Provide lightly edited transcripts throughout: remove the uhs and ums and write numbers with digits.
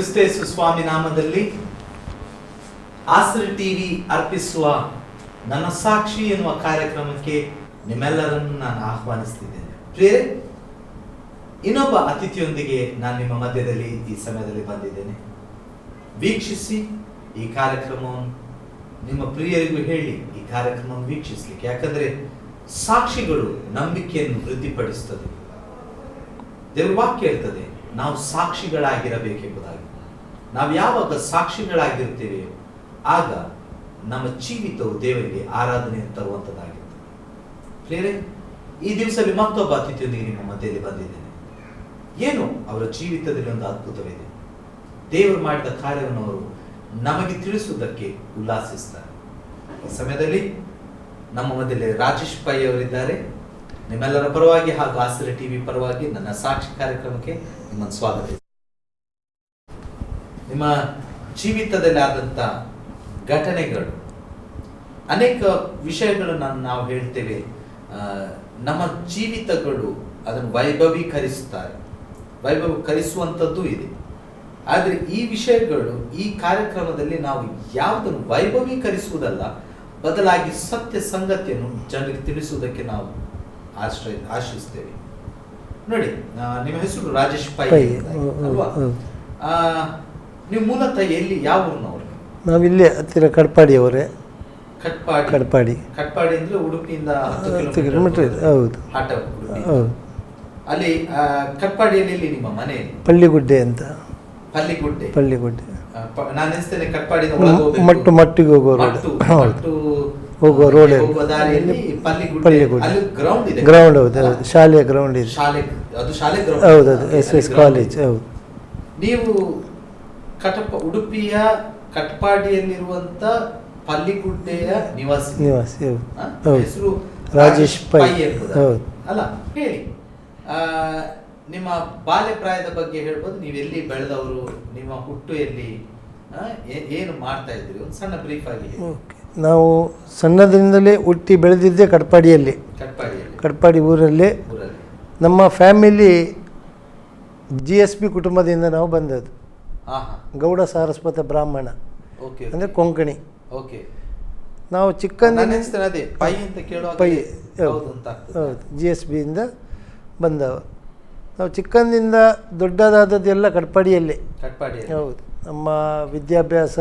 ಕ್ರಿಸ್ತೇಸು ಸ್ವಾಮಿ ನಾಮದಲ್ಲಿ ಆಸರೆ ಟಿವಿ ಅರ್ಪಿಸುವ ನನ್ನ ಸಾಕ್ಷಿ ಎನ್ನುವ ಕಾರ್ಯಕ್ರಮಕ್ಕೆ ನಿಮ್ಮೆಲ್ಲರನ್ನು ನಾನು ಆಹ್ವಾನಿಸ್ತಿದ್ದೇನೆ. ಪ್ರಿಯರೇ, ಇನ್ನೊಬ್ಬ ಅತಿಥಿಯೊಂದಿಗೆ ನಾನು ನಿಮ್ಮ ಮಧ್ಯದಲ್ಲಿ ಈ ಸಮಯದಲ್ಲಿ ಬಂದಿದ್ದೇನೆ. ವೀಕ್ಷಿಸಿ ಈ ಕಾರ್ಯಕ್ರಮವನ್ನು ನಿಮ್ಮ ಪ್ರಿಯರಿಗೂ ಹೇಳಿ ಈ ಕಾರ್ಯಕ್ರಮವನ್ನು ವೀಕ್ಷಿಸಲಿಕ್ಕೆ. ಯಾಕಂದ್ರೆ ಸಾಕ್ಷಿಗಳು ನಂಬಿಕೆಯನ್ನು ವೃದ್ಧಿಪಡಿಸುತ್ತದೆ. ದೇವರ ವಾಕ್ಯ ಹೇಳ್ತದೆ, ನಾವು ಸಾಕ್ಷಿಗಳಾಗಿರಬೇಕೆಂಬುದಾಗಿ. ನಾವು ಯಾವಾಗ ಸಾಕ್ಷಿಗಳಾಗಿರ್ತೇವೆ ಆಗ ನಮ್ಮ ಜೀವಿತವು ದೇವರಿಗೆ ಆರಾಧನೆಯನ್ನು ತರುವಂತದ್ದಾಗಿರ್ತದೆ. ಪ್ರಿಯರೇ, ಈ ದಿವಸದಲ್ಲಿ ಮತ್ತೊಬ್ಬ ಅತಿಥಿಯೊಂದಿಗೆ ನಿಮ್ಮ ಮಧ್ಯದಲ್ಲಿ ಬಂದಿದ್ದೇನೆ. ಏನು ಅವರ ಜೀವಿತದಲ್ಲಿ ಒಂದು ಅದ್ಭುತವಿದೆ. ದೇವರು ಮಾಡಿದ ಕಾರ್ಯವನ್ನು ಅವರು ನಮಗೆ ತಿಳಿಸುವುದಕ್ಕೆ ಉಲ್ಲಾಸಿಸ್ತಾರೆ. ಈ ಸಮಯದಲ್ಲಿ ನಮ್ಮ ಮಧ್ಯದಲ್ಲಿ ರಾಜೇಶ್ ಪೈ ಅವರಿದ್ದಾರೆ. ನಿಮ್ಮೆಲ್ಲರ ಪರವಾಗಿ ಹಾಗೂ ಆಸರೆ ಟಿವಿ ಪರವಾಗಿ ನನ್ನ ಸಾಕ್ಷಿ ಕಾರ್ಯಕ್ರಮಕ್ಕೆ ನಿಮ್ಮನ್ನು ಸ್ವಾಗತ. ನಿಮ್ಮ ಜೀವಿತದಲ್ಲಿ ಆದಂತ ಘಟನೆಗಳು, ಅನೇಕ ವಿಷಯಗಳನ್ನು ನಾವು ಹೇಳ್ತೇವೆ. ನಮ್ಮ ಜೀವಿತಗಳು ಅದನ್ನು ವೈಭವೀಕರಿಸುತ್ತಾರೆ, ವೈಭವೀಕರಿಸುವಂಥದ್ದು ಇದೆ. ಆದರೆ ಈ ವಿಷಯಗಳು ಈ ಕಾರ್ಯಕ್ರಮದಲ್ಲಿ ನಾವು ಯಾವುದನ್ನು ವೈಭವೀಕರಿಸುವುದಲ್ಲ, ಬದಲಾಗಿ ಸತ್ಯ ಸಂಗತಿಯನ್ನು ಜನರಿಗೆ ತಿಳಿಸುವುದಕ್ಕೆ ನಾವು ಆಶ್ರಯಿಸ್ತೇವೆ. ನೋಡಿ, ನಿಮ್ಮ ಹೆಸರು ರಾಜೇಶ್ ಪೈ ಅಲ್ವಾ? ನೀವು ಮೂಲತಃ ಎಲ್ಲಿ, ಯಾವ ಊರಿನವರು? ನಾವಿಲ್ಲೇ ಹತ್ತಿರ ಕಟ್ಪಾಡಿಯವರೇ. ಕಟ್ಪಾಡಿ ಅಂದ್ರೆ ಉಡುಪಿಯಿಂದ 10 ಕಿಲೋಮೀಟರ್. ಹೌದು ಹೌದು. ಅಲ್ಲಿ ಕಟ್ಪಾಡಿಯಲ್ಲಿ ಎಲ್ಲಿ ನಿಮ್ಮ ಮನೆ? ಪಳ್ಳಿಗುಡ್ಡೆ ಅಂತ. ಪಳ್ಳಿಗುಡ್ಡೆ ನಾನು ಎನಿಸ್ತೇನೆ ಕಟ್ಪಾಡಿಯಿಂದ ಮಟ್ಟಿಗೆ ಹೋಗೋ ರೋಡ್, ಹೋಗುವ ರೋಡ್ ಗ್ರೌಂಡ್. ಹೌದು, ಶಾಲೆಯ ಗ್ರೌಂಡ್ ಇದೆ. ಹೌದು, SS ಕಾಲೇಜ್. ಹೌದು. ನೀವು ಉಡುಪಿಯ ಕಟ್ಪಾಡಿಯಲ್ಲಿರುವಂತ ಪಲ್ಲಿಗುಡ್ಡೆಯ ನಿವಾಸಿ. ಹೆಸರು ರಾಜೇಶ್ ಪೈ. ಹೌದು. ಅಲ್ಲ, ಹೇಳಿ, ನಿಮ್ಮ ಬಾಲ್ಯ ಪ್ರಾಯದ ಬಗ್ಗೆ ಹೇಳ್ಬೋದು. ನೀವು ಎಲ್ಲಿ ಬೆಳೆದವರು, ನಿಮ್ಮ ಹುಟ್ಟು ಎಲ್ಲಿ, ಏನು ಮಾಡ್ತಾ ಇದ್ರಿ, ಒಂದು ಸಣ್ಣ ಬ್ರೀಫ್ ಆಗಿ. ನಾವು ಸಣ್ಣದ್ರಿಂದಲೇ ಹುಟ್ಟಿ ಬೆಳೆದಿದ್ದೆ ಕಟ್ಪಾಡಿಯಲ್ಲಿ. ಕಟ್ಪಾಡಿ ಊರಲ್ಲಿ. ನಮ್ಮ ಫ್ಯಾಮಿಲಿ GSB ಕುಟುಂಬದಿಂದ ನಾವು ಬಂದದ್ದು. ಗೌಡ ಸಾರಸ್ವತ ಬ್ರಾಹ್ಮಣ, ಅಂದರೆ ಕೊಂಕಣಿ. ನಾವು ಪೈ. ಹೌದು, GSB ಇಂದ ಬಂದವ. ನಾವು ಚಿಕ್ಕಂದಿಂದ ದೊಡ್ಡದಾದದ್ದೆಲ್ಲ ಕಟ್ಪಾಡಿಯಲ್ಲೇ. ಹೌದು. ನಮ್ಮ ವಿದ್ಯಾಭ್ಯಾಸ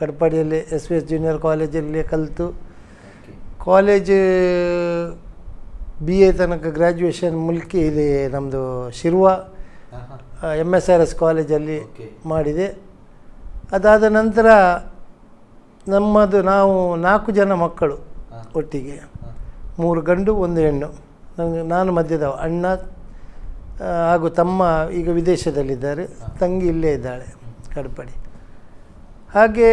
ಕಟ್ಪಾಡಿಯಲ್ಲಿ SS ಜೂನಿಯರ್ ಕಾಲೇಜಲ್ಲಿ ಕಲಿತು, ಕಾಲೇಜ್ BA ತನಕ ಗ್ರ್ಯಾಜುಯೇಷನ್ ಮುಲ್ಕಿ ಇದೆ ನಮ್ಮದು ಶಿರ್ವ MSRS ಕಾಲೇಜಲ್ಲಿ ಮಾಡಿದೆ. ಅದಾದ ನಂತರ ನಾವು 4 ಜನ ಮಕ್ಕಳು ಒಟ್ಟಿಗೆ, 3 ಗಂಡು 1 ಹೆಣ್ಣು. ನಾನು ಮಧ್ಯದವ. ಅಣ್ಣ ಹಾಗೂ ತಮ್ಮ ಈಗ ವಿದೇಶದಲ್ಲಿದ್ದಾರೆ, ತಂಗಿ ಇಲ್ಲೇ ಇದ್ದಾಳೆ ಕಟ್ಪಾಡಿ. ಹಾಗೆ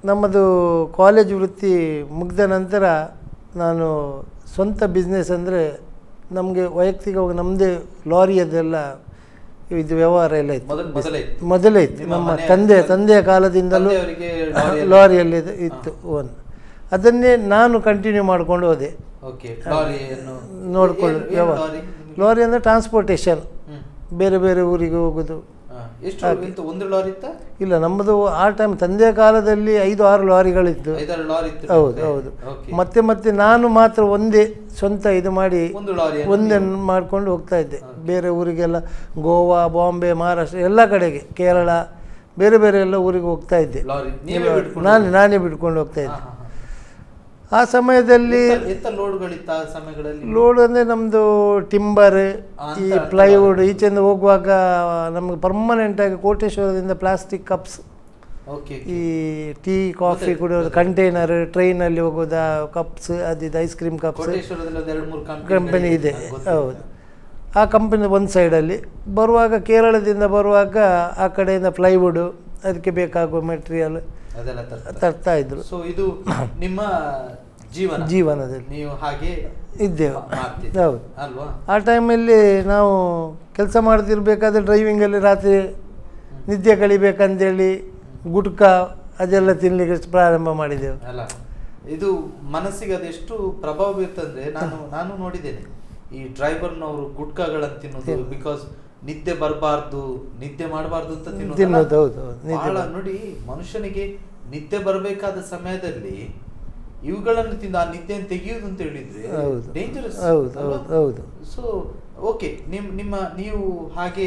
ನಮ್ಮದು ಕಾಲೇಜ್ ವೃತ್ತಿ ಮುಗಿದ ನಂತರ ನಾನು ಸ್ವಂತ ಬಿಸ್ನೆಸ್, ಅಂದರೆ ನಮಗೆ ವೈಯಕ್ತಿಕವಾಗಿ ನಮ್ಮದೇ ಲಾರಿಯದೆಲ್ಲ ಇದು ವ್ಯವಹಾರ ಎಲ್ಲ ಇತ್ತು. ಮೊದಲೇ ಇತ್ತು. ನಮ್ಮ ತಂದೆಯ ಕಾಲದಿಂದಲೂ ಲಾರಿಯಲ್ಲಿ ಇತ್ತು. ಅದನ್ನೇ ನಾನು ಕಂಟಿನ್ಯೂ ಮಾಡ್ಕೊಂಡು ಹೋದೆ. ನೋಡ್ಕೊಂಡು ವ್ಯವಹಾರ. ಲಾರಿ ಅಂದರೆ ಟ್ರಾನ್ಸ್ಪೋರ್ಟೇಷನ್, ಬೇರೆ ಬೇರೆ ಊರಿಗೆ ಹೋಗೋದು. ಇಲ್ಲ, ನಮ್ಮದು ಆ ಟೈಮ್ ತಂದೆಯ ಕಾಲದಲ್ಲಿ 5-6 ಲಾರಿಗಳಿತ್ತು. ಹೌದು. ಮತ್ತೆ ನಾನು ಮಾತ್ರ ಒಂದೇ ಸ್ವಂತ ಇದು ಮಾಡಿ ಒಂದೇ ಮಾಡ್ಕೊಂಡು ಹೋಗ್ತಾ ಇದ್ದೆ. ಬೇರೆ ಊರಿಗೆಲ್ಲ, ಗೋವಾ, ಬಾಂಬೆ, ಮಹಾರಾಷ್ಟ್ರ ಎಲ್ಲ ಕಡೆಗೆ, ಕೇರಳ, ಬೇರೆ ಬೇರೆ ಎಲ್ಲ ಊರಿಗೆ ಹೋಗ್ತಾ ಇದ್ದೆ. ನಾನೇ ಬಿಟ್ಕೊಂಡು ಹೋಗ್ತಾ ಇದ್ದೆ. ಆ ಸಮಯದಲ್ಲಿ ಲೋಡ್ ಅಂದರೆ ನಮ್ಮದು ಟಿಂಬರ್, ಈ ಪ್ಲೈವುಡ್. ಈಚೆಂದ ಹೋಗುವಾಗ ನಮಗೆ ಪರ್ಮನೆಂಟಾಗಿ ಕೋಟೇಶ್ವರದಿಂದ ಪ್ಲಾಸ್ಟಿಕ್ ಕಪ್ಸ್, ಈ ಟೀ ಕಾಫಿ ಕುಡಿಯೋದು ಕಂಟೈನರ್, ಟ್ರೈನಲ್ಲಿ ಹೋಗೋದ ಕಪ್ಸ್, ಅದಿದ್ದು ಐಸ್ ಕ್ರೀಮ್ ಕಪ್ಸ್ ಕಂಪನಿ ಇದೆ. ಹೌದು. ಆ ಕಂಪನಿ ಒಂದು ಸೈಡಲ್ಲಿ ಬರುವಾಗ, ಕೇರಳದಿಂದ ಬರುವಾಗ ಆ ಕಡೆಯಿಂದ ಪ್ಲೈವುಡ್, ಅದಕ್ಕೆ ಬೇಕಾಗುವ ಮೆಟೀರಿಯಲ್ ತರ್ತಾ ಇದ್ರು. ಇದು ನಿಮ್ಮ ಜೀವನದಲ್ಲಿ ನೀವು ಹಾಗೆ ಇದ್ದೇವೆ. ಹೌದು. ಆ ಟೈಮಲ್ಲಿ ನಾವು ಕೆಲಸ ಮಾಡ್ತಿರ್ಬೇಕಾದ್ರೆ ಡ್ರೈವಿಂಗಲ್ಲಿ ರಾತ್ರಿ ನಿದ್ದೆ ಕಳಿಬೇಕಂತೇಳಿ ಗುಟ್ಕ ಅದೆಲ್ಲ ತಿನ್ಲಿಕ್ಕೆ ಪ್ರಾರಂಭ ಮಾಡಿದೆವು. ಅಲ್ಲ, ಇದು ಮನಸ್ಸಿಗೆ ಅದೆಷ್ಟು ಪ್ರಭಾವ ಬೀರ್ತಂದ್ರೆ, ನಾನು ನೋಡಿದ್ದೇನೆ ಈ ಡ್ರೈವರ್ನವರು ಗುಟ್ಕಾಗಳನ್ನು ತಿನ್ನೋದು. ಬಿಕಾಸ್ ನಿದ್ದೆ ಬರಬಾರ್ದು, ನಿದ್ದೆ ಮಾಡಬಾರ್ದು ಅಂತ ತಿನ್ನೋದು, ತಿನ್ನೋದು. ಹೌದು, ನಿದ್ದೆ ಬಹಳ ನೋಡಿ, ಮನುಷ್ಯನಿಗೆ ನಿದ್ದೆ ಬರಬೇಕಾದ ಸಮಯದಲ್ಲಿ ಇವುಗಳನ್ನು ತಿಂದು ಆ ನಿದ್ದೆಯನ್ನು ತೆಗೆಯುವುದು ಅಂತ ಹೇಳಿದ್ರೆ ಹೌದು, ಡೇಂಜರಸ್. ಹೌದು, ಹೌದು, ಹೌದು. ಸೊ ಓಕೆ, ನೀವು ಹಾಗೆ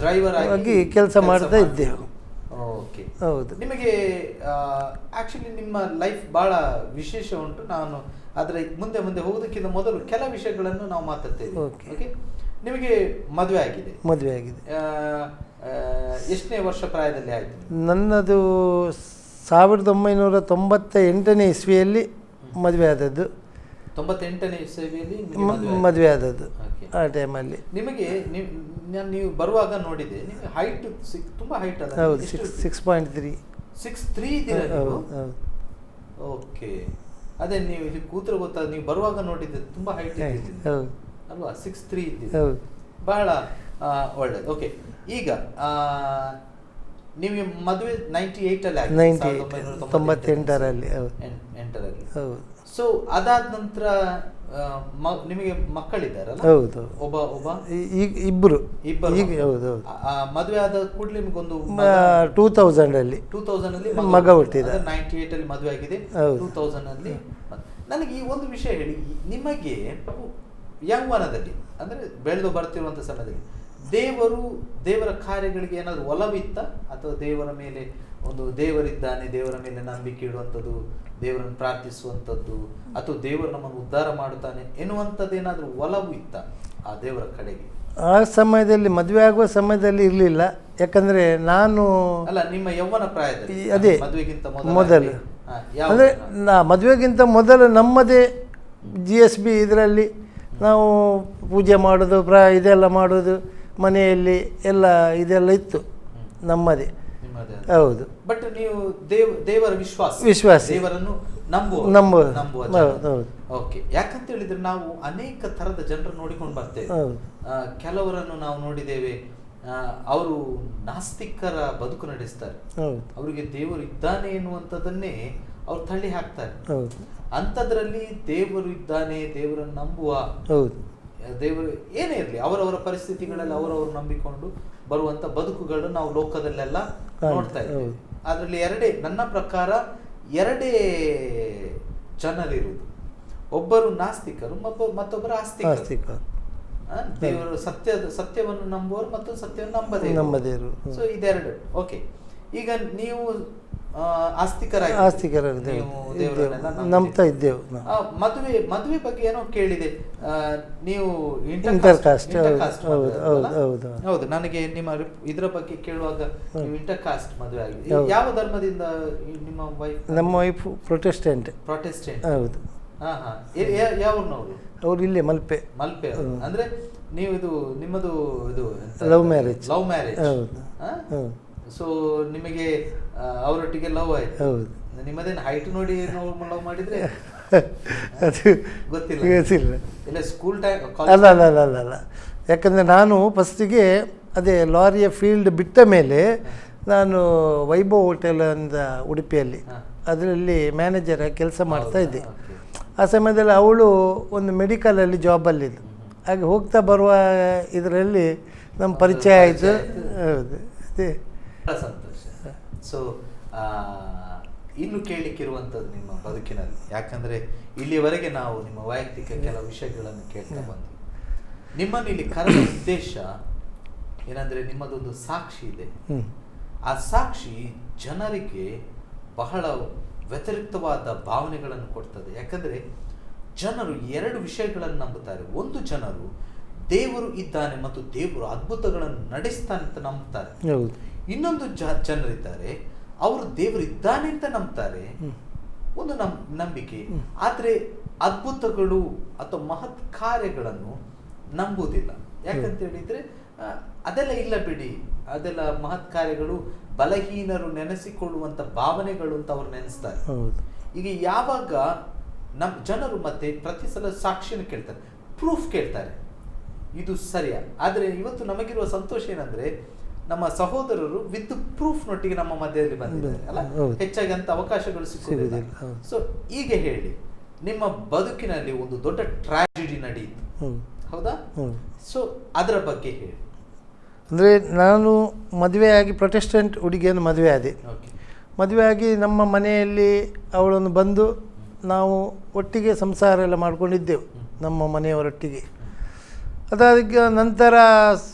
ಡ್ರೈವರ್ ಆಗಿ ಕೆಲಸ ಮಾಡ್ತಾ ಇದ್ದೆವು. ಓಕೆ, ಹೌದು. ನಿಮಗೆ ಆಕ್ಚುಲಿ ನಿಮ್ಮ ಲೈಫ್ ಬಹಳ ವಿಶೇಷ ಉಂಟು. ನಾನು ಆದರೆ ಮುಂದೆ ಹೋಗೋದಕ್ಕಿಂತ ಮೊದಲು ಕೆಲ ವಿಷಯಗಳನ್ನು ನಾವು ಮಾತಾಡ್ತೇವೆ. ಓಕೆ, ನಿಮಗೆ ಮದುವೆ ಆಗಿದೆ. ಎಷ್ಟನೇ ವರ್ಷ ಪ್ರಾಯದಲ್ಲಿ ಆಯಿತು? ನನ್ನದು 1998ನೇ ಇಸ್ವಿಯಲ್ಲಿ ಮದುವೆ ಆದದ್ದು. 98ನೇ ಇಸ್ವಿಯಲ್ಲಿ ಮದುವೆ ಆದದ್ದು. ಆ ಟೈಮಲ್ಲಿ ನಿಮಗೆ ನೀವು ಬರುವಾಗ ನೋಡಿದೆ, ನಿಮಗೆ ಹೈಟ್ ತುಂಬಾ ಹೈಟ್ ಅಲ್ಲ? ಹೌದು, 6.3. 6'3" ಇದ್ದೀರಾ ನೀವು? ಓಕೆ, ಅದೇ ನೀವು ಇಲ್ಲಿ ಕೂತ್ರೆ ಗೊತ್ತಾಗ, ನೀವು ಬರುವಾಗ ನೋಡಿದ್ದೆ ತುಂಬಾ ಹೈಟ್ ಇದ್ದೀರಿ ಅಲ್ವಾ? 6'3" ಇದ್ದೀರಿ, ಬಹಳ ಒಳ್ಳೇದು. ಓಕೆ, ಈಗ ನೀವು ಮದುವೆ 98 ಅಲ್ಲಿ, 98ರಲ್ಲಿ. ಸೊ ಅದಾದ ನಂತರ ನಿಮಗೆ ಮಕ್ಕಳಿದ್ದಾರಲ್ಲ? ಹೌದು, ಇಬ್ಬರು. ಹೌದು, ಮದುವೆ ಆದ ಕೂಡಲೇ ನಿಮಗೊಂದು 2000 ಅಲ್ಲಿ ಮಗ ಹುಟ್ಟಿದ. 98 ಅಲ್ಲಿ ಮದುವೆ ಆಗಿದೆ, 2000 ಅಲ್ಲಿ. ನನಗೆ ಈ ಒಂದು ವಿಷಯ ಹೇಳಿ, ನಿಮಗೆ ಯೌವನದಲ್ಲಿ ಅಂದ್ರೆ ಬೆಳೆದು ಬರ್ತಿರುವಂತ ಸಮಯದಲ್ಲಿ ದೇವರ ಕಾರ್ಯಗಳಿಗೆ ಏನಾದ್ರು ಒಲವಿತ್ತ, ಅಥವಾ ದೇವರ ಮೇಲೆ ಒಂದು ದೇವರಿದ್ದಾನೆ, ದೇವರ ಮೇಲೆ ನಂಬಿಕೆ ಇಡುವಂಥದ್ದು, ದೇವರನ್ನು ಪ್ರಾರ್ಥಿಸುವಂಥದ್ದು, ಅಥವಾ ದೇವರು ನಮ್ಮನ್ನು ಉದ್ಧಾರ ಮಾಡುತ್ತಾನೆ ಎನ್ನುವಂಥದ್ದು ಏನಾದರೂ ಒಲವು ಇತ್ತ ಆ ದೇವರ ಕಡೆಗೆ? ಆ ಸಮಯದಲ್ಲಿ, ಮದುವೆ ಆಗುವ ಸಮಯದಲ್ಲಿ ಇರಲಿಲ್ಲ. ಯಾಕಂದರೆ ನಾನು ನಿಮ್ಮ ಯೌವನ ಪ್ರಾಯದಲ್ಲಿ, ಅದೇ ಮದುವೆಗಿಂತ ಮೊದಲು, ಅಂದರೆ ಮದುವೆಗಿಂತ ಮೊದಲು ನಮ್ಮದೇ GSB ಇದರಲ್ಲಿ ನಾವು ಪೂಜೆ ಮಾಡೋದು, ಇದೆಲ್ಲ ಮಾಡೋದು, ಮನೆಯಲ್ಲಿ ಎಲ್ಲ ಇದೆಲ್ಲ ಇತ್ತು ನಮ್ಮದೇ. ಹೌದು. ಬಟ್ ನೀವು ದೇವರ ವಿಶ್ವಾಸಿ, ದೇವರನ್ನು ನಂಬುವ. ಓಕೆ, ಯಾಕಂತ ಹೇಳಿದ್ರೆ ನಾವು ಅನೇಕ ತರದ ಜನರನ್ನು ನೋಡಿಕೊಂಡು ಬರ್ತೇವೆ. ಕೆಲವರನ್ನು ನಾವು ನೋಡಿದ್ದೇವೆ, ಅವರು ನಾಸ್ತಿಕರ ಬದುಕು ನಡೆಸ್ತಾರೆ. ಅವರಿಗೆ ದೇವರು ಇದ್ದಾನೆ ಎನ್ನುವಂಥದ್ದನ್ನೇ ಅವ್ರು ತಳ್ಳಿ ಹಾಕ್ತಾರೆ. ಅಂಥದ್ರಲ್ಲಿ ದೇವರು ಇದ್ದಾನೆ, ದೇವರನ್ನು ನಂಬುವ, ದೇವರು ಏನೇ ಇರಲಿ, ಅವರವರ ಪರಿಸ್ಥಿತಿಗಳಲ್ಲಿ ಅವರವರು ನಂಬಿಕೊಂಡು ಬರುವಂತ ಬದುಕುಗಳು ನಾವು ಲೋಕದಲ್ಲೆಲ್ಲ ನೋಡ್ತಾ ಇದ್ದೇವೆ. ಅದರಲ್ಲಿ ನನ್ನ ಪ್ರಕಾರ ಎರಡೇ ಜನರಿರುವುದು. ಒಬ್ಬರು ನಾಸ್ತಿಕರು, ಮತ್ತೊಬ್ಬರು ಆಸ್ತಿಕರು. ದೇವರು ಸತ್ಯವನ್ನು ನಂಬುವವರು ಮತ್ತು ಸತ್ಯವನ್ನು ನಂಬದೇ. ಸೊ ಇದೆರಡು. ಓಕೆ, ಈಗ ನೀವು ನಂಬ್ತಾ ಇದ್ದೇವೆ. ಮದುವೆ ಬಗ್ಗೆ ಏನೋ ಕೇಳಿದೆ, ನೀವು ಇಂಟರ್ಕಾಸ್ಟ್. ಹೌದು, ನನಗೆ ನಿಮ್ಮ ಇದರ ಬಗ್ಗೆ ಕೇಳುವಾಗ ನೀವು ಇಂಟರ್ಕಾಸ್ಟ್ ಮದುವೆ ಆಗಿದೆ. ಯಾವ ಧರ್ಮದಿಂದ ನಿಮ್ಮ ವೈಫ್? ನಮ್ಮ ವೈಫ್ ಪ್ರೊಟೆಸ್ಟೆಂಟ್. ಹೌದು. ಯಾವ್ರನ್ನವರು? ಅವ್ರು ಇಲ್ಲೇ ಮಲ್ಪೆ. ಅಂದ್ರೆ ನೀವು ನಿಮ್ಮದು ಲವ್ ಮ್ಯಾರೇಜ್. ಹೌದು. ಸೊ ನಿಮಗೆ ಅವರೊಟ್ಟಿಗೆ ಲವ್ ಆಯ್ತು? ಹೌದು. ನಿಮ್ಮದೇನು ಹೈಟ್ ನೋಡಿ ಲವ್ ಮಾಡಿದ್ರೆ? ಅದು ಗೊತ್ತಿಲ್ಲ. ಇಲ್ಲ ಸ್ಕೂಲ್ ಟೈಮ್? ಅಲ್ಲ. ಯಾಕಂದರೆ ನಾನು ಫಸ್ಟಿಗೆ ಅದೇ ಲಾರಿಯ ಫೀಲ್ಡ್ ಬಿಟ್ಟ ಮೇಲೆ ನಾನು ವೈಭವ್ ಹೋಟೆಲ್ ಅಂತ ಉಡುಪಿಯಲ್ಲಿ, ಅದರಲ್ಲಿ ಮ್ಯಾನೇಜರ್ ಕೆಲಸ ಮಾಡ್ತಾ ಇದ್ದೆ. ಆ ಸಮಯದಲ್ಲಿ ಅವಳು ಒಂದು ಮೆಡಿಕಲಲ್ಲಿ ಜಾಬಲ್ಲಿದ್ದು. ಹಾಗೆ ಹೋಗ್ತಾ ಬರುವ ಇದರಲ್ಲಿ ನಮ್ಮ ಪರಿಚಯ ಆಯಿತು. ಹೌದು, ಅದೇ ಸಂತೋಷ. ಸೊ ಇನ್ನು ಕೇಳಲಿಕ್ಕಿರುವಂಥದ್ದು ನಿಮ್ಮ ಬದುಕಿನಲ್ಲಿ, ಯಾಕಂದ್ರೆ ಇಲ್ಲಿಯವರೆಗೆ ನಾವು ನಿಮ್ಮ ವೈಯಕ್ತಿಕ ಕೆಲವು ವಿಷಯಗಳನ್ನು ಕೇಳ್ತಾ ಬಂದ್ವಿ. ನಿಮ್ಮನ್ನು ಇಲ್ಲಿ ಕರೆದ ಉದ್ದೇಶ ಏನಂದ್ರೆ, ನಿಮ್ಮದೊಂದು ಸಾಕ್ಷಿ ಇದೆ. ಆ ಸಾಕ್ಷಿ ಜನರಿಗೆ ಬಹಳ ವ್ಯತಿರಿಕ್ತವಾದ ಭಾವನೆಗಳನ್ನು ಕೊಡ್ತದೆ. ಯಾಕಂದ್ರೆ ಜನರು ಎರಡು ವಿಷಯಗಳನ್ನು ನಂಬುತ್ತಾರೆ. ಒಂದು, ಜನರು ದೇವರು ಇದ್ದಾನೆ ಮತ್ತು ದೇವರು ಅದ್ಭುತಗಳನ್ನು ನಡೆಸ್ತಾನೆ ಅಂತ ನಂಬುತ್ತಾರೆ. ಇನ್ನೊಂದು ಜನರಿದ್ದಾರೆ, ಅವರು ದೇವರು ಇದ್ದಾನೆ ಅಂತ ನಂಬ್ತಾರೆ, ಒಂದು ನಂಬಿಕೆ. ಆದ್ರೆ ಅದ್ಭುತಗಳು ಅಥವಾ ಮಹತ್ ಕಾರ್ಯಗಳನ್ನು ನಂಬುವುದಿಲ್ಲ. ಯಾಕಂತ ಹೇಳಿದ್ರೆ ಅದೆಲ್ಲ ಇಲ್ಲ ಬಿಡಿ, ಅದೆಲ್ಲ ಮಹತ್ ಕಾರ್ಯಗಳು ಬಲಹೀನರು ನೆನೆಸಿಕೊಳ್ಳುವಂತ ಭಾವನೆಗಳು ಅಂತ ಅವ್ರು ನೆನೆಸ್ತಾರೆ. ಈಗ ಯಾವಾಗ ಜನರು ಮತ್ತೆ ಪ್ರತಿ ಸಲ ಸಾಕ್ಷಿಯನ್ನು ಕೇಳ್ತಾರೆ, ಪ್ರೂಫ್ ಕೇಳ್ತಾರೆ, ಇದು ಸರಿಯಾ. ಆದ್ರೆ ಇವತ್ತು ನಮಗಿರುವ ಸಂತೋಷ ಏನಂದ್ರೆ, ನಮ್ಮ ಸಹೋದರರು ವಿತ್ ಪ್ರೂಫ್ ನೊಟ್ಟಿಗೆ ನಮ್ಮ ಮಧ್ಯದಲ್ಲಿ ಬಂದಿದ್ದಾರೆ ಅಲ್ಲ, ಹೆಚ್ಚಾಗಿ ಅಂತ ಅವಕಾಶಗಳು ಸಿಗುವುದಿಲ್ಲ. ಸೊ ಈಗ ಹೇಳಿ, ನಿಮ್ಮ ಬದುಕಿನಲ್ಲಿ ಒಂದು ದೊಡ್ಡ ಟ್ರಾಜಿಡಿ ನಡೆಯಿತು, ಹೌದಾ? ಸೊ ಅದರ ಬಗ್ಗೆ ಹೇಳಿ. ಅಂದರೆ ನಾನು ಮದುವೆಯಾಗಿ ಪ್ರೊಟೆಸ್ಟೆಂಟ್ ಹುಡುಗಿಯನ್ನು ಮದುವೆ ಆದೆ. ಓಕೆ. ಮದುವೆಯಾಗಿ ನಮ್ಮ ಮನೆಯಲ್ಲಿ ಅವಳನ್ನು ಬಂದು ನಾವು ಒಟ್ಟಿಗೆ ಸಂಸಾರ ಎಲ್ಲ ಮಾಡ್ಕೊಂಡಿದ್ದೆವು ನಮ್ಮ ಮನೆಯವರೊಟ್ಟಿಗೆ. ಅದಾದ ನಂತರ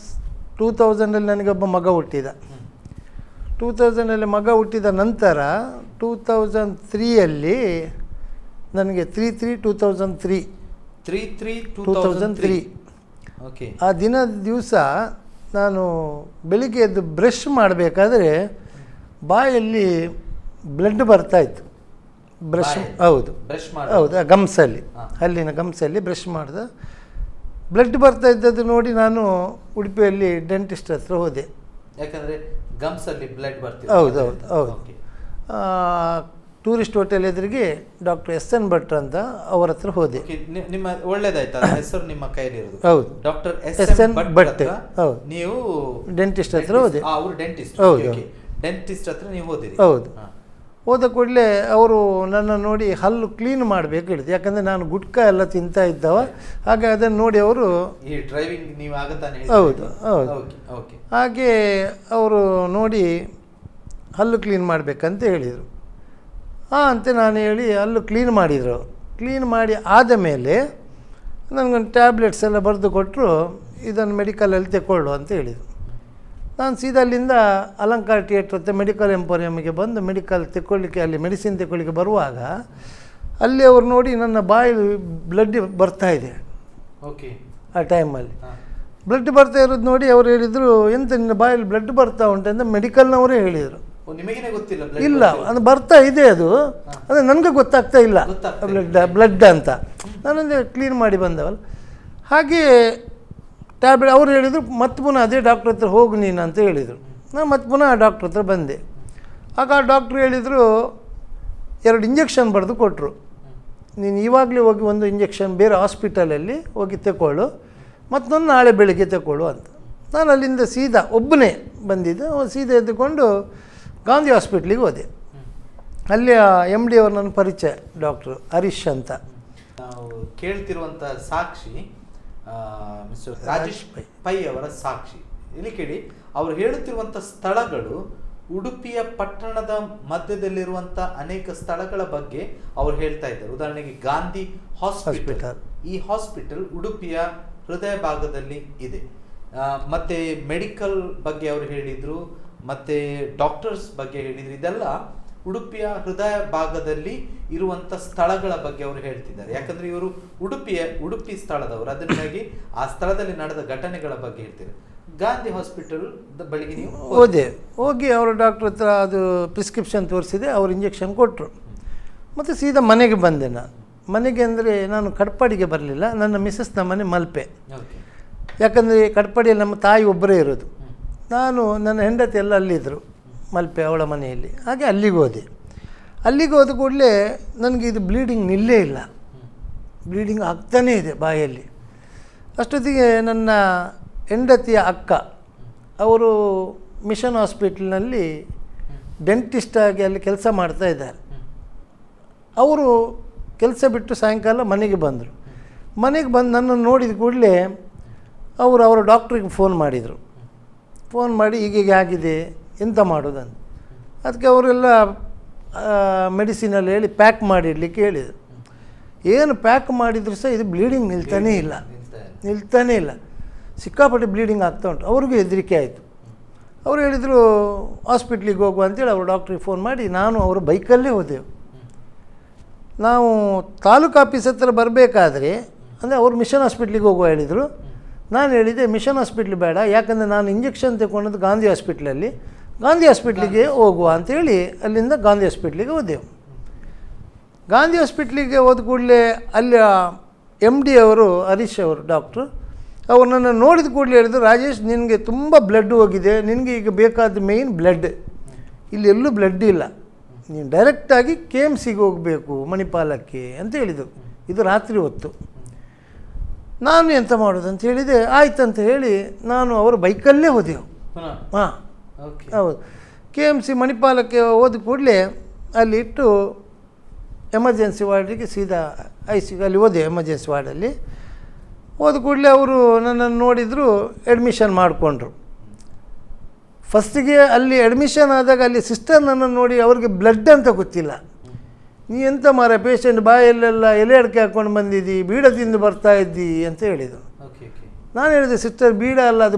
2000 ನನಗೊಬ್ಬ ಮಗ ಹುಟ್ಟಿದ. 2000 ಮಗ ಹುಟ್ಟಿದ ನಂತರ 2003 ನನಗೆ 2003 ಓಕೆ. ಆ ದಿವಸ ನಾನು ಬೆಳಿಗ್ಗೆ ಎದ್ದು ಬ್ರಷ್ ಮಾಡಬೇಕಾದ್ರೆ ಬಾಯಲ್ಲಿ ಬ್ಲಡ್ ಬರ್ತಾಯಿತ್ತು. ಬ್ರಷ್ ಹೌದು ಹೌದು, ಆ ಗಮ್ಸಲ್ಲಿ, ಅಲ್ಲಿನ ಗಮ್ಸಲ್ಲಿ ಬ್ರಷ್ ಮಾಡಿದೆ. ಬ್ಲಡ್ ಬರ್ತಾ ಇದ್ದದ್ದು ನೋಡಿ ನಾನು ಉಡುಪಿಯಲ್ಲಿ ಡೆಂಟಿಸ್ಟ್ ಹತ್ರ ಹೋದೆ. ಯಾಕಂದರೆ ಗಮ್ಸಲ್ಲಿ ಬ್ಲಡ್ ಬರ್ತಿದೆ. ಹೌದು ಹೌದು ಹೌದು. ಟೂರಿಸ್ಟ್ ಹೋಟೆಲ್ ಎದುರಿಗೆ ಡಾಕ್ಟರ್ SN ಭಟ್ರು ಅಂತ ಅವರ ಹತ್ರ ಹೋದೆ. ನಿಮ್ಮ ಒಳ್ಳೇದಾಯ್ತು, ಹೆಸರು ನಿಮ್ಮ ಕೈಲಿರೋದು. ಹೌದು, ಡಾಕ್ಟರ್ SN ಭಟ್. ಹೌದು, ನೀವು ಡೆಂಟಿಸ್ಟ್ ಹತ್ರ ಹೋದೆ. ಅವರು ಡೆಂಟಿಸ್ಟ್. ಹೌದು, ಡೆಂಟಿಸ್ಟ್ ಹತ್ರ ನೀವು ಹೋದಿರಿ. ಹೌದು. ಹೋದ ಕೂಡಲೇ ಅವರು ನನ್ನ ನೋಡಿ ಹಲ್ಲು ಕ್ಲೀನ್ ಮಾಡಬೇಕು ಹೇಳಿದ್ರು. ಯಾಕಂದರೆ ನಾನು ಗುಟ್ಕಾ ಎಲ್ಲ ತಿಂತಾ ಇದ್ದವ, ಹಾಗೆ ಅದನ್ನು ನೋಡಿ ಅವರು ಈ ಡ್ರೈವಿಂಗ್ ನೀವು ಆಗತಾನೆ. ಹೌದು ಹೌದು. ಓಕೆ. ಹಾಗೆ ಅವರು ನೋಡಿ ಹಲ್ಲು ಕ್ಲೀನ್ ಮಾಡಬೇಕಂತ ಹೇಳಿದರು. ಅಂತ ನಾನು ಹೇಳಿ ಹಲ್ಲು ಕ್ಲೀನ್ ಮಾಡಿದರು. ಕ್ಲೀನ್ ಮಾಡಿ ಆದ ಮೇಲೆ ನನಗೊಂದು ಟ್ಯಾಬ್ಲೆಟ್ಸ್ ಎಲ್ಲ ಬರೆದು ಕೊಟ್ಟರು, ಇದನ್ನು ಮೆಡಿಕಲಲ್ಲಿ ತೆಕ್ಕೊಳ್ಳು ಅಂತ ಹೇಳಿದರು. ನಾನು ಸೀದಾ ಅಲ್ಲಿಂದ ಅಲಂಕಾರ ಥಿಯೇಟ್ರ್ ಹತ್ರ ಮೆಡಿಕಲ್ ಎಂಪೋರಿಯಮ್ಗೆ ಬಂದು ಮೆಡಿಕಲ್ ತೆಕ್ಕೊಳ್ಳಿಕ್ಕೆ, ಅಲ್ಲಿ ಮೆಡಿಸಿನ್ ತೆಕ್ಕೊಳ್ಳಿಕ್ಕೆ ಬರುವಾಗ ಅಲ್ಲಿ ಅವರು ನೋಡಿ ನನ್ನ ಬಾಯಲ್ಲಿ ಬ್ಲಡ್ ಬರ್ತಾಯಿದೆ. ಓಕೆ. ಆ ಟೈಮಲ್ಲಿ ಬ್ಲಡ್ ಬರ್ತಾ ಇರೋದು ನೋಡಿ ಅವರು ಹೇಳಿದರು, ಎಂತ ನಿನ್ನ ಬಾಯಲ್ಲಿ ಬ್ಲಡ್ ಬರ್ತಾ ಉಂಟು ಅಂತ ಮೆಡಿಕಲ್ನವರೇ ಹೇಳಿದರು. ನಿಮಗೇನೆ ಗೊತ್ತಿಲ್ಲ? ಇಲ್ಲ, ಅದು ಬರ್ತಾ ಇದೆ, ಅದು ಅಂದರೆ ನನಗೆ ಗೊತ್ತಾಗ್ತಾ ಇಲ್ಲ ಬ್ಲಡ್ ಅಂತ. ನಾನಂದರೆ ಕ್ಲೀನ್ ಮಾಡಿ ಬಂದವಲ್ಲ. ಹಾಗೆ ಟ್ಯಾಬ್ಲೆಟ್ ಅವ್ರು ಹೇಳಿದರು, ಮತ್ತೆ ಪುನಃ ಅದೇ ಡಾಕ್ಟ್ರ್ ಹತ್ರ ಹೋಗು ನೀನು ಅಂತ ಹೇಳಿದರು. ನಾನು ಮತ್ತೆ ಪುನಃ ಆ ಡಾಕ್ಟ್ರ್ ಹತ್ರ ಬಂದೆ. ಆಗ ಆ ಡಾಕ್ಟ್ರು ಹೇಳಿದರು, 2 ಇಂಜೆಕ್ಷನ್ ಬರೆದು ಕೊಟ್ಟರು. ನೀನು ಇವಾಗಲೇ ಹೋಗಿ ಒಂದು ಇಂಜೆಕ್ಷನ್ ಬೇರೆ ಹಾಸ್ಪಿಟಲಲ್ಲಿ ಹೋಗಿ ತಗೊಳ್ಳು, ಮತ್ತೊಂದು ನಾಳೆ ಬೆಳಿಗ್ಗೆ ತಗೊಳ್ಳು ಅಂತ. ನಾನು ಅಲ್ಲಿಂದ ಸೀದಾ ಒಬ್ಬನೇ ಬಂದಿದ್ದೆ. ಸೀದಾ ಎದ್ದುಕೊಂಡು ಗಾಂಧಿ ಹಾಸ್ಪಿಟ್ಲಿಗೆ ಹೋದೆ. ಅಲ್ಲಿ MD ಅವರು ನನ್ನ ಪರಿಚಯ, ಡಾಕ್ಟ್ರು ಹರೀಶ್ ಅಂತ. ನಾವು ಕೇಳ್ತಿರುವಂಥ ಸಾಕ್ಷಿ ಮಿಸ್ಟರ್ ರಾಜೇಶ್ ಪೈ ಅವರ ಸಾಕ್ಷಿ. ಇಲ್ಲಿ ಕೇಳಿ, ಅವರು ಹೇಳುತ್ತಿರುವಂಥ ಸ್ಥಳಗಳು ಉಡುಪಿಯ ಪಟ್ಟಣದ ಮಧ್ಯದಲ್ಲಿರುವಂಥ ಅನೇಕ ಸ್ಥಳಗಳ ಬಗ್ಗೆ ಅವರು ಹೇಳ್ತಾ ಇದ್ದಾರೆ. ಉದಾಹರಣೆಗೆ ಗಾಂಧಿ ಹಾಸ್ಪಿಟಲ್. ಈ ಹಾಸ್ಪಿಟಲ್ ಉಡುಪಿಯ ಹೃದಯ ಭಾಗದಲ್ಲಿ ಇದೆ. ಮತ್ತು ಮೆಡಿಕಲ್ ಬಗ್ಗೆ ಅವರು ಹೇಳಿದರು, ಮತ್ತು ಡಾಕ್ಟರ್ಸ್ ಬಗ್ಗೆ ಹೇಳಿದರು. ಇದೆಲ್ಲ ಉಡುಪಿಯ ಹೃದಯ ಭಾಗದಲ್ಲಿ ಇರುವಂಥ ಸ್ಥಳಗಳ ಬಗ್ಗೆ ಅವರು ಹೇಳ್ತಿದ್ದಾರೆ. ಯಾಕಂದರೆ ಇವರು ಉಡುಪಿ ಸ್ಥಳದವರು, ಅದರಿಂದಾಗಿ ಆ ಸ್ಥಳದಲ್ಲಿ ನಡೆದ ಘಟನೆಗಳ ಬಗ್ಗೆ ಹೇಳ್ತಾರೆ. ಗಾಂಧಿ ಹಾಸ್ಪಿಟಲ್ ಬಳಿಗೆ ನೀವು ಹೋಗಿ ಅವರು ಡಾಕ್ಟ್ರ್ ಹತ್ರ ಅದು ಪ್ರಿಸ್ಕ್ರಿಪ್ಷನ್ ತೋರಿಸಿದೆ. ಅವರು ಇಂಜೆಕ್ಷನ್ ಕೊಟ್ಟರು. ಮತ್ತು ಸೀದಾ ಮನೆಗೆ ಬಂದೆ. ನಾನು ಮನೆಗೆ ಅಂದರೆ ನಾನು ಕಟ್ಪಾಡಿಗೆ ಬರಲಿಲ್ಲ. ನನ್ನ ಮಿಸ್ಸಸ್ನ ಮನೆ ಮಲ್ಪೆ. ಯಾಕಂದರೆ ಕಟ್ಪಾಡಿಯಲ್ಲಿ ನಮ್ಮ ತಾಯಿ ಒಬ್ಬರೇ ಇರೋದು. ನಾನು ನನ್ನ ಹೆಂಡತಿ ಎಲ್ಲ ಅಲ್ಲಿದ್ದರು ಮಲ್ಪೆ, ಅವಳ ಮನೆಯಲ್ಲಿ. ಹಾಗೆ ಅಲ್ಲಿಗೆ ಹೋದೆ. ಅಲ್ಲಿಗೆ ಹೋದ ಕೂಡಲೇ ನನಗೆ ಇದು ಬ್ಲೀಡಿಂಗ್ ನಿಲ್ಲೇ ಇಲ್ಲ, ಬ್ಲೀಡಿಂಗ್ ಆಗ್ತಾನೇ ಇದೆ ಬಾಯಲ್ಲಿ. ಅಷ್ಟೊತ್ತಿಗೆ ನನ್ನ ಹೆಂಡತಿಯ ಅಕ್ಕ, ಅವರು ಮಿಷನ್ ಹಾಸ್ಪಿಟ್ಲ್ನಲ್ಲಿ ಡೆಂಟಿಸ್ಟಾಗಿ ಅಲ್ಲಿ ಕೆಲಸ ಮಾಡ್ತಾ ಇದ್ದಾರೆ. ಅವರು ಕೆಲಸ ಬಿಟ್ಟು ಸಾಯಂಕಾಲ ಮನೆಗೆ ಬಂದರು. ಮನೆಗೆ ಬಂದು ನನ್ನನ್ನು ನೋಡಿದ ಕೂಡಲೇ ಅವರ ಡಾಕ್ಟ್ರಿಗೆ ಫೋನ್ ಮಾಡಿದರು. ಫೋನ್ ಮಾಡಿ ಹೀಗೆ ಆಗಿದೆ, ಎಂತ ಮಾಡೋದಂತ. ಅದಕ್ಕೆ ಅವರೆಲ್ಲ ಮೆಡಿಸಿನಲ್ಲಿ ಹೇಳಿ ಪ್ಯಾಕ್ ಮಾಡಿಡಲಿಕ್ಕೆ ಹೇಳಿದರು. ಏನು ಪ್ಯಾಕ್ ಮಾಡಿದರೂ ಸಹ ಇದು ಬ್ಲೀಡಿಂಗ್ ನಿಲ್ತಾನೇ ಇಲ್ಲ, ಸಿಕ್ಕಾಪಟ್ಟೆ ಬ್ಲೀಡಿಂಗ್ ಆಗ್ತಾ ಉಂಟು. ಅವ್ರಿಗೂ ಹೆದರಿಕೆ ಆಯಿತು. ಅವರು ಹೇಳಿದರು ಹಾಸ್ಪಿಟ್ಲಿಗೆ ಹೋಗುವ ಅಂತೇಳಿ ಅವರು ಡಾಕ್ಟ್ರಿಗೆ ಫೋನ್ ಮಾಡಿ ನಾನು ಅವರು ಬೈಕಲ್ಲೇ ಹೋದೆವು. ನಾವು ತಾಲೂಕು ಆಫೀಸ್ ಹತ್ರ ಬರಬೇಕಾದ್ರೆ, ಅಂದರೆ ಅವರು ಮಿಷನ್ ಹಾಸ್ಪಿಟ್ಲಿಗೆ ಹೋಗುವ ಹೇಳಿದರು. ನಾನು ಹೇಳಿದೆ ಮಿಷನ್ ಹಾಸ್ಪಿಟ್ಲ್ ಬೇಡ, ಯಾಕಂದರೆ ನಾನು ಇಂಜೆಕ್ಷನ್ ತಗೊಂಡದ್ದು ಗಾಂಧಿ ಹಾಸ್ಪಿಟ್ಲಲ್ಲಿ, ಗಾಂಧಿ ಹಾಸ್ಪಿಟ್ಲಿಗೆ ಹೋಗುವ ಅಂಥೇಳಿ ಅಲ್ಲಿಂದ ಗಾಂಧಿ ಹಾಸ್ಪಿಟ್ಲಿಗೆ ಹೋದೆವು. ಗಾಂಧಿ ಹಾಸ್ಪಿಟ್ಲಿಗೆ ಹೋದ ಕೂಡಲೇ ಅಲ್ಲಿ MD ಅವರು ಹರೀಶ್ ಅವರು ಡಾಕ್ಟ್ರು, ಅವ್ರು ನನ್ನ ನೋಡಿದ ಕೂಡಲೇ ಹೇಳಿದ್ರು, ರಾಜೇಶ್ ನಿನಗೆ ತುಂಬ ಬ್ಲಡ್ ಹೋಗಿದೆ, ನಿನಗೆ ಈಗ ಬೇಕಾದ ಮೇಯ್ನ್ ಬ್ಲಡ್, ಇಲ್ಲಿ ಎಲ್ಲೂ ಬ್ಲಡ್ ಇಲ್ಲ, ನೀನು ಡೈರೆಕ್ಟಾಗಿ KMCಗೆ ಹೋಗಬೇಕು ಮಣಿಪಾಲಕ್ಕೆ ಅಂತ ಹೇಳಿದರು. ಇದು ರಾತ್ರಿ ಹೊತ್ತು. ನಾನು ಎಂತ ಮಾಡೋದು ಅಂತ ಹೇಳಿದೆ. ಆಯ್ತಂತ ಹೇಳಿ ನಾನು ಅವರ ಬೈಕಲ್ಲೇ ಹೋದೆವು. ಹಾಂ ಹೌದು. KMC ಮಣಿಪಾಲಕ್ಕೆ ಹೋದ ಕೂಡಲೇ ಅಲ್ಲಿ ಇಟ್ಟು ಎಮರ್ಜೆನ್ಸಿ ವಾರ್ಡಿಗೆ ಸೀದಾ ICU ಅಲ್ಲಿ ಹೋದೆ. ಎಮರ್ಜೆನ್ಸಿ ವಾರ್ಡಲ್ಲಿ ಹೋದ ಕೂಡಲೇ ಅವರು ನನ್ನನ್ನು ನೋಡಿದರು, ಅಡ್ಮಿಷನ್ ಮಾಡಿಕೊಂಡ್ರು. ಫಸ್ಟಿಗೆ ಅಲ್ಲಿ ಅಡ್ಮಿಷನ್ ಆದಾಗ ಅಲ್ಲಿ ಸಿಸ್ಟರ್ ನನ್ನನ್ನು ನೋಡಿ ಅವ್ರಿಗೆ ಬ್ಲಡ್ ಅಂತ ಗೊತ್ತಿಲ್ಲ. ನೀ ಎಂತ ಮಾರ ಪೇಷಂಟ್ ಬಾಯಲ್ಲೆಲ್ಲ ಎಲೆ ಅಡಿಕೆ ಹಾಕ್ಕೊಂಡು ಬಂದಿದ್ದಿ, ಬೀಡ ತಿಂದು ಬರ್ತಾ ಇದ್ದಿ ಅಂತ ಹೇಳಿದರು. ನಾನು ಹೇಳಿದೆ, ಸಿಸ್ಟರ್ ಬೀಡ ಅಲ್ಲ, ಅದು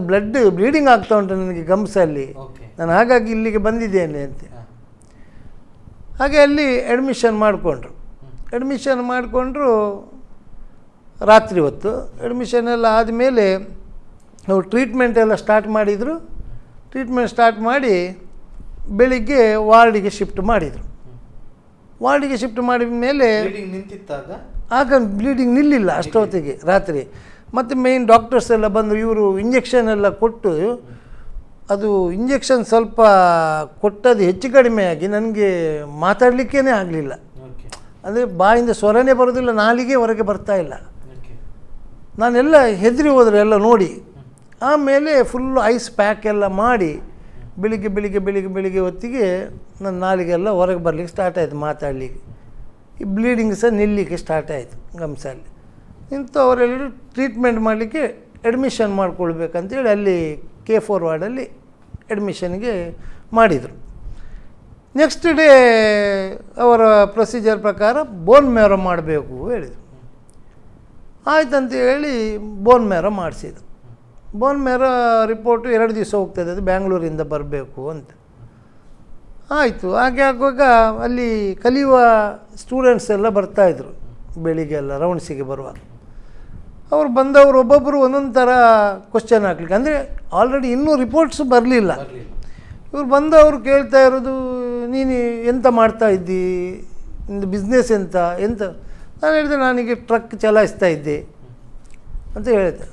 ಬ್ಲೀಡಿಂಗ್ ಆಗ್ತಾ ಉಂಟು ನನಗೆ ಗಮ್ಸಲ್ಲಿ, ನಾನು ಹಾಗಾಗಿ ಇಲ್ಲಿಗೆ ಬಂದಿದ್ದೇನೆ ಅಂತ. ಹಾಗೆ ಅಲ್ಲಿ ಅಡ್ಮಿಷನ್ ಮಾಡಿಕೊಂಡ್ರು ರಾತ್ರಿ ಹೊತ್ತು. ಅಡ್ಮಿಷನ್ ಎಲ್ಲ ಆದಮೇಲೆ ಅವ್ರು ಟ್ರೀಟ್ಮೆಂಟ್ ಎಲ್ಲ ಸ್ಟಾರ್ಟ್ ಮಾಡಿದರು. ಟ್ರೀಟ್ಮೆಂಟ್ ಸ್ಟಾರ್ಟ್ ಮಾಡಿ ಬೆಳಿಗ್ಗೆ ವಾರ್ಡಿಗೆ ಶಿಫ್ಟ್ ಮಾಡಿದರು. ವಾರ್ಡಿಗೆ ಶಿಫ್ಟ್ ಮಾಡಿದ ಮೇಲೆ ಆಗ ಬ್ಲೀಡಿಂಗ್ ನಿಲ್ಲಿಲ್ಲ ಅಷ್ಟೊತ್ತಿಗೆ ರಾತ್ರಿ. ಮತ್ತು ಮೇಯ್ನ್ ಡಾಕ್ಟರ್ಸ್ ಎಲ್ಲ ಬಂದರು. ಇವರು ಇಂಜೆಕ್ಷನ್ ಎಲ್ಲ ಕೊಟ್ಟು, ಅದು ಇಂಜೆಕ್ಷನ್ ಸ್ವಲ್ಪ ಕೊಟ್ಟದ್ದು ಹೆಚ್ಚು ಕಡಿಮೆ ಆಗಿ ನನಗೆ ಮಾತಾಡಲಿಕ್ಕೇ ಆಗಲಿಲ್ಲ. ಅಂದರೆ ಬಾಯಿಂದ ಸ್ವರನೇ ಬರೋದಿಲ್ಲ, ನಾಲಿಗೆ ಹೊರಗೆ ಬರ್ತಾಯಿಲ್ಲ. ನಾನೆಲ್ಲ ಹೆದರಿ ಹೋದರೆ ಎಲ್ಲ ನೋಡಿ. ಆಮೇಲೆ ಫುಲ್ಲು ಐಸ್ ಪ್ಯಾಕ್ ಎಲ್ಲ ಮಾಡಿ ಬೆಳಿಗ್ಗೆ ಹೊತ್ತಿಗೆ ನನ್ನ ನಾಲಿಗೆಲ್ಲ ಹೊರಗೆ ಬರಲಿಕ್ಕೆ ಸ್ಟಾರ್ಟ್ ಆಯಿತು, ಮಾತಾಡಲಿಕ್ಕೆ. ಈ ಬ್ಲೀಡಿಂಗ್ ಸಹ ನಿಲ್ಲಲಿಕ್ಕೆ ಸ್ಟಾರ್ಟ್ ಆಯಿತು ಗಮ್ಸಲ್ಲಿ. ಇಂಥವರೆಲ್ಲರೂ ಟ್ರೀಟ್ಮೆಂಟ್ ಮಾಡಲಿಕ್ಕೆ ಅಡ್ಮಿಷನ್ ಮಾಡ್ಕೊಳ್ಬೇಕಂತೇಳಿ ಅಲ್ಲಿ K4 ವಾರ್ಡಲ್ಲಿ ಅಡ್ಮಿಷನ್ಗೆ ಮಾಡಿದರು. ನೆಕ್ಸ್ಟ್ ಡೇ ಅವರ ಪ್ರೊಸೀಜರ್ ಪ್ರಕಾರ ಬೋನ್ ಮ್ಯಾರೋ ಮಾಡಬೇಕು ಹೇಳಿದರು. ಆಯ್ತಂತ ಹೇಳಿ ಬೋನ್ ಮ್ಯಾರೋ ಮಾಡಿಸಿದ್ರು. ಬೋನ್ ಮ್ಯಾರೋ ರಿಪೋರ್ಟು 2 ದಿವಸ ಹೋಗ್ತದೆ, ಅದು ಬ್ಯಾಂಗ್ಳೂರಿಂದ ಬರಬೇಕು ಅಂತ ಆಯಿತು. ಹಾಗೆ ಆಗುವಾಗ ಅಲ್ಲಿ ಕಲಿಯುವ ಸ್ಟೂಡೆಂಟ್ಸ್ ಎಲ್ಲ ಬರ್ತಾಯಿದ್ರು ಬೆಳಿಗ್ಗೆ ಎಲ್ಲ ರೌಂಡ್ಸಿಗೆ ಬರುವಾಗ. ಅವ್ರು ಬಂದವರು ಒಬ್ಬೊಬ್ಬರು ಒಂದೊಂದು ಥರ ಕ್ವಶನ್ ಹಾಕ್ಲಿಕ್ಕೆ, ಅಂದರೆ ಆಲ್ರೆಡಿ ಇನ್ನೂ ರಿಪೋರ್ಟ್ಸ್ ಬರಲಿಲ್ಲ. ಇವ್ರು ಬಂದವರು ಕೇಳ್ತಾ ಇರೋದು, ನೀನು ಎಂತ ಮಾಡ್ತಾ ಇದ್ದಿ, ನಿಂದು ಬಿಸ್ನೆಸ್ ಎಂತ. ನಾನು ಹೇಳಿದೆ, ನನಗೆ ಟ್ರಕ್ ಚಲಾಯಿಸ್ತಾ ಇದ್ದೆ ಅಂತ ಹೇಳಿದೆ.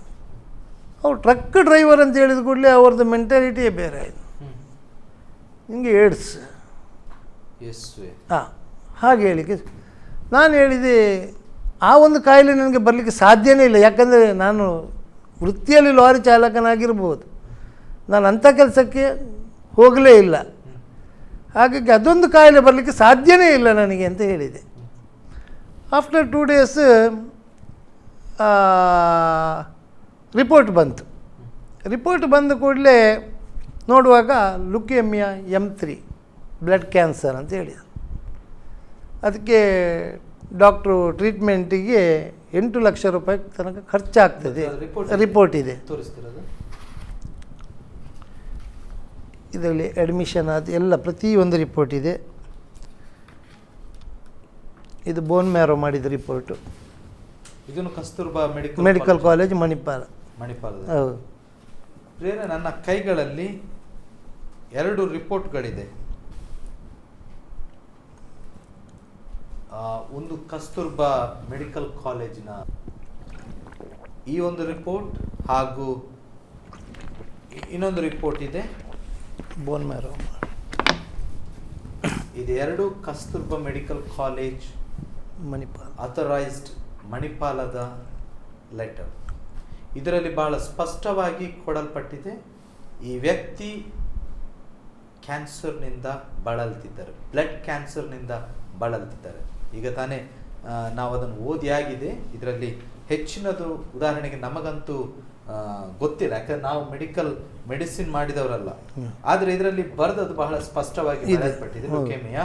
ಅವ್ರು ಟ್ರಕ್ ಡ್ರೈವರ್ ಅಂತ ಹೇಳಿದ ಕೂಡಲೇ ಅವ್ರದ್ದು ಮೆಂಟಾಲಿಟಿಯೇ ಬೇರೆ ಆಯಿತು. ನಿಮಗೆ ಏಡ್ಸ್ ಹಾಗೆ ಹೇಳಿಕೆ ನಾನು ಹೇಳಿದೆ, ಆ ಒಂದು ಕಾಯಿಲೆ ನನಗೆ ಬರಲಿಕ್ಕೆ ಸಾಧ್ಯನೇ ಇಲ್ಲ. ಯಾಕಂದರೆ ನಾನು ವೃತ್ತಿಯಲ್ಲಿ ಲಾರಿ ಚಾಲಕನಾಗಿರ್ಬೋದು, ನಾನು ಅಂಥ ಕೆಲಸಕ್ಕೆ ಹೋಗಲೇ ಇಲ್ಲ. ಹಾಗಾಗಿ ಅದೊಂದು ಕಾಯಿಲೆ ಬರಲಿಕ್ಕೆ ಸಾಧ್ಯನೇ ಇಲ್ಲ ನನಗೆ ಅಂತ ಹೇಳಿದೆ. ಆಫ್ಟರ್ 2 ಡೇಸ್ ರಿಪೋರ್ಟ್ ಬಂದ ಕೂಡಲೇ ನೋಡುವಾಗ ಲುಕೇಮಿಯಾ M3 ಬ್ಲಡ್ ಕ್ಯಾನ್ಸರ್ ಅಂತ ಹೇಳಿದರು. ಅದಕ್ಕೆ ಡಾಕ್ಟ್ರು ಟ್ರೀಟ್ಮೆಂಟಿಗೆ 8 ಲಕ್ಷ ರೂಪಾಯಿ ತನಕ ಖರ್ಚಾಗ್ತದೆ. ರಿಪೋರ್ಟ್ ಇದೆ, ಇದರಲ್ಲಿ ಅಡ್ಮಿಷನ್ ಆದ ಎಲ್ಲ ಪ್ರತಿಯೊಂದು ರಿಪೋರ್ಟ್ ಇದೆ. ಇದು ಬೋನ್ ಮ್ಯಾರೋ ಮಾಡಿದ ರಿಪೋರ್ಟು. ಇದನ್ನು ಕಸ್ತೂರ್ಬಾ ಮೆಡಿಕಲ್ ಕಾಲೇಜ್ ಮಣಿಪಾಲ. ಹೌದು. ನನ್ನ ಕೈಗಳಲ್ಲಿ 2 ರಿಪೋರ್ಟ್ಗಳಿದೆ. ಒಂದು ಕಸ್ತೂರ್ಬಾ ಮೆಡಿಕಲ್ ಕಾಲೇಜಿನ ಈ ಒಂದು ರಿಪೋರ್ಟ್ ಹಾಗೂ ಇನ್ನೊಂದು ರಿಪೋರ್ಟ್ ಇದೆ ಬೋನ್ ಮ್ಯಾರೋ. ಇದು 2 Kasturba medical college Manipal authorized ಮಣಿಪಾಲದ ಲೆಟರ್. ಇದರಲ್ಲಿ ಬಹಳ ಸ್ಪಷ್ಟವಾಗಿ ಕೊಡಲ್ಪಟ್ಟಿದೆ, ಈ ವ್ಯಕ್ತಿ ಕ್ಯಾನ್ಸರ್ನಿಂದ ಬಳಲ್ತಿದ್ದಾರೆ, ಬ್ಲಡ್ ಕ್ಯಾನ್ಸರ್ನಿಂದ ಬಳಲ್ತಿದ್ದಾರೆ. ಈಗ ತಾನೇ ನಾವು ಅದನ್ನು ಓದಿ ಆಗಿದೆ. ಇದರಲ್ಲಿ ಹೆಚ್ಚಿನದು ಉದಾಹರಣೆಗೆ ನಮಗಂತೂ ಗೊತ್ತಿಲ್ಲ, ಯಾಕಂದ್ರೆ ನಾವು ಮೆಡಿಸಿನ್ ಮಾಡಿದವರಲ್ಲ. ಆದರೆ ಇದರಲ್ಲಿ ಬರೆದದ್ದು ಬಹಳ ಸ್ಪಷ್ಟವಾಗಿ ಬರೆಯಲ್ಪಟ್ಟಿದೆ. ಲುಕೇಮಿಯಾ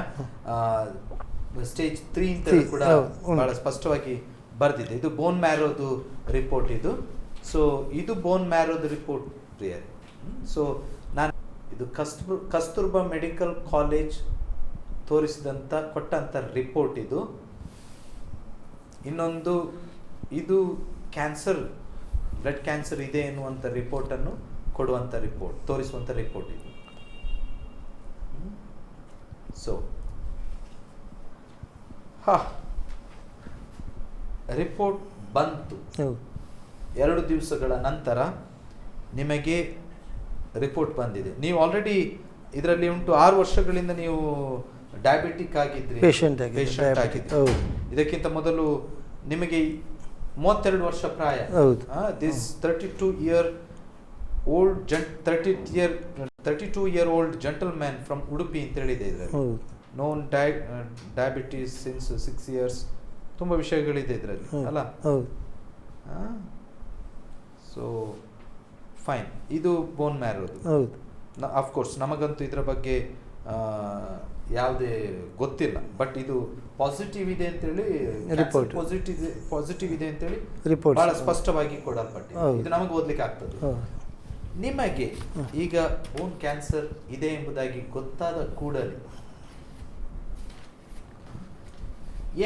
ಸ್ಟೇಜ್ 3 ಅಂತ ಕೂಡ ಬಹಳ ಸ್ಪಷ್ಟವಾಗಿ ಬರೆದಿದೆ. ಇದು ಬೋನ್ ಮ್ಯಾರೋದು ರಿಪೋರ್ಟ್ ಇದು. ಸೊ ಇದು ಬೋನ್ ಮ್ಯಾರೋದು ರಿಪೋರ್ಟ್ ಪ್ರಿಯರೇ. ಸೊ ನಾನು ಇದು ಕಸ್ತೂರ್ಬಾ ಮೆಡಿಕಲ್ ಕಾಲೇಜ್ ಕೊಟ್ಟಂಥ ರಿಪೋರ್ಟ್ ಇದು. ಇನ್ನೊಂದು ಇದು ಕ್ಯಾನ್ಸರ್, ಬ್ಲಡ್ ಕ್ಯಾನ್ಸರ್ ಇದೆ ಎನ್ನುವಂಥ ರಿಪೋರ್ಟನ್ನು ಕೊಡುವಂಥ ರಿಪೋರ್ಟ್, ತೋರಿಸುವಂಥ ರಿಪೋರ್ಟ್ ಇದು. ಸೊ ರಿಪೋರ್ಟ್ ಬಂತು. 2 ದಿವಸಗಳ ನಂತರ ನಿಮಗೆ ರಿಪೋರ್ಟ್ ಬಂದಿದೆ. ನೀವು ಆಲ್ರೆಡಿ ಇದರಲ್ಲಿ ಉಂಟು 6 ವರ್ಷಗಳಿಂದ ನೀವು ಡಯಾಬಿಟಿಕ್ ಆಗಿದ್ರಿ, ಪೇಷಂಟ್ ಆಗಿದ್ರಿ. ಇದಕ್ಕಿಂತ ಮೊದಲು ನಿಮಗೆ 32 ವರ್ಷ ಪ್ರಾಯ. This 32 year old gentleman from Udupi ಅಂತ ಹೇಳಿದೆ ಇದರಲ್ಲಿ. Known diabetes since 6 years. ತುಂಬ ವಿಷಯಗಳಿದೆ ಇದರಲ್ಲಿ ಅಲ್ಲ. So fine. ಇದು ಬೋನ್ ಮ್ಯಾರೋದು. ಅಫ್ಕೋರ್ಸ್ ನಮಗಂತೂ ಇದರ ಬಗ್ಗೆ ಯಾವುದೇ ಗೊತ್ತಿಲ್ಲ, ಬಟ್ ಇದು ಪಾಸಿಟಿವ್ ಇದೆ ಅಂತೇಳಿ ರಿಪೋರ್ಟ್ ಪಾಸಿಟಿವ್ ಇದೆ ಅಂತೇಳಿ ರಿಪೋರ್ಟ್ ಬಹಳ ಸ್ಪಷ್ಟವಾಗಿ ಕೊಡಲ್ಪಟ್ಟಿದೆ. ಇದು ನಮಗೆ ಓದ್ಲಿಕ್ಕೆ ಆಗ್ತದೆ. ನಿಮಗೆ ಈಗ ಬೋನ್ ಕ್ಯಾನ್ಸರ್ ಇದೆ ಎಂಬುದಾಗಿ ಗೊತ್ತಾದ ಕೂಡಲೇ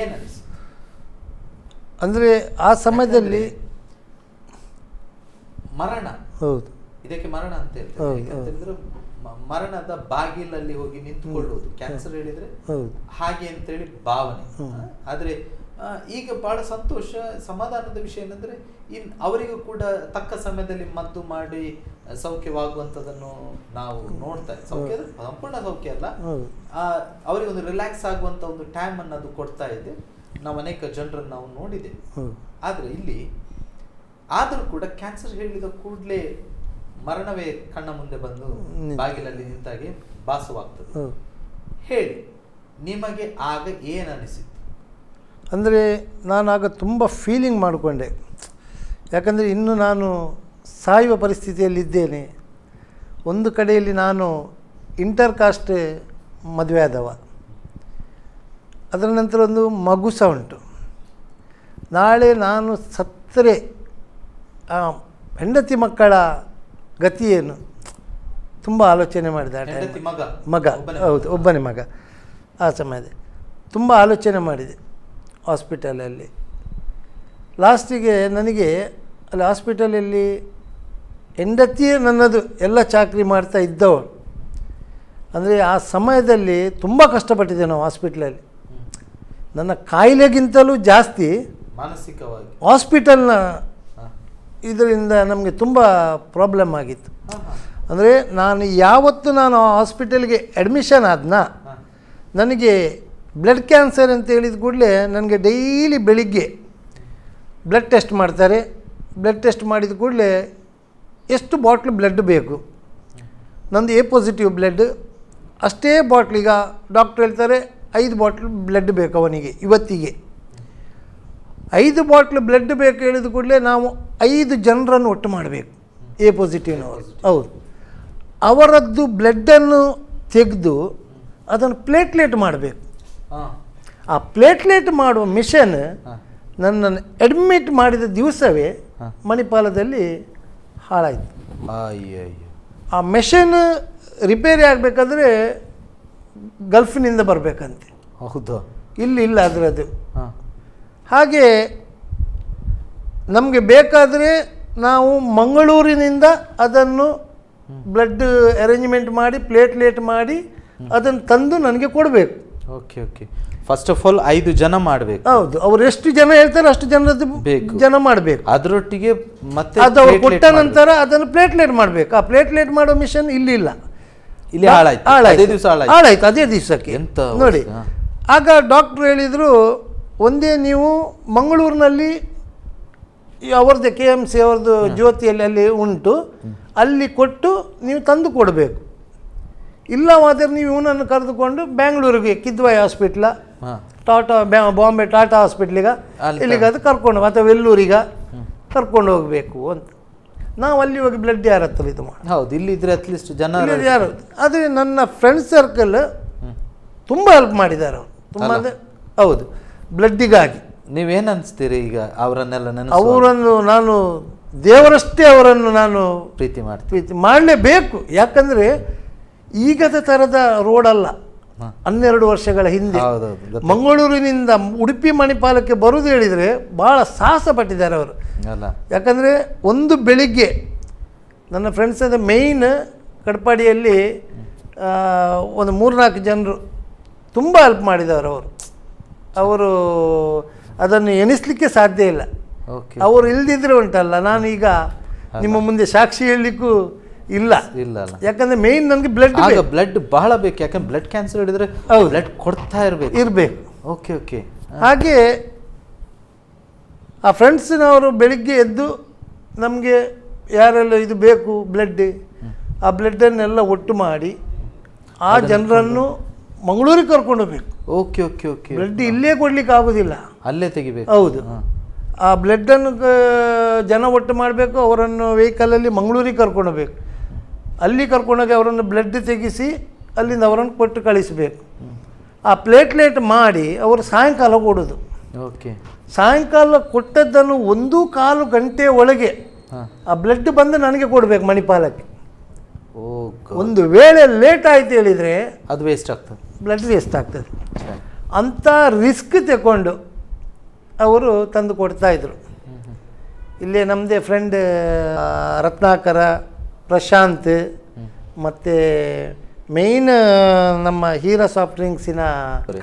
ಏನನಿಸ್ತು? ಅಂದರೆ ಆ ಸಮಯದಲ್ಲಿ ಮರಣ, ಹೌದು ಇದಕ್ಕೆ ಮರಣ ಅಂತ ಹೇಳ್ತಾರೆ. ಯಾಕಂತಂದ್ರೆ ಮರಣದ ಬಾಗಿಲಲ್ಲಿ ಹೋಗಿ ನಿಂತುಕೊಳ್ಳುವುದು ಕ್ಯಾನ್ಸರ್ ಹೇಳಿದ್ರೆ ಹಾಗೆ ಅಂತೇಳಿ ಭಾವನೆ. ಆದ್ರೆ ಈಗ ಬಹಳ ಸಂತೋಷ ಸಮಾಧಾನದ ವಿಷಯ ಏನಂದ್ರೆ ಅವರಿಗೂ ಕೂಡ ತಕ್ಕ ಸಮಯದಲ್ಲಿ ಮದ್ದು ಮಾಡಿ ಸೌಖ್ಯವಾಗುವಂಥದ್ದನ್ನು ನಾವು ನೋಡ್ತಾ ಇದ್ದೀವಿ. ಸೌಖ್ಯ ಸಂಪೂರ್ಣ ಸೌಖ್ಯ ಅಲ್ಲ, ಅವರಿಗೆ ಒಂದು ರಿಲ್ಯಾಕ್ಸ್ ಆಗುವಂತ ಒಂದು ಟೈಮ್ ಅನ್ನು ಅದು ಕೊಡ್ತಾ ಇದೆ. ನಾವು ಅನೇಕ ಜನರನ್ನು ನಾವು ನೋಡಿದ್ದೇವೆ. ಆದ್ರೆ ಇಲ್ಲಿ ಆದರೂ ಕೂಡ ಕ್ಯಾನ್ಸರ್ ಹೇಳಿದ ಕೂಡಲೇ ಮರಣವೇ ಕಣ್ಣ ಮುಂದೆ ಬಂದು ಬಾಗಿಲಲ್ಲಿ ನಿಂತಾಗೆ ಭಾಸವಾಗ್ತದೆ. ಹೇಳಿ, ನಿಮಗೆ ಆಗ ಏನು ಅನಿಸಿತು? ಅಂದರೆ ನಾನು ಆಗ ತುಂಬ ಫೀಲಿಂಗ್ ಮಾಡಿಕೊಂಡೆ. ಯಾಕಂದರೆ ಇನ್ನು ನಾನು ಸಾಯುವ ಪರಿಸ್ಥಿತಿಯಲ್ಲಿದ್ದೇನೆ. ಒಂದು ಕಡೆಯಲ್ಲಿ ನಾನು ಇಂಟರ್ ಕಾಸ್ಟ್ ಮದುವೆ ಆದವ, ಅದರ ನಂತರ ಒಂದು ಮಗು ಸಹ ಉಂಟು. ನಾಳೆ ನಾನು ಸತ್ತರೆ ಹೆಂಡತಿ ಮಕ್ಕಳ ಗತಿ ಏನು ತುಂಬ ಆಲೋಚನೆ ಮಾಡಿದೆ. ಮಗ, ಹೌದು, ಒಬ್ಬನೇ ಮಗ. ಆ ಸಮಯದಲ್ಲಿ ತುಂಬ ಆಲೋಚನೆ ಮಾಡಿದೆ ಹಾಸ್ಪಿಟಲಲ್ಲಿ. ಲಾಸ್ಟಿಗೆ ನನಗೆ ಅಲ್ಲಿ ಹಾಸ್ಪಿಟಲಲ್ಲಿ ಹೆಂಡತಿಯೇ ನನ್ನದು ಎಲ್ಲ ಚಾಕರಿ ಮಾಡ್ತಾ ಇದ್ದವಳು. ಅಂದರೆ ಆ ಸಮಯದಲ್ಲಿ ತುಂಬ ಕಷ್ಟಪಟ್ಟಿದ್ದೆ ನಾವು ಹಾಸ್ಪಿಟ್ಲಲ್ಲಿ. ನನ್ನ ಕಾಯಿಲೆಗಿಂತಲೂ ಜಾಸ್ತಿ ಮಾನಸಿಕವಾಗಿ ಹಾಸ್ಪಿಟಲ್ನ ಇದರಿಂದ ನಮಗೆ ತುಂಬ ಪ್ರಾಬ್ಲಮ್ ಆಗಿತ್ತು. ಅಂದರೆ ಯಾವತ್ತು ನಾನು ಹಾಸ್ಪಿಟಲ್ಗೆ ಅಡ್ಮಿಷನ್ ಆದ್ನ, ನನಗೆ ಬ್ಲಡ್ ಕ್ಯಾನ್ಸರ್ ಅಂತ ಹೇಳಿದ ಕೂಡಲೇ ನನಗೆ ಡೈಲಿ ಬೆಳಿಗ್ಗೆ ಬ್ಲಡ್ ಟೆಸ್ಟ್ ಮಾಡ್ತಾರೆ. ಬ್ಲಡ್ ಟೆಸ್ಟ್ ಮಾಡಿದ ಕೂಡಲೇ ಎಷ್ಟು ಬಾಟ್ಲು ಬ್ಲಡ್ ಬೇಕು, ನಂದು ಎ ಪಾಸಿಟಿವ್ ಬ್ಲಡ್, ಅಷ್ಟೇ ಬಾಟ್ಲ್. ಈಗ ಡಾಕ್ಟ್ರ್ ಹೇಳ್ತಾರೆ 5 ಬಾಟ್ಲ್ ಬ್ಲಡ್ ಬೇಕು ಅವನಿಗೆ ಇವತ್ತಿಗೆ. 5 ಬಾಟ್ಲ್ ಬ್ಲಡ್ ಬೇಕು ಹೇಳಿದ ಕೂಡಲೇ ನಾವು 5 ಜನರನ್ನು ಒಟ್ಟು ಮಾಡಬೇಕು, ಎ ಪಾಸಿಟಿವ್ನವರು. ಹೌದು, ಅವರದ್ದು ಬ್ಲಡ್ಡನ್ನು ತೆಗೆದು ಅದನ್ನು ಪ್ಲೇಟ್ಲೆಟ್ ಮಾಡಬೇಕು. ಆ ಪ್ಲೇಟ್ಲೆಟ್ ಮಾಡುವ ಮಿಷನ್ ನನ್ನನ್ನು ಅಡ್ಮಿಟ್ ಮಾಡಿದ ದಿವಸವೇ ಮಣಿಪಾಲದಲ್ಲಿ ಹಾಳಾಯಿತು. ಆ ಮೆಷಿನ್ ರಿಪೇರಿ ಆಗಬೇಕಾದ್ರೆ ಗಲ್ಫಿನಿಂದ ಬರಬೇಕಂತೆ. ಹೌದು, ಇಲ್ಲ ಅದರದ್ದು. ಹಾಗೆ ನಮಗೆ ಬೇಕಾದರೆ ನಾವು ಮಂಗಳೂರಿನಿಂದ ಅದನ್ನು ಬ್ಲಡ್ ಅರೇಂಜ್ಮೆಂಟ್ ಮಾಡಿ ಪ್ಲೇಟ್ಲೆಟ್ ಮಾಡಿ ಅದನ್ನು ತಂದು ನನಗೆ ಕೊಡಬೇಕು. Okay okay. First of all 5 ಜನ ಮಾಡಬೇಕು. ಹೌದು, ಅವ್ರು ಎಷ್ಟು ಜನ ಹೇಳ್ತಾರೆ ಅಷ್ಟು ಜನರದ್ದು ಜನ ಮಾಡಬೇಕು. ಅದರೊಟ್ಟಿಗೆ ಮತ್ತೆ ಅದು ಅವ್ರು ಕೊಟ್ಟ ನಂತರ ಅದನ್ನು ಪ್ಲೇಟ್ಲೆಟ್ ಮಾಡಬೇಕು. ಆ ಪ್ಲೇಟ್ಲೆಟ್ ಮಾಡೋ ಮಿಷನ್ ಇಲ್ಲಿ ಹಾಳಾಯ್ತು ಅದೇ ದಿವಸಕ್ಕೆ. ನೋಡಿ, ಆಗ ಡಾಕ್ಟ್ರು ಹೇಳಿದರು, ಒಂದೇ ನೀವು ಮಂಗಳೂರಿನಲ್ಲಿ ಅವ್ರದ್ದು KMC ಅವ್ರದ್ದು ಜ್ಯೋತಿಯಲ್ಲಿ ಅಲ್ಲಿ ಉಂಟು, ಅಲ್ಲಿ ಕೊಟ್ಟು ನೀವು ತಂದು ಕೊಡಬೇಕು. ಇಲ್ಲವಾದರೆ ನೀವು ಇವನನ್ನು ಕರೆದುಕೊಂಡು ಬೆಂಗಳೂರಿಗೆ ಕಿದ್ವಾಯಿ ಹಾಸ್ಪಿಟ್ಲ, ಟಾಟಾ ಬಾಂಬೆ ಟಾಟಾ ಹಾಸ್ಪಿಟ್ಲಿಗೆ ಇಲ್ಲಿಗಾದ್ರೆ ಕರ್ಕೊಂಡು ಅಥವಾ ವೆಲ್ಲೂರಿಗೆ ಕರ್ಕೊಂಡು ಹೋಗಬೇಕು ಅಂತ. ನಾವು ಅಲ್ಲಿ ಹೋಗಿ ಬ್ಲಡ್ ಯಾರ ಹತ್ರ ಇದು ಮಾಡಿ. ಹೌದು, ಇಲ್ಲಿದ್ರೆ ಅಟ್ಲೀಸ್ಟ್ ಜನ ಯಾರು. ಆದರೆ ನನ್ನ ಫ್ರೆಂಡ್ ಸರ್ಕಲ್ ತುಂಬ ಹೆಲ್ಪ್ ಮಾಡಿದ್ದಾರೆ ಅವರು, ತುಂಬ ಅಂದರೆ ಹೌದು, ಬ್ಲಡ್ಡಿಗಾಗಿ. ನೀವೇನು ಅನಿಸ್ತೀರಿ ಈಗ ಅವರನ್ನೆಲ್ಲ? ಅವರನ್ನು ನಾನು ದೇವರಷ್ಟೇ ಅವರನ್ನು ನಾನು ಪ್ರೀತಿ ಮಾಡಲೇಬೇಕು. ಯಾಕಂದರೆ ಈಗದ ಥರದ ರೋಡಲ್ಲ. 12 ವರ್ಷಗಳ ಹಿಂದೆ ಮಂಗಳೂರಿನಿಂದ ಉಡುಪಿ ಮಣಿಪಾಲಕ್ಕೆ ಬರುವುದು ಹೇಳಿದರೆ ಭಾಳ ಸಾಹಸ ಪಟ್ಟಿದ್ದಾರೆ ಅವರು. ಯಾಕಂದರೆ ಒಂದು ಬೆಳಿಗ್ಗೆ ನನ್ನ ಫ್ರೆಂಡ್ಸ್ ಅಂದರೆ ಮೇಯ್ನ್ ಕಡಪಾಡಿಯಲ್ಲಿ ಒಂದು 3-4 ಜನರು ತುಂಬ ಹೆಲ್ಪ್ ಮಾಡಿದವರು. ಅವರು ಅದನ್ನು ಎನಿಸ್ಲಿಕ್ಕೆ ಸಾಧ್ಯ ಇಲ್ಲ. ಅವರು ಇಲ್ದಿದ್ರೆ ಉಂಟಲ್ಲ, ನಾನು ಈಗ ನಿಮ್ಮ ಮುಂದೆ ಸಾಕ್ಷಿ ಹೇಳಲಿಕ್ಕೂ ಇಲ್ಲ. ಯಾಕಂದ್ರೆ ಮೇಯ್ನ್ ನನಗೆ ಬ್ಲಡ್ ಬಹಳ ಬೇಕು. ಯಾಕಂದ್ರೆ ಬ್ಲಡ್ ಕ್ಯಾನ್ಸರ್ ಹಿಡಿದ್ರೆ ಬ್ಲಡ್ ಕೊಡ್ತಾ ಇರಬೇಕು. Okay okay. ಹಾಗೆ ಆ ಫ್ರೆಂಡ್ಸ್ನವರು ಬೆಳಿಗ್ಗೆ ಎದ್ದು ನಮಗೆ ಯಾರೆಲ್ಲ ಇದು ಬೇಕು ಬ್ಲಡ್, ಆ ಬ್ಲಡ್ಡನ್ನೆಲ್ಲ ಒಟ್ಟು ಮಾಡಿ ಆ ಜನರನ್ನು ಮಂಗಳೂರಿಗೆ ಕರ್ಕೊಂಡು ಹೋಗ್ಬೇಕು. Okay okay okay. ಬ್ಲಡ್ ಇಲ್ಲೇ ಕೊಡ್ಲಿಕ್ಕೆ ಆಗೋದಿಲ್ಲ, ಅಲ್ಲೇ ತೆಗಿಬೇಕು. ಹೌದು, ಆ ಬ್ಲಡ್ಡನ್ನು ಜನ ಒಟ್ಟು ಮಾಡಬೇಕು, ಅವರನ್ನು ವೆಹಿಕಲಲ್ಲಿ ಮಂಗಳೂರಿಗೆ ಕರ್ಕೊಂಡು ಹೋಗ್ಬೇಕು. ಅಲ್ಲಿ ಕರ್ಕೊಂಡೋಗಿ ಅವರನ್ನು ಬ್ಲಡ್ ತೆಗಿಸಿ ಅಲ್ಲಿಂದ ಅವರನ್ನು ಕೊಟ್ಟು ಕಳಿಸಬೇಕು. ಆ ಪ್ಲೇಟ್ಲೆಟ್ ಮಾಡಿ ಅವರು ಸಾಯಂಕಾಲ ಕೊಡೋದು. ಓಕೆ. ಸಾಯಂಕಾಲ ಕೊಟ್ಟದ್ದನ್ನು 1.25 ಗಂಟೆ ಒಳಗೆ ಆ ಬ್ಲಡ್ ಬಂದು ನನಗೆ ಕೊಡಬೇಕು ಮಣಿಪಾಲಕ್ಕೆ. ಒಂದು ವೇಳೆ ಲೇಟ್ ಆಯ್ತು ಹೇಳಿದರೆ ಅದು ವೇಸ್ಟ್ ಆಗ್ತದೆ, ಬ್ಲಡ್ ವೇಸ್ಟ್ ಆಗ್ತದೆ. ಅಂಥ ರಿಸ್ಕ್ ತಗೊಂಡು ಅವರು ತಂದು ಕೊಡ್ತಾಯಿದ್ರು. ಇಲ್ಲೇ ನಮ್ಮದೇ ಫ್ರೆಂಡ್ ರತ್ನಾಕರ, ಪ್ರಶಾಂತ್ ಮತ್ತು ಮೇಯ್ನ್ ನಮ್ಮ ಹೀರಾ ಸಾಫ್ಟ್ ಡ್ರಿಂಕ್ಸಿನ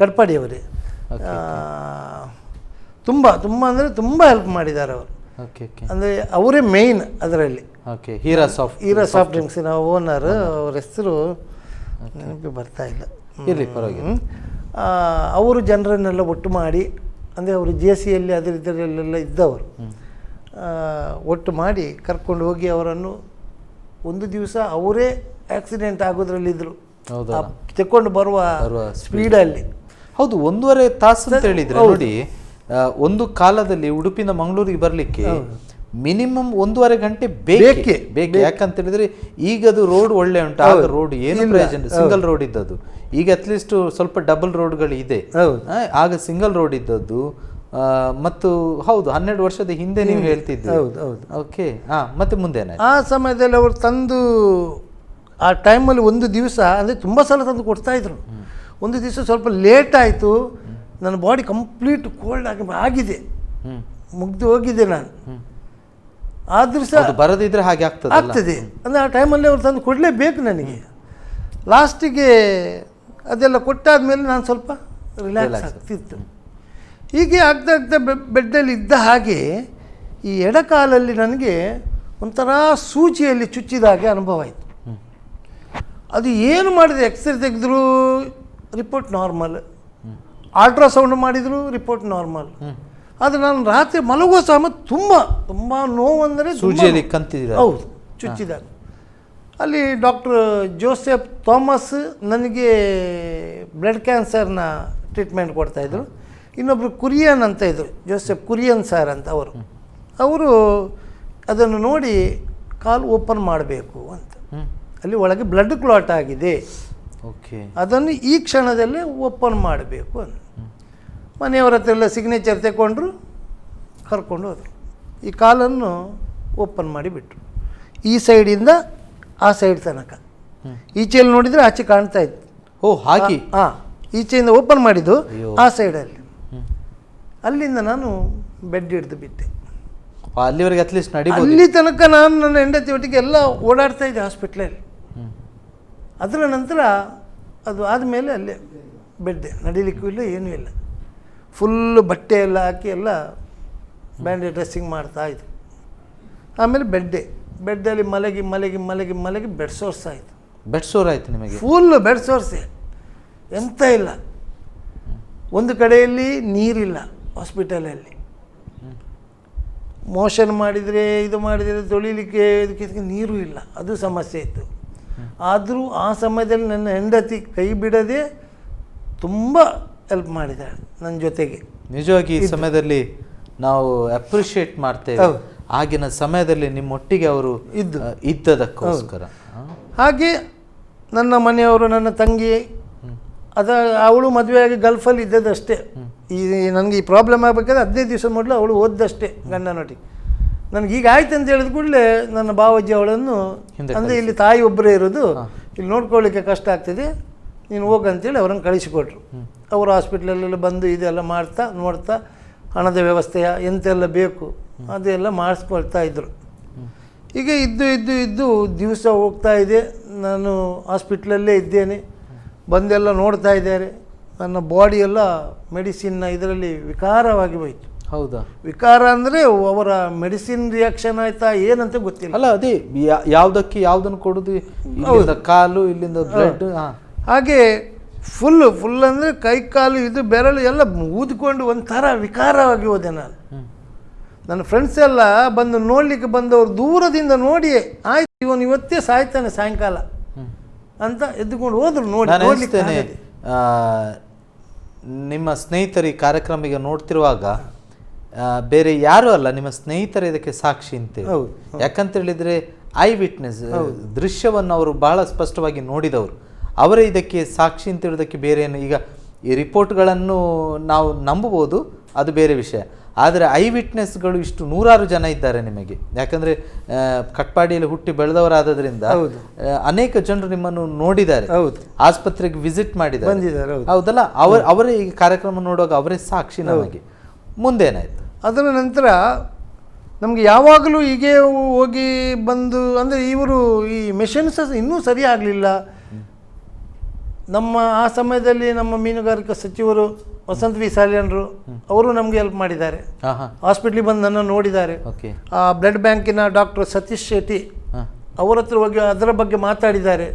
ಕಡ್ಪಾಡಿಯವರೇ ತುಂಬ ತುಂಬ ಅಂದರೆ ತುಂಬ ಹೆಲ್ಪ್ ಮಾಡಿದ್ದಾರೆ ಅವರು. ಅಂದರೆ ಅವರೇ ಮೇಯ್ನ್ ಅದರಲ್ಲಿ. ಹೀರಾ ಸಾಫ್ಟ್ ಡ್ರಿಂಕ್ಸಿನ ಓನರ್, ಅವ್ರ ಹೆಸರು ನೆನಪಿ ಬರ್ತಾ ಇಲ್ಲ. ಅವರು ಜನರನ್ನೆಲ್ಲ ಒಟ್ಟು ಮಾಡಿ, ಅಂದರೆ ಅವರು JCಯಲ್ಲಿ ಅದರ ಇದರಲ್ಲೆಲ್ಲ ಇದ್ದವರು, ಒಟ್ಟು ಮಾಡಿ ಕರ್ಕೊಂಡು ಹೋಗಿ ಅವರನ್ನು ಒಂದು ದಿವಸ ಅವರೇ ಆಕ್ಸಿಡೆಂಟ್ ಆಗೋದ್ರಲ್ಲಿದ್ದರು ತೆಕ್ಕೊಂಡು ಬರುವ ಸ್ಪೀಡಲ್ಲಿ. ಹೌದು, 1.5 ತಾಸು ಅಂತ ಹೇಳಿದ್ರೆ ನೋಡಿ. ಒಂದು ಕಾಲದಲ್ಲಿ ಉಡುಪಿನ ಮಂಗಳೂರಿಗೆ ಬರಲಿಕ್ಕೆ ಮಿನಿಮಮ್ 1.5 ಗಂಟೆ ಬೇಕೆ. ಯಾಕಂತ ಹೇಳಿದ್ರೆ ಈಗ ಅದು ರೋಡ್ ಒಳ್ಳೆ ಉಂಟು, ಆಗ ರೋಡ್ ಏನು ಪ್ರಯೋಜನ, ಸಿಂಗಲ್ ರೋಡ್ ಇದ್ದದ್ದು. ಈಗ ಅಟ್ಲೀಸ್ಟ್ ಸ್ವಲ್ಪ ಡಬಲ್ ರೋಡ್ಗಳು ಇದೆ, ಆಗ ಸಿಂಗಲ್ ರೋಡ್ ಇದ್ದದ್ದು. ಮತ್ತು ಹೌದು, 12 ವರ್ಷದ ಹಿಂದೆ ನೀವು ಹೇಳ್ತಿದ್ದೆ. ಓಕೆ. ಮತ್ತೆ ಮುಂದೆ ಆ ಸಮಯದಲ್ಲಿ ಅವರು ತಂದು ಆ ಟೈಮಲ್ಲಿ ಒಂದು ದಿವಸ ಅಂದರೆ ತುಂಬ ಸಲ ತಂದು ಕೊಡ್ತಾಯಿದ್ರು. ಒಂದು ದಿವಸ ಸ್ವಲ್ಪ ಲೇಟ್ ಆಯಿತು, ನನ್ನ ಬಾಡಿ ಕಂಪ್ಲೀಟ್ ಕೋಲ್ಡ್ ಆಗಿದೆ, ಮುಗ್ದು ಹೋಗಿದೆ ನಾನು. ಆದ್ರೂ ಸಹ ಬರದಿದ್ರೆ ಹಾಗೆ ಆಗ್ತದೆ. ಅಂದರೆ ಆ ಟೈಮಲ್ಲಿ ಅವ್ರು ತಂದು ಕೊಡಲೇಬೇಕು ನನಗೆ. ಲಾಸ್ಟಿಗೆ ಅದೆಲ್ಲ ಕೊಟ್ಟಾದ್ಮೇಲೆ ನಾನು ಸ್ವಲ್ಪ ರಿಲ್ಯಾಕ್ಸ್ ಆಗ್ತಿತ್ತು. ಹೀಗೆ ಆಗ್ತಾ ಆಗ್ತಾ ಬೆಡ್ಡಲ್ಲಿ ಇದ್ದ ಹಾಗೆ ಈ ಎಡಕಾಲಲ್ಲಿ ನನಗೆ ಒಂಥರ ಸೂಜಿಯಲ್ಲಿ ಚುಚ್ಚಿದ ಹಾಗೆ ಅನುಭವ ಆಯಿತು. ಅದು ಏನು ಮಾಡಿದೆ, ಎಕ್ಸ್ರೇ ತೆಗೆದ್ರು ರಿಪೋರ್ಟ್ ನಾರ್ಮಲ್, ಅಲ್ಟ್ರಾಸೌಂಡ್ ಮಾಡಿದರು ರಿಪೋರ್ಟ್ ನಾರ್ಮಲ್. ಆದರೆ ನಾನು ರಾತ್ರಿ ಮಲಗುವ ಸಮ ತುಂಬ ತುಂಬ ನೋವು, ಅಂದರೆ ಸೂಜಿಯಲ್ಲಿ ಕಂತಿದ್ದೀರ. ಹೌದು, ಚುಚ್ಚಿದಾಗ. ಅಲ್ಲಿ ಡಾಕ್ಟರ್ ಜೋಸೆಫ್ ಥಾಮಸ್ ನನಗೆ ಬ್ಲಡ್ ಕ್ಯಾನ್ಸರ್ನ ಟ್ರೀಟ್ಮೆಂಟ್ ಕೊಡ್ತಾಯಿದ್ರು. ಇನ್ನೊಬ್ಬರು ಕುರಿಯನ್ ಅಂತ ಇದ್ದರು, ಜೋಸೆಫ್ ಕುರಿಯನ್ ಸರ್ ಅಂತ. ಅವರು ಅದನ್ನು ನೋಡಿ ಕಾಲು ಓಪನ್ ಮಾಡಬೇಕು ಅಂತ, ಅಲ್ಲಿ ಒಳಗೆ ಬ್ಲಡ್ ಕ್ಲಾಟ್ ಆಗಿದೆ, ಅದನ್ನು ಈ ಕ್ಷಣದಲ್ಲೇ ಓಪನ್ ಮಾಡಬೇಕು ಅಂತ. ಮನೆಯವರ ಹತ್ರ ಎಲ್ಲ ಸಿಗ್ನೇಚರ್ ತಗೊಂಡ್ರು, ಕರ್ಕೊಂಡು ಹೋದರು. ಈ ಕಾಲನ್ನು ಓಪನ್ ಮಾಡಿಬಿಟ್ರು, ಈ ಸೈಡಿಂದ ಆ ಸೈಡ್ ತನಕ. ಈಚೆಯಲ್ಲಿ ನೋಡಿದರೆ ಆಚೆ ಕಾಣ್ತಾ ಇತ್ತು. ಹಾಗೆ ಈಚೆಯಿಂದ ಓಪನ್ ಮಾಡಿದ್ದು ಆ ಸೈಡಲ್ಲಿ. ಅಲ್ಲಿಂದ ನಾನು ಬೆಡ್ ಹಿಡಿದು ಬಿಟ್ಟೆ. ಅಲ್ಲಿವರೆಗೆ ಅಟ್ಲೀಸ್ಟ್ ಅಲ್ಲಿ ತನಕ ನಾನು ನನ್ನ ಹೆಂಡತಿ ಒಟ್ಟಿಗೆ ಎಲ್ಲ ಓಡಾಡ್ತಾ ಇದ್ದೆ ಹಾಸ್ಪಿಟ್ಲಲ್ಲಿ. ಅದರ ನಂತರ ಅದು ಆದಮೇಲೆ ಅಲ್ಲೇ ಬೆಡ್ಡೆ, ನಡಿಲಿಕ್ಕೂ ಇಲ್ಲ, ಏನೂ ಇಲ್ಲ. ಫುಲ್ಲು ಬಟ್ಟೆ ಎಲ್ಲ ಹಾಕಿ ಎಲ್ಲ ಬ್ಯಾಂಡೇಜ್ ಡ್ರೆಸ್ಸಿಂಗ್ ಮಾಡ್ತಾಯಿದ್ರು. ಆಮೇಲೆ ಬೆಡ್ಡಲ್ಲಿ ಮಲಗಿ ಮಲಗಿ ಮಲಗಿ ಮಲಗಿ ಬೆಡ್ ಸೋರ್ಸ್ ಆಯಿತು. ಬೆಡ್ ಸೋರ್ ಆಯಿತು ನಿಮಗೆ? ಫುಲ್ಲು ಬೆಡ್ ಸೋರ್ಸೆ, ಎಂತ ಇಲ್ಲ. ಒಂದು ಕಡೆಯಲ್ಲಿ ನೀರಿಲ್ಲ ಹಾಸ್ಪಿಟಲಲ್ಲಿ. ಮೋಷನ್ ಮಾಡಿದರೆ ಇದು ಮಾಡಿದರೆ ತೊಳಿಲಿಕ್ಕೆ ಇದಕ್ಕೆ ನೀರು ಇಲ್ಲ, ಅದು ಸಮಸ್ಯೆ ಇತ್ತು. ಆದರೂ ಆ ಸಮಯದಲ್ಲಿ ನನ್ನ ಹೆಂಡತಿ ಕೈ ಬಿಡದೆ ತುಂಬ ಹೆಲ್ಪ್ ಮಾಡಿದ್ದಾಳೆ ನನ್ನ ಜೊತೆಗೆ. ನಿಜವಾಗಿ ಈ ಸಮಯದಲ್ಲಿ ನಾವು ಅಪ್ರಿಷಿಯೇಟ್ ಮಾಡ್ತೇವೆ. ಆಗಿನ ಸಮಯದಲ್ಲಿ ನಿಮ್ಮೊಟ್ಟಿಗೆ ಅವರು ಇದ್ದದಕ್ಕೋಸ್ಕರ. ಹಾಗೆ ನನ್ನ ಮನೆಯವರು, ನನ್ನ ತಂಗಿ, ಅವಳು ಮದುವೆಯಾಗಿ ಗಲ್ಫಲ್ಲಿ ಇದ್ದದಷ್ಟೇ. ನನಗೆ ಈ ಪ್ರಾಬ್ಲಮ್ ಆಗಬೇಕಾದ್ರೆ 15 ದಿವಸ ಮೊದಲು ಅವಳು ಓದ್ದಷ್ಟೇ ಗಂಡನೊಟ್ಟಿಗೆ. ನನಗೆ ಈಗ ಆಯ್ತು ಅಂತ ಹೇಳಿದ ಕೂಡಲೇ ನನ್ನ ಬಾವಜ್ಜಿ ಅವಳನ್ನು, ಅಂದರೆ ಇಲ್ಲಿ ತಾಯಿ ಒಬ್ಬರೇ ಇರೋದು, ಇಲ್ಲಿ ನೋಡ್ಕೊಳ್ಳಿಕ್ಕೆ ಕಷ್ಟ ಆಗ್ತಿದೆ, ನೀನು ಹೋಗಂತೇಳಿ ಅವರನ್ನು ಕಳಿಸಿಕೊಟ್ರು. ಅವರು ಹಾಸ್ಪಿಟ್ಲಲ್ಲೆಲ್ಲ ಬಂದು ಇದೆಲ್ಲ ಮಾಡ್ತಾ ನೋಡ್ತಾ ಹಣದ ವ್ಯವಸ್ಥೆಯ ಎಂತೆಲ್ಲ ಬೇಕು ಅದೆಲ್ಲ ಮಾಡಿಸ್ಕೊಳ್ತಾ ಇದ್ದರು. ಈಗ ಇದ್ದು ದಿವಸ ಹೋಗ್ತಾ ಇದೆ. ನಾನು ಹಾಸ್ಪಿಟ್ಲಲ್ಲೇ ಇದ್ದೇನೆ, ಬಂದೆಲ್ಲ ನೋಡ್ತಾ ಇದ್ದಾರೆ. ನನ್ನ ಬಾಡಿ ಎಲ್ಲ ಮೆಡಿಸಿನ್ನ ಇದರಲ್ಲಿ ವಿಕಾರವಾಗಿ ಹೋಯಿತು. ಹೌದಾ? ವಿಕಾರ ಅಂದರೆ ಅವರ ಮೆಡಿಸಿನ್ ರಿಯಾಕ್ಷನ್ ಆಯ್ತಾ ಏನಂತ ಗೊತ್ತಿಲ್ಲ. ಅಲ್ಲ, ಅದೇ ಯಾವುದಕ್ಕೆ ಯಾವುದನ್ನು ಕೊಡೋದು, ಇಲ್ಲಿಂದ ಕಾಲು, ಇಲ್ಲಿಂದ ಬ್ಲಡ್, ಹಾಗೆ ಫುಲ್ ಅಂದರೆ ಕೈ ಕಾಲು ಇದು ಬೆರಳು ಎಲ್ಲ ಊದ್ಕೊಂಡು ಒಂಥರ ವಿಕಾರವಾಗಿ ಹೋದೆ ನಾನು. ನನ್ನ ಫ್ರೆಂಡ್ಸ್ ಎಲ್ಲ ಬಂದು ನೋಡಲಿಕ್ಕೆ ಬಂದವರು ದೂರದಿಂದ ನೋಡಿ, ಆಯ್ತು ಇವನು ಇವತ್ತೇ ಸಾಯ್ತಾನೆ ಸಾಯಂಕಾಲ ಅಂತ ಎದ್ದುಕೊಂಡು ಹೋದ್ರು. ನೋಡ್ಲಿಕ್ಕೆ ನಿಮ್ಮ ಸ್ನೇಹಿತರು ಈ ಕಾರ್ಯಕ್ರಮ ನೋಡ್ತಿರುವಾಗ ಬೇರೆ ಯಾರು ಅಲ್ಲ, ನಿಮ್ಮ ಸ್ನೇಹಿತರು ಇದಕ್ಕೆ ಸಾಕ್ಷಿ ಅಂತೇಳಿ. ಯಾಕಂತ ಹೇಳಿದ್ರೆ ಐ ವಿಟ್ನೆಸ್, ದೃಶ್ಯವನ್ನು ಅವರು ಬಹಳ ಸ್ಪಷ್ಟವಾಗಿ ನೋಡಿದವರು, ಅವರೇ ಇದಕ್ಕೆ ಸಾಕ್ಷಿ ಅಂತ ಹೇಳೋದಕ್ಕೆ ಬೇರೆ ಏನು. ಈಗ ಈ ರಿಪೋರ್ಟ್ಗಳನ್ನು ನಾವು ನಂಬಬಹುದು, ಅದು ಬೇರೆ ವಿಷಯ. ಆದರೆ ಐ ವಿಟ್ನೆಸ್ಗಳು ಇಷ್ಟು 100 ಜನ ಇದ್ದಾರೆ ನಿಮಗೆ. ಯಾಕಂದರೆ ಕಟ್ಪಾಡಿಯಲ್ಲಿ ಹುಟ್ಟಿ ಬೆಳೆದವರಾದ್ರಿಂದ ಅನೇಕ ಜನರು ನಿಮ್ಮನ್ನು ನೋಡಿದ್ದಾರೆ, ಆಸ್ಪತ್ರೆಗೆ ವಿಸಿಟ್ ಮಾಡಿದ್ದಾರೆ, ಹೌದಲ್ಲ. ಅವರೇ ಈ ಕಾರ್ಯಕ್ರಮ ನೋಡುವಾಗ ಅವರೇ ಸಾಕ್ಷಿ ನಮಗೆ. ಮುಂದೇನಾಯ್ತು? ಅದರ ನಂತರ ನಮಗೆ ಯಾವಾಗಲೂ ಹೀಗೆ ಹೋಗಿ ಬಂದು, ಅಂದರೆ ಇವರು ಈ ಮೆಷಿನ್ಸ್ ಇನ್ನೂ ಸರಿ ಆಗಲಿಲ್ಲ. ನಮ್ಮ ಆ ಸಮಯದಲ್ಲಿ ನಮ್ಮ ಮೀನುಗಾರಿಕಾ ಸಚಿವರು ವಸಂತ ವಿ ಸಾಲಿಯನ್ರು ಅವರು ನಮಗೆ ಹೆಲ್ಪ್ ಮಾಡಿದ್ದಾರೆ. ಹಾಸ್ಪಿಟ್ಲಿಗೆ ಬಂದು ನನ್ನ ನೋಡಿದ್ದಾರೆ. ಆ ಬ್ಲಡ್ ಬ್ಯಾಂಕಿನ ಡಾಕ್ಟರ್ ಸತೀಶ್ ಶೆಟ್ಟಿ ಅವರ ಹತ್ರ ಹೋಗಿ ಅದರ ಬಗ್ಗೆ ಮಾತಾಡಿದ್ದಾರೆ.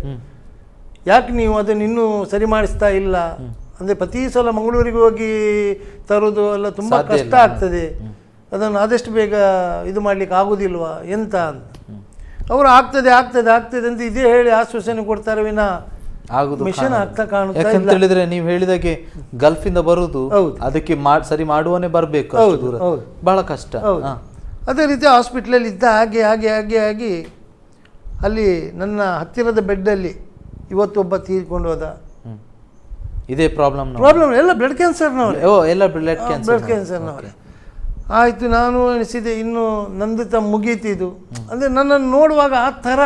ಯಾಕೆ ನೀವು ಅದನ್ನು ಇನ್ನೂ ಸರಿ ಮಾಡಿಸ್ತಾ ಇಲ್ಲ ಅಂದರೆ ಪ್ರತಿ ಸಲ ಮಂಗಳೂರಿಗೆ ಹೋಗಿ ತರೋದು ಎಲ್ಲ ತುಂಬ ಕಷ್ಟ ಆಗ್ತದೆ, ಅದನ್ನು ಆದಷ್ಟು ಬೇಗ ಇದು ಮಾಡಲಿಕ್ಕೆ ಆಗೋದಿಲ್ವಾ ಎಂತ ಅಂತ. ಅವರು ಆಗ್ತದೆ ಆಗ್ತದೆ ಆಗ್ತದೆ ಅಂತ ಇದೇ ಹೇಳಿ ಆಶ್ವಾಸನೆ ಕೊಡ್ತಾರೆ ವಿನ ಆಗುದು ಮಿಷನ್ ಆಗ್ತಾ ಕಾಣುತ್ತೆ. ಯಾಕಂತ ಹೇಳಿದ್ರೆ ನೀವು ಹೇಳಿದಾಗೆ ಗಲ್ಫಿಂದ ಬರುದು, ಅದಕ್ಕೆ ಸರಿ ಮಾಡುವನೇ ಬರಬೇಕು, ಬಹಳ ಕಷ್ಟ. ಅದೇ ರೀತಿ ಹಾಸ್ಪಿಟ್ಲಲ್ಲಿ ಇದ್ದ ಹಾಗೆ ಹಾಗೆ ಹಾಗೆ ಆಗಿ ಅಲ್ಲಿ ನನ್ನ ಹತ್ತಿರದ ಬೆಡ್ಡಲ್ಲಿ ಇವತ್ತೊಬ್ಬ ತೀರಿಕೊಂಡು ಹೋದ. ಇದೇ ಪ್ರಾಬ್ಲಮ್ ಎಲ್ಲ ಬ್ಲಡ್ ಕ್ಯಾನ್ಸರ್ನವ್ರೆ, ಎಲ್ಲ ಬ್ಲಡ್ ಕ್ಯಾನ್ಸರ್ನವ್ರೆ. ಆಯಿತು, ನಾನು ಎಣಿಸಿದೆ ಇನ್ನು ನಂದು ಮುಗೀತಿದ್ದು. ಅಂದರೆ ನನ್ನನ್ನು ನೋಡುವಾಗ ಆ ಥರ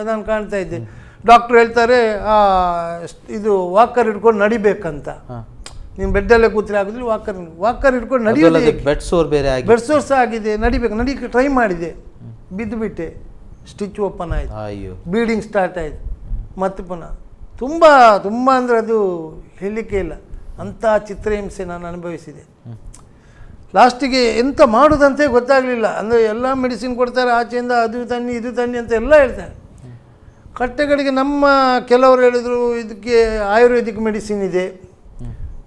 ನಾನು ಕಾಣ್ತಾ ಇದ್ದೆ. ಡಾಕ್ಟ್ರು ಹೇಳ್ತಾರೆ ಇದು ವಾಕರ್ ಹಿಡ್ಕೊಂಡು ನಡಿಬೇಕಂತ. ನೀನು ಬೆಡ್ಡಲ್ಲೇ ಕೂತ್ರೆ ಆಗೋದಿಲ್ಲ, ವಾಕರ್ ಹಿಡ್ಕೊಂಡು ನಡಿಯೋದು. ಬೆಡ್ ಸೋರ್ ಸಹ ಆಗಿದೆ, ನಡಿಬೇಕು ಟ್ರೈ ಮಾಡಿದೆ, ಬಿದ್ದು ಬಿಟ್ಟೆ, ಸ್ಟಿಚ್ ಓಪನ್ ಆಯಿತು, ಬ್ಲೀಡಿಂಗ್ ಸ್ಟಾರ್ಟ್ ಆಯಿತು, ಮತ್ತೆ ಪುನಃ ತುಂಬ ತುಂಬ ಅಂದರೆ ಅದು ಹೇಳಲಿಕ್ಕೆ ಇಲ್ಲ, ಅಂಥ ಚಿತ್ರಹಿಂಸೆ ನಾನು ಅನುಭವಿಸಿದೆ. ಲಾಸ್ಟಿಗೆ ಎಂತ ಮಾಡೋದಂತೆ ಗೊತ್ತಾಗಲಿಲ್ಲ. ಅಂದರೆ ಎಲ್ಲ ಮೆಡಿಸಿನ್ ಕೊಡ್ತಾರೆ ಆಚೆಯಿಂದ, ಅದು ತನ್ನಿ ಇದು ತನ್ನಿ ಅಂತ ಎಲ್ಲ ಹೇಳ್ತಾರೆ. ಕಟ್ಟೆಗಳಿಗೆ ನಮ್ಮ ಕೆಲವರು ಹೇಳಿದರು ಇದಕ್ಕೆ ಆಯುರ್ವೇದಿಕ್ ಮೆಡಿಸಿನ್ ಇದೆ,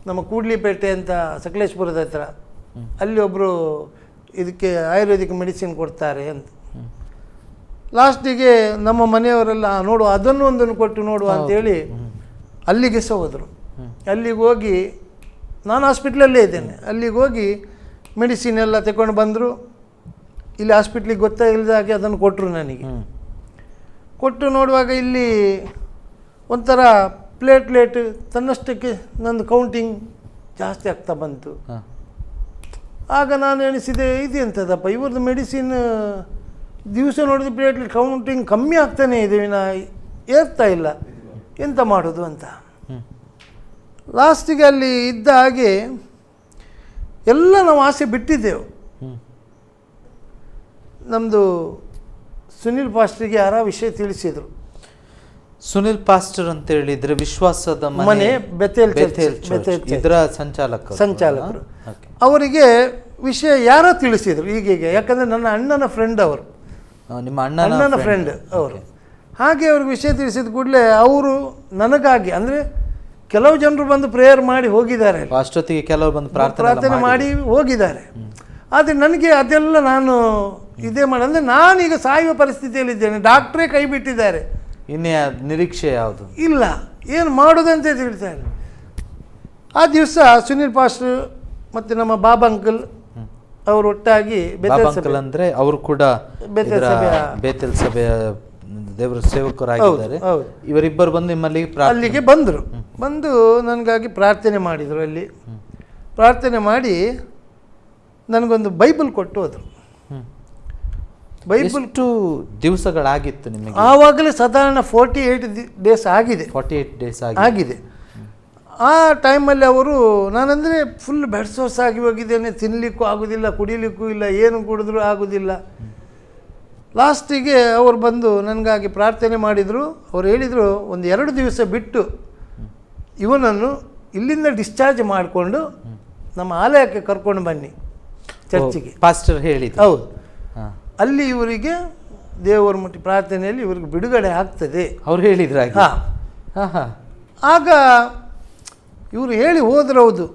ನಮ್ಮ ಕೂಡ್ಲಿಪೇಟೆ ಅಂತ ಸಕಲೇಶ್ಪುರದ ಹತ್ರ, ಅಲ್ಲಿ ಒಬ್ಬರು ಇದಕ್ಕೆ ಆಯುರ್ವೇದಿಕ್ ಮೆಡಿಸಿನ್ ಕೊಡ್ತಾರೆ ಅಂತ. ಲಾಸ್ಟಿಗೆ ನಮ್ಮ ಮನೆಯವರೆಲ್ಲ ನೋಡುವ ಅದನ್ನು ಒಂದನ್ನು ಕೊಟ್ಟು ನೋಡುವ ಅಂತೇಳಿ ಅಲ್ಲಿಗೆ ಸಹ ಹೋದರು. ಅಲ್ಲಿಗೆ ಹೋಗಿ ನಾನು ಹಾಸ್ಪಿಟ್ಲಲ್ಲೇ ಇದ್ದೇನೆ, ಅಲ್ಲಿಗೆ ಹೋಗಿ ಮೆಡಿಸಿನ್ ಎಲ್ಲ ತಗೊಂಡು ಬಂದರು. ಇಲ್ಲಿ ಹಾಸ್ಪಿಟ್ಲಿಗೆ ಗೊತ್ತಾಗಿಲ್ಲದಾಗೆ ಅದನ್ನು ಕೊಟ್ಟರು ನನಗೆ. ಕೊಟ್ಟು ನೋಡುವಾಗ ಇಲ್ಲಿ ಒಂಥರ ಪ್ಲೇಟ್ಲೆಟ್ ತನ್ನಷ್ಟಕ್ಕೆ ನಂದು ಕೌಂಟಿಂಗ್ ಜಾಸ್ತಿ ಆಗ್ತಾ ಬಂತು. ಆಗ ನಾನು ಎಣಿಸಿದೆ ಇದೆಂಥದಪ್ಪ ಇವ್ರದ್ದು ಮೆಡಿಸಿನ್ ದಿವಸ ನೋಡಿದ ಪ್ಲೇಟ್ಲೆಟ್ ಕೌಂಟಿಂಗ್ ಕಮ್ಮಿ ಆಗ್ತಾನೇ ಇದೆ ವಿನ ಏರ್ತಾ ಇಲ್ಲ, ಎಂತ ಮಾಡೋದು ಅಂತ. ಲಾಸ್ಟಿಗೆ ಅಲ್ಲಿ ಇದ್ದ ಹಾಗೆ ಎಲ್ಲ ನಾವು ಆಸೆ ಬಿಟ್ಟಿದ್ದೆವು. ನಮ್ಮದು ಸುನಿಲ್ ಪಾಸ್ಟ್ರಿಗೆ ಯಾರ ವಿಷಯ ತಿಳಿಸಿದರು. ಸುನಿಲ್ ಪಾಸ್ಟರ್ ಅಂತ ಹೇಳಿದ್ರೆ ವಿಶ್ವಾಸದ ಮನೆ ಬೆಥೆಲ್ ಇದರ ಸಂಚಾಲಕರು. ಅವರಿಗೆ ವಿಷಯ ಯಾರೋ ತಿಳಿಸಿದರು ಹೀಗೆ. ಯಾಕಂದರೆ ನನ್ನ ಅಣ್ಣನ ಫ್ರೆಂಡ್ ಅವರು, ನಿಮ್ಮ ಅಣ್ಣನ ಫ್ರೆಂಡ್ ಅವರು. ಹಾಗೆ ಅವ್ರಿಗೆ ವಿಷಯ ತಿಳಿಸಿದ ಕೂಡಲೇ ಅವರು ನನಗಾಗಿ, ಅಂದರೆ ಕೆಲವು ಜನರು ಬಂದು ಪ್ರೇಯರ್ ಮಾಡಿ ಹೋಗಿದ್ದಾರೆ, ಅಷ್ಟೊತ್ತಿಗೆ ಕೆಲವರು ಬಂದು ಪ್ರಾರ್ಥನೆ ಮಾಡಿ ಹೋಗಿದ್ದಾರೆ. ಆದರೆ ನನಗೆ ಅದೆಲ್ಲ ನಾನು ಇದೇ ಮಾಡಿ, ಅಂದರೆ ನಾನೀಗ ಸಾಯುವ ಪರಿಸ್ಥಿತಿಯಲ್ಲಿದ್ದೇನೆ, ಡಾಕ್ಟ್ರೇ ಕೈ ಬಿಟ್ಟಿದ್ದಾರೆ, ಇನ್ನೇ ನಿರೀಕ್ಷೆ ಯಾವುದು ಇಲ್ಲ, ಏನು ಮಾಡೋದಂತ ತಿಳಿತಾರೆ. ಆ ದಿವಸ ಸುನಿಲ್ ಪಾಸ್ಟರ್ ಮತ್ತು ನಮ್ಮ ಬಾಬಾ ಅಂಕಲ್ ಅವರು ಒಟ್ಟಾಗಿ ಅಂದರೆ ಅವರು ಕೂಡ ಬೇತೇಲ್ ಸಭೆಯ ದೇವರ ಸೇವಕರಾಗಿದ್ದಾರೆ. ಇವರಿಬ್ಬರು ಬಂದು ನಿಮ್ಮಲ್ಲಿ ಅಲ್ಲಿಗೆ ಬಂದರು. ಬಂದು ನನಗಾಗಿ ಪ್ರಾರ್ಥನೆ ಮಾಡಿದರು. ಅಲ್ಲಿ ಪ್ರಾರ್ಥನೆ ಮಾಡಿ ನನಗೊಂದು ಬೈಬಲ್ ಕೊಟ್ಟು ಹೋದರು. ಬೈಬಲ್ ದಿವಸಗಳಾಗಿತ್ತು ನಿಮಗೆ? ಆವಾಗಲೇ ಸಾಧಾರಣ 48 ಡೇಸ್ ಆಗಿದೆ. 48 ಡೇಸ್ ಆಗಿದೆ. ಆ ಟೈಮಲ್ಲಿ ಅವರು, ನಾನಂದರೆ ಫುಲ್ ಬೆಡ್ ಸೋರ್ಸ್ ಆಗಿ ಹೋಗಿದ್ದೇನೆ, ತಿನ್ನಲಿಕ್ಕೂ ಆಗೋದಿಲ್ಲ, ಕುಡಿಲಿಕ್ಕೂ ಇಲ್ಲ, ಏನು ಕುಡಿದ್ರೂ ಆಗೋದಿಲ್ಲ. ಲಾಸ್ಟಿಗೆ ಅವರು ಬಂದು ನನಗಾಗಿ ಪ್ರಾರ್ಥನೆ ಮಾಡಿದರು. ಅವ್ರು ಹೇಳಿದರು, ಒಂದು 2 ದಿವಸ ಬಿಟ್ಟು ಇವನನ್ನು ಇಲ್ಲಿಂದ ಡಿಸ್ಚಾರ್ಜ್ ಮಾಡಿಕೊಂಡು ನಮ್ಮ ಆಲಯಕ್ಕೆ ಕರ್ಕೊಂಡು ಬನ್ನಿ, ಚರ್ಚಿಗೆ. ಪಾಸ್ಟರ್ ಹೇಳಿದ್ರು. ಹೌದು. ಅಲ್ಲಿ ಇವರಿಗೆ ದೇವರ ಮುಟ್ಟಿ ಪ್ರಾರ್ಥನೆಯಲ್ಲಿ ಇವರಿಗೆ ಬಿಡುಗಡೆ ಆಗ್ತದೆ ಅವ್ರು ಹೇಳಿದ್ರು. ಆಗ ಇವರು ಹೇಳಿ ಹೋದ್ರು. ಹೌದು,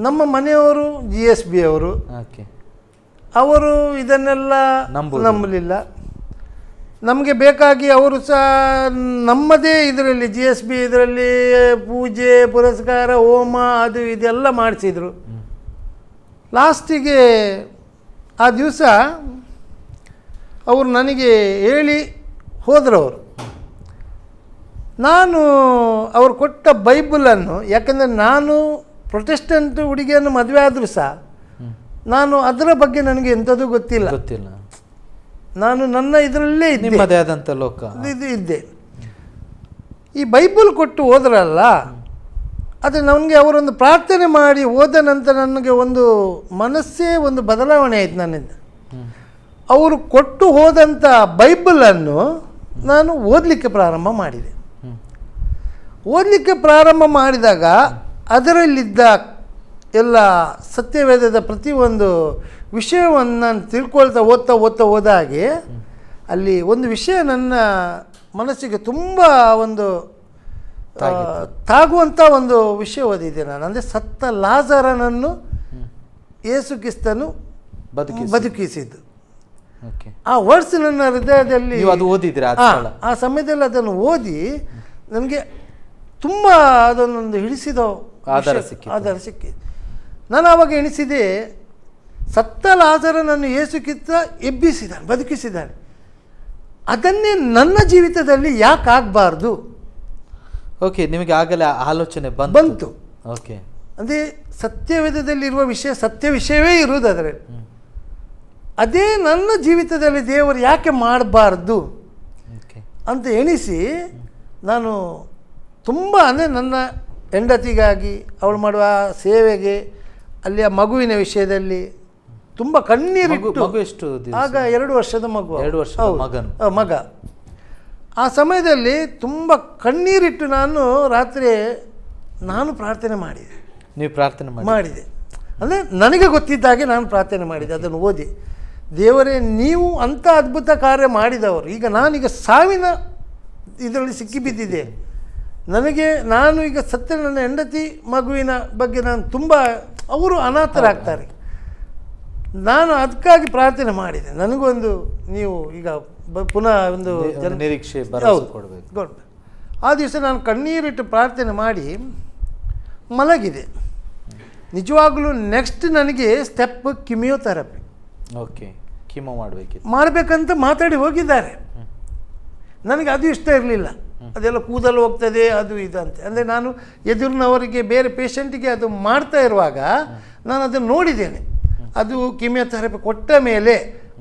ನಮ್ಮ ಮನೆಯವರು GSB ಅವರು, ಅವರು ಇದನ್ನೆಲ್ಲ ನಂಬಲಿಲ್ಲ. ನಮಗೆ ಬೇಕಾಗಿ ಅವರು ಸಹ ನಮ್ಮದೇ ಇದರಲ್ಲಿ GSB ಇದರಲ್ಲಿ ಪೂಜೆ ಪುರಸ್ಕಾರ ಹೋಮ ಅದು ಇದೆಲ್ಲ ಮಾಡಿಸಿದರು. ಲಾಸ್ಟಿಗೆ ಆ ದಿವಸ ಅವರು ನನಗೆ ಹೇಳಿ ಹೋದರು ಅವರು. ನಾನು ಅವರು ಕೊಟ್ಟ ಬೈಬಲನ್ನು, ಯಾಕಂದರೆ ನಾನು ಪ್ರೊಟೆಸ್ಟೆಂಟ್ ಹುಡುಗಿಯನ್ನು ಮದುವೆ ಆದರೂ ಸಹ ನಾನು ಅದರ ಬಗ್ಗೆ ನನಗೆ ಎಂಥದ್ದು ಗೊತ್ತಿಲ್ಲ. ನಾನು ನನ್ನ ಇದರಲ್ಲೇ ನಿಮ್ಮದೇ ಆದಂಥ ಲೋಕ ಇದ್ದೆ. ಈ ಬೈಬಲ್ ಕೊಟ್ಟು ಹೋದ್ರಲ್ಲ, ಅದು ನನಗೆ ಅವರೊಂದು ಪ್ರಾರ್ಥನೆ ಮಾಡಿ ಹೋದ ನಂತರ ನನಗೆ ಒಂದು ಮನಸ್ಸೇ ಒಂದು ಬದಲಾವಣೆ ಆಯಿತು ನನ್ನಿಂದ. ಅವರು ಕೊಟ್ಟು ಹೋದಂಥ ಬೈಬಲನ್ನು ನಾನು ಓದಲಿಕ್ಕೆ ಪ್ರಾರಂಭ ಮಾಡಿದೆ. ಓದಲಿಕ್ಕೆ ಪ್ರಾರಂಭ ಮಾಡಿದಾಗ ಅದರಲ್ಲಿದ್ದ ಎಲ್ಲ ಸತ್ಯವೇದದ ಪ್ರತಿಯೊಂದು ವಿಷಯವನ್ನು ನಾನು ತಿಳ್ಕೊಳ್ತಾ ಓದ ಹಾಗೆ ಅಲ್ಲಿ ಒಂದು ವಿಷಯ ನನ್ನ ಮನಸ್ಸಿಗೆ ತುಂಬ ಒಂದು ತಾಗುವಂಥ ಒಂದು ವಿಷಯ ಓದಿದ್ದೆ ನಾನು. ಅಂದರೆ ಸತ್ತ ಲಾಜರನನ್ನು ಯೇಸು ಕ್ರಿಸ್ತನು ಬದುಕಿಸಿದ್ದು. ಆ ವರ್ಡ್ಸ್ ನನ್ನ ಹೃದಯದಲ್ಲಿ ಆ ಸಮಯದಲ್ಲಿ ಅದನ್ನು ಓದಿ ನನಗೆ ತುಂಬ ಅದನ್ನೊಂದು ಹಿಡಿಸಿದ ಆಧಾರ ಸಿಕ್ಕಿದೆ. ನಾನು ಆವಾಗ ಎಣಿಸಿದೆ, ಸತ್ತ ಲಾಜರನನ್ನು ಯೇಸು ಕ್ರಿಸ್ತ ಎಬ್ಬಿಸಿದ್ದಾನೆ, ಬದುಕಿಸಿದ್ದಾನೆ. ಅದನ್ನೇ ನನ್ನ ಜೀವಿತದಲ್ಲಿ ಯಾಕೆ ಆಗಬಾರ್ದು? ಓಕೆ, ನಿಮಗೆ ಆಗಲೇ ಆಲೋಚನೆ ಬಂತು. ಓಕೆ, ಅಂದರೆ ಸತ್ಯವೇದದಲ್ಲಿರುವ ವಿಷಯ ಸತ್ಯ ವಿಷಯವೇ ಇರುವುದು ಅದರಲ್ಲಿ. ಅದೇ ನನ್ನ ಜೀವಿತದಲ್ಲಿ ದೇವರು ಯಾಕೆ ಮಾಡಬಾರ್ದು ಅಂತ ಎಣಿಸಿ ನಾನು ತುಂಬ, ಅಂದರೆ ನನ್ನ ಹೆಂಡತಿಗಾಗಿ ಅವಳು ಮಾಡುವ ಸೇವೆಗೆ, ಅಲ್ಲಿ ಆ ಮಗುವಿನ ವಿಷಯದಲ್ಲಿ ತುಂಬ ಕಣ್ಣೀರಿಟ್ಟು, ಆಗ 2 ವರ್ಷದ ಮಗು, 2 ವರ್ಷದ ಮಗ. ಆ ಸಮಯದಲ್ಲಿ ತುಂಬ ಕಣ್ಣೀರಿಟ್ಟು ರಾತ್ರಿ ನಾನು ಪ್ರಾರ್ಥನೆ ಮಾಡಿದೆ. ನೀವು ಪ್ರಾರ್ಥನೆ ಮಾಡಿದೆ ಅಂದರೆ ನನಗೆ ಗೊತ್ತಿದ್ದಾಗೆ ನಾನು ಪ್ರಾರ್ಥನೆ ಮಾಡಿದೆ. ಅದನ್ನು ಓದಿ, ದೇವರೇ ನೀವು ಅಂಥ ಅದ್ಭುತ ಕಾರ್ಯ ಮಾಡಿದವರು, ಈಗ ನಾನೀಗ ಸಾವಿನ ಇದರಲ್ಲಿ ಸಿಕ್ಕಿಬಿದ್ದಿದೆ. ನಾನು ಈಗ ಸತ್ಯ ನನ್ನ ಹೆಂಡತಿ ಮಗುವಿನ ಬಗ್ಗೆ ನಾನು ತುಂಬ, ಅವರು ಅನಾಥರಾಗ್ತಾರೆ. ನಾನು ಅದಕ್ಕಾಗಿ ಪ್ರಾರ್ಥನೆ ಮಾಡಿದೆ. ನನಗೊಂದು ನೀವು ಈಗ ಪುನಃ ಒಂದು ನಿರೀಕ್ಷೆ ಕೊಡಬೇಕು. ಆ ದಿವಸ ನಾನು ಕಣ್ಣೀರಿಟ್ಟು ಪ್ರಾರ್ಥನೆ ಮಾಡಿ ಮಲಗಿದೆ. ನಿಜವಾಗಲೂ ನೆಕ್ಸ್ಟ್ ನನಗೆ ಸ್ಟೆಪ್ ಕಿಮಿಯೋಥೆರಪಿ. ಓಕೆ, ಕಿಮೋ ಮಾಡಬೇಕಂತ ಮಾತಾಡಿ ಹೋಗಿದ್ದಾರೆ. ನನಗೆ ಅದು ಇಷ್ಟ ಇರಲಿಲ್ಲ. ಅದೆಲ್ಲ ಕೂದಲು ಹೋಗ್ತದೆ ಅದು ಇದು ಅಂತ. ಅಂದರೆ ನಾನು ಎದುರಿನವರಿಗೆ, ಬೇರೆ ಪೇಷಂಟಿಗೆ ಅದು ಮಾಡ್ತಾ ಇರುವಾಗ ನಾನು ಅದನ್ನು ನೋಡಿದ್ದೇನೆ. ಅದು ಕಿಮಿಯೋಥೆರಪಿ ಕೊಟ್ಟ ಮೇಲೆ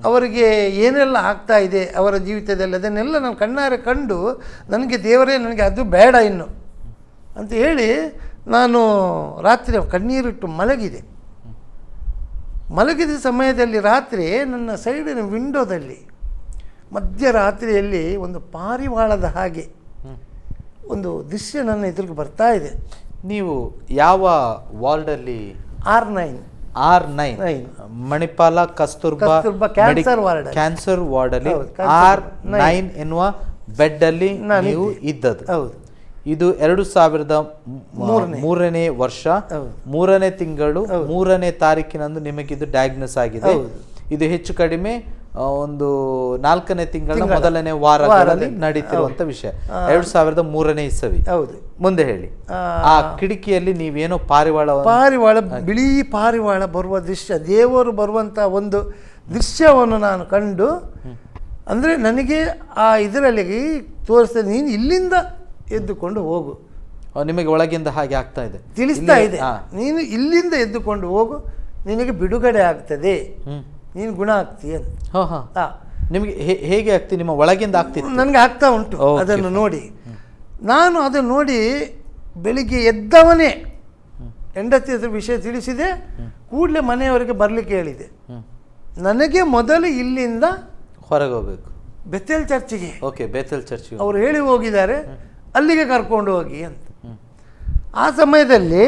ಅವರಿಗೆ ಏನೆಲ್ಲ ಆಗ್ತಾ ಇದೆ ಅವರ ಜೀವಿತದಲ್ಲಿ, ಅದನ್ನೆಲ್ಲ ನಾನು ಕಣ್ಣಾರೆ ಕಂಡು ನನಗೆ ದೇವರೇ ನನಗೆ ಅದು ಬೇಡ ಇನ್ನು ಅಂತ ಹೇಳಿ ನಾನು ರಾತ್ರಿ ಕಣ್ಣೀರಿಟ್ಟು ಮಲಗಿದ ಸಮಯದಲ್ಲಿ ರಾತ್ರಿ ನನ್ನ ಸೈಡಿನ ವಿಂಡೋದಲ್ಲಿ ಮಧ್ಯರಾತ್ರಿಯಲ್ಲಿ ಒಂದು ಪಾರಿವಾಳದ ಹಾಗೆ ಒಂದು ದೃಶ್ಯ ನನ್ನ ಎದುರಿಗೆ ಬರ್ತಾ ಇದೆ. ನೀವು ಯಾವ ವಾರ್ಡಲ್ಲಿ? R9 ಮಣಿಪಾಲ ಕಸ್ತೂರ್ಬಾ ಕ್ಯಾನ್ಸರ್ ವಾರ್ಡಲ್ಲಿ R9 ಎನ್ನುವ ಬೆಡ್ ಅಲ್ಲಿ ನೀವು ಇದ್ದದ್ದು. ಇದು 2003ನೇ ವರ್ಷ 3ನೇ ತಿಂಗಳು 3ನೇ ತಾರೀಕಿನಂದು ನಿಮಗಿದು ಡಯಾಗ್ನೋಸ್ ಆಗಿದೆ. ಇದು ಹೆಚ್ಚು ಕಡಿಮೆ ಒಂದು 4ನೇ ತಿಂಗಳ ಮೊದಲನೇ ವಾರಗಳಲ್ಲಿ ನಡೀತಿರುವಂತ ವಿಷಯ. 2003ನೇ ಇಸವಿ. ಮುಂದೆ ಹೇಳಿ. ಆ ಕಿಟಕಿಯಲ್ಲಿ ನೀವೇನೋ ಪಾರಿವಾಳ ಬಿಳಿ ಪಾರಿವಾಳ ಬರುವ ದೃಶ್ಯ, ದೇವರು ಬರುವಂತ ಒಂದು ದೃಶ್ಯವನ್ನು ನಾನು ಕಂಡು, ಅಂದ್ರೆ ನನಗೆ ಆ ಇದರಲ್ಲಿ ತೋರಿಸ್ತದೆ, ನೀನು ಇಲ್ಲಿಂದ ಎದ್ದುಕೊಂಡು ಹೋಗು. ನಿಮಗೆ ಒಳಗಿಂದ ಹಾಗೆ ಆಗ್ತಾ ಇದೆ, ತಿಳಿಸ್ತಾ ಇದೆ, ನೀನು ಇಲ್ಲಿಂದ ಎದ್ದುಕೊಂಡು ಹೋಗು, ನಿನಗೆ ಬಿಡುಗಡೆ ಆಗ್ತದೆ, ನೀನು ಗುಣ ಆಗ್ತೀಯ. ನಿಮಗೆ ಹೇಗೆ ಆಗ್ತಿ? ನಿಮ್ಮ ಒಳಗಿಂದ ಆಗ್ತಿತ್ತು? ನನಗೆ ಆಗ್ತಾ ಉಂಟು. ಅದನ್ನು ನೋಡಿ ನಾನು ಅದನ್ನು ನೋಡಿ ಬೆಳಿಗ್ಗೆ ಎದ್ದವನೇ ಹೆಂಡತಿ ವಿಷಯ ತಿಳಿಸಿದೆ. ಕೂಡಲೇ ಮನೆಯವರಿಗೆ ಬರಲಿಕ್ಕೆ ಹೇಳಿದೆ. ನನಗೆ ಮೊದಲು ಇಲ್ಲಿಂದ ಹೊರಗೆ ಹೋಗಬೇಕು, ಬೆಥೆಲ್ ಚರ್ಚಿಗೆ. ಬೆಥೆಲ್ ಚರ್ಚ್ ಅವರು ಹೇಳಿ ಹೋಗಿದ್ದಾರೆ, ಅಲ್ಲಿಗೆ ಕರ್ಕೊಂಡು ಹೋಗಿ ಅಂತ. ಆ ಸಮಯದಲ್ಲಿ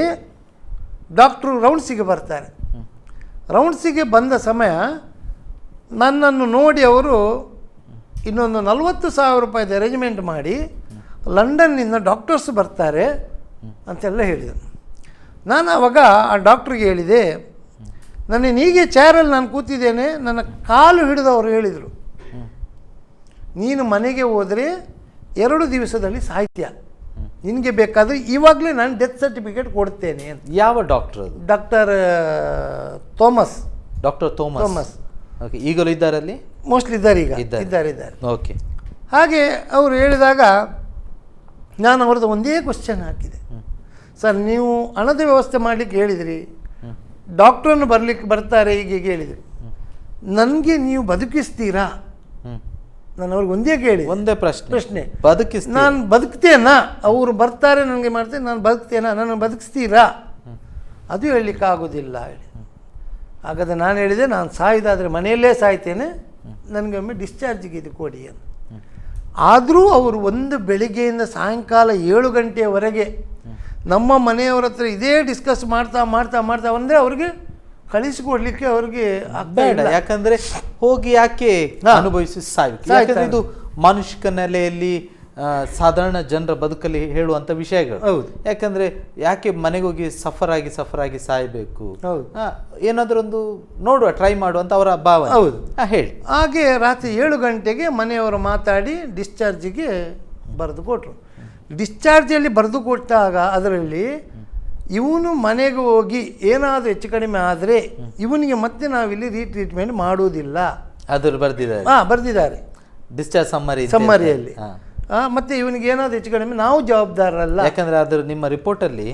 ಡಾಕ್ಟ್ರು ರೌಂಡ್ಸಿಗೆ ಬರ್ತಾರೆ. ರೌಂಡ್ಸಿಗೆ ಬಂದ ಸಮಯ ನನ್ನನ್ನು ನೋಡಿ ಅವರು ಇನ್ನೊಂದು 40,000 ರೂಪಾಯಿದ ಅರೇಂಜ್ಮೆಂಟ್ ಮಾಡಿ ಲಂಡನ್ನಿಂದ ಡಾಕ್ಟರ್ಸ್ ಬರ್ತಾರೆ ಅಂತೆಲ್ಲ ಹೇಳಿದರು. ನಾನು ಆವಾಗ ಆ ಡಾಕ್ಟ್ರಿಗೆ ಹೇಳಿದೆ, ನನ್ನ ಹೀಗೆ ಚೇರಲ್ಲಿ ನಾನು ಕೂತಿದ್ದೇನೆ, ನನ್ನ ಕಾಲು ಹಿಡಿದವರು ಹೇಳಿದರು, ನೀನು ಮನೆಗೆ ಹೋದರೆ 2 ದಿವಸದಲ್ಲಿ ಸಾಹಿತ್ಯ, ನಿನಗೆ ಬೇಕಾದರೆ ಇವಾಗಲೇ ನಾನು ಡೆತ್ ಸರ್ಟಿಫಿಕೇಟ್ ಕೊಡ್ತೇನೆ ಅಂತ. ಯಾವ doctor? Doctor Thomas. Doctor Thomas. Okay, ಈಗಲೂ ಇದ್ದಾರೆ ಅಲ್ಲಿ? ಮೋಸ್ಟ್ಲಿ ಇದ್ದಾರೆ, ಈಗ ಇದ್ದಾರೆ. ಇದ್ದಾರೆ. ಓಕೆ. ಹಾಗೆ ಅವರು ಹೇಳಿದಾಗ ನಾನು ಅವ್ರದ್ದು ಒಂದೇ ಕ್ವಶನ್ ಹಾಕಿದೆ, ಸರ್ ನೀವು ಹಣದ ವ್ಯವಸ್ಥೆ ಮಾಡಲಿಕ್ಕೆ ಹೇಳಿದ್ರಿ, ಡಾಕ್ಟ್ರನ್ನು ಬರ್ತಾರೆ ಹೀಗೆ ಹೇಳಿದ್ರಿ, ನನಗೆ ನೀವು ಬದುಕಿಸ್ತೀರಾ? ನಾನು ಅವ್ರಿಗೆ ಒಂದೇ ಕೇಳಿ, ಒಂದೇ ಪ್ರಶ್ನೆ, ನಾನು ಬದುಕ್ತೇನಾ? ಅವರು ಬರ್ತಾರೆ ನನಗೆ ಮಾಡ್ತೇನೆ, ನಾನು ಬದುಕ್ತೇನಾ? ನನ್ನ ಬದುಕಿಸ್ತೀರಾ? ಅದು ಹೇಳಲಿಕ್ಕಾಗೋದಿಲ್ಲ ಹೇಳಿ. ಹಾಗಾದರೆ ನಾನು ಹೇಳಿದೆ, ನಾನು ಸಾಯ್ದಾದರೆ ಮನೆಯಲ್ಲೇ ಸಾಯ್ತೇನೆ, ನನಗೆ ಒಮ್ಮೆ ಡಿಸ್ಚಾರ್ಜಿಗೆ ಇದು ಕೊಡಿ ಅಂತ. ಆದರೂ ಅವರು ಒಂದು ಬೆಳಿಗ್ಗೆಯಿಂದ ಸಾಯಂಕಾಲ 7 ಗಂಟೆಯವರೆಗೆ ನಮ್ಮ ಮನೆಯವರ ಹತ್ರ ಇದೇ ಡಿಸ್ಕಸ್ ಮಾಡ್ತಾ ಅಂದರೆ ಅವ್ರಿಗೆ ಕಳಿಸಿಕೊಡ್ಲಿಕ್ಕೆ ಅವ್ರಿಗೆ ಬೇಡ. ಯಾಕಂದ್ರೆ ಹೋಗಿ ಯಾಕೆ ಅನುಭವಿಸಿ ಸಾಯ್ಬೇಕು? ಯಾಕಂದ್ರೆ ಇದು ಮಾನುಷಿಕ ನೆಲೆಯಲ್ಲಿ ಸಾಧಾರಣ ಜನರ ಬದುಕಲ್ಲಿ ಹೇಳುವಂತ ವಿಷಯಗಳು. ಯಾಕಂದ್ರೆ ಯಾಕೆ ಮನೆಗೆ ಹೋಗಿ ಸಫರ್ ಆಗಿ ಸಾಯ್ಬೇಕು? ಏನಾದ್ರೂ ಒಂದು ನೋಡುವ, ಟ್ರೈ ಮಾಡುವಂತ ಅವರ ಭಾವನೆ. ಹೌದು, ಹೇಳಿ. ಹಾಗೆ ರಾತ್ರಿ 7 ಗಂಟೆಗೆ ಮನೆಯವರು ಮಾತಾಡಿ ಡಿಸ್ಚಾರ್ಜಿಗೆ ಬರೆದು ಕೊಟ್ಟರು. ಡಿಸ್ಚಾರ್ಜಲ್ಲಿ ಬರೆದು ಕೊಟ್ಟಾಗ ಅದರಲ್ಲಿ ಇವನು ಮನೆಗೆ ಹೋಗಿ ಏನಾದರೂ ಹೆಚ್ಚು ಕಡಿಮೆ ಆದರೆ ಇವನಿಗೆ ಮತ್ತೆ ನಾವಿಲ್ಲಿ ರೀಟ್ರೀಟ್ಮೆಂಟ್ ಮಾಡುವುದಿಲ್ಲ ಅದ್ರ ಬರ್ದಿದ್ದಾರೆ. ಬರ್ದಿದ್ದಾರೆ ಡಿಸ್ಚಾರ್ಜ್ ಸಮ್ಮರಿಯಲ್ಲಿ. ಮತ್ತೆ ಇವನಿಗೆ ಏನಾದ್ರು ಹೆಚ್ಚು ಕಡಿಮೆ ನಾವು ಜವಾಬ್ದಾರಲ್ಲ. ಯಾಕಂದ್ರೆ ಅದ್ರ ನಿಮ್ಮ ರಿಪೋರ್ಟ್ ಅಲ್ಲಿ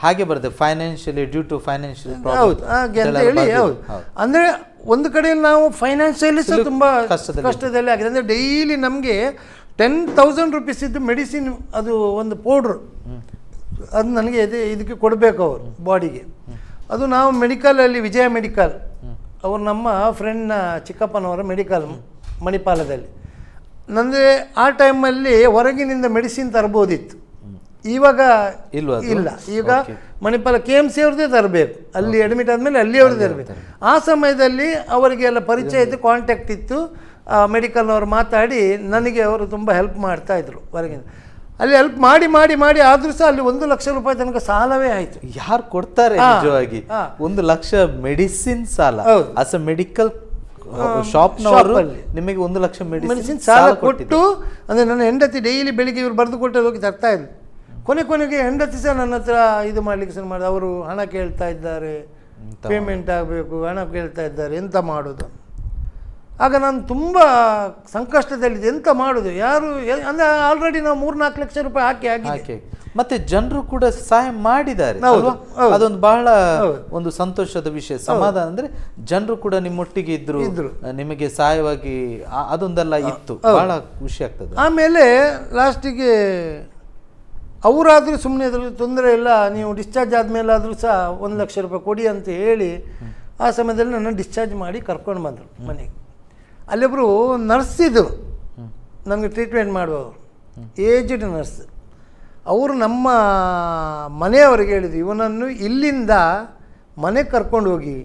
ಹಾಗೆ ಬರ್ತದೆ, ಫೈನಾನ್ಷಿಯಲಿ ಡ್ಯೂ ಟು ಫೈನಾನ್ಷಿಯಲ್ ಹೌದು ಹಾಗೆ ಅಂತ ಹೇಳಿ. ಹೌದು, ಅಂದ್ರೆ ಒಂದು ಕಡೆ ನಾವು ಫೈನಾನ್ಷಿಯಲಿ ಸಹ ತುಂಬಾ ಕಷ್ಟದಲ್ಲಿ ಆಗಿದೆ. ಅಂದ್ರೆ ಡೈಲಿ ನಮಗೆ 10,000 ರೂಪೀಸ್ ಇದ್ದು ಮೆಡಿಸಿನ್, ಅದು ಒಂದು ಪೌಡ್ರು, ಅದು ನನಗೆ ಇದಕ್ಕೆ ಕೊಡಬೇಕು ಅವರು ಬಾಡಿಗೆ. ಅದು ನಾವು ಮೆಡಿಕಲಲ್ಲಿ, ವಿಜಯ ಮೆಡಿಕಲ್ ಅವರು ನಮ್ಮ ಫ್ರೆಂಡ್ನ ಚಿಕ್ಕಪ್ಪನವರ ಮೆಡಿಕಲ್ ಮಣಿಪಾಲದಲ್ಲಿ. ನನಗೆ ಆ ಟೈಮಲ್ಲಿ ಹೊರಗಿನಿಂದ ಮೆಡಿಸಿನ್ ತರ್ಬೋದಿತ್ತು, ಇವಾಗ ಇಲ್ಲ. ಈಗ ಮಣಿಪಾಲ KMC ಅವ್ರದ್ದೇ ತರಬೇಕು, ಅಲ್ಲಿ ಅಡ್ಮಿಟ್ ಆದಮೇಲೆ ಅಲ್ಲಿ ಅವ್ರದ್ದೇ ತರಬೇಕು. ಆ ಸಮಯದಲ್ಲಿ ಅವರಿಗೆಲ್ಲ ಪರಿಚಯ ಇತ್ತು, ಕಾಂಟ್ಯಾಕ್ಟ್ ಇತ್ತು. ಮೆಡಿಕಲ್ನವ್ರು ಮಾತಾಡಿ ನನಗೆ ಅವರು ತುಂಬ ಹೆಲ್ಪ್ ಮಾಡ್ತಾಯಿದ್ರು ಹೊರಗಿಂದ. ಅಲ್ಲಿ ಹೆಲ್ಪ್ ಮಾಡಿ ಆದರೂ ಸಹ ಅಲ್ಲಿ 1 ಲಕ್ಷ ರೂಪಾಯಿ ತನಕ ಸಾಲವೇ ಆಯಿತು. ಯಾರು ಕೊಡ್ತಾರೆ ನಿಜವಾಗಿ 1 ಲಕ್ಷ ಮೆಡಿಸಿನ್ ಸಾಲ? ಆಸ್ ಅ ಮೆಡಿಕಲ್ ಶಾಪ್ನವರು ನಿಮಗೆ 1 ಲಕ್ಷ ಮೆಡಿಸಿನ್ ಸಾಲ ಕೊಟ್ಟು, ಅಂದರೆ ನನ್ನ ಹೆಂಡತಿ ಡೈಲಿ ಬೆಳಿಗ್ಗೆ ಇವರು ಬರೆದು ಕೊಟ್ಟು ಹೋಗಿ ತರ್ತಾ ಇದ್ರು. ಕೊನೆಗೆ ಹೆಂಡತಿ ಸಹ ನನ್ನ ಹತ್ರ ಇದು ಮಾಡಲಿಕ್ಕೆ ಶುರು ಮಾಡಿದೆ. ಅವರು ಹಣ ಕೇಳ್ತಾ ಇದ್ದಾರೆ, ಪೇಮೆಂಟ್ ಆಗಬೇಕು, ಹಣ ಕೇಳ್ತಾ ಇದ್ದಾರೆ, ಎಂತ ಮಾಡೋದು? ಆಗ ನಾನು ತುಂಬ ಸಂಕಷ್ಟದಲ್ಲಿದ್ದೆ, ಎಂತ ಮಾಡೋದು? ಯಾರು ಅಂದರೆ ಆಲ್ರೆಡಿ ನಾವು 3-4 ಲಕ್ಷ ರೂಪಾಯಿ ಹಾಕಿ ಮತ್ತೆ ಜನರು ಕೂಡ ಸಹಾಯ ಮಾಡಿದ್ದಾರೆ. ಅದೊಂದು ಬಹಳ ಒಂದು ಸಂತೋಷದ ವಿಷಯ, ಸಮಾಧಾನ. ಅಂದ್ರೆ ಜನರು ಕೂಡ ನಿಮ್ಮೊಟ್ಟಿಗೆ ಇದ್ರು, ನಿಮಗೆ ಸಹಾಯವಾಗಿ ಅದೊಂದೆಲ್ಲ ಇತ್ತು, ಬಹಳ ಖುಷಿ ಆಗ್ತದೆ. ಆಮೇಲೆ ಲಾಸ್ಟಿಗೆ ಅವರಾದರೂ ಸುಮ್ಮನೆ ಅದ್ರಲ್ಲಿ ತೊಂದರೆ ಇಲ್ಲ, ನೀವು ಡಿಸ್ಚಾರ್ಜ್ ಆದಮೇಲಾದರೂ ಸಹ 1 ಲಕ್ಷ ರೂಪಾಯಿ ಕೊಡಿ ಅಂತ ಹೇಳಿ ಆ ಸಮಯದಲ್ಲಿ ನನ್ನ ಡಿಸ್ಚಾರ್ಜ್ ಮಾಡಿ ಕರ್ಕೊಂಡು ಬಂದರು ಮನೆಗೆ. ಅಲ್ಲೊಬ್ಬರು ನರ್ಸ್ ಇದ್ದರು ನನಗೆ ಟ್ರೀಟ್ಮೆಂಟ್ ಮಾಡುವವರು, ಏಜ್ಡ್ ನರ್ಸ್. ಅವರು ನಮ್ಮ ಮನೆಯವರಿಗೆ ಹೇಳಿದ್ರು, ಇವನನ್ನು ಇಲ್ಲಿಂದ ಮನೆಗೆ ಕರ್ಕೊಂಡು ಹೋಗಿ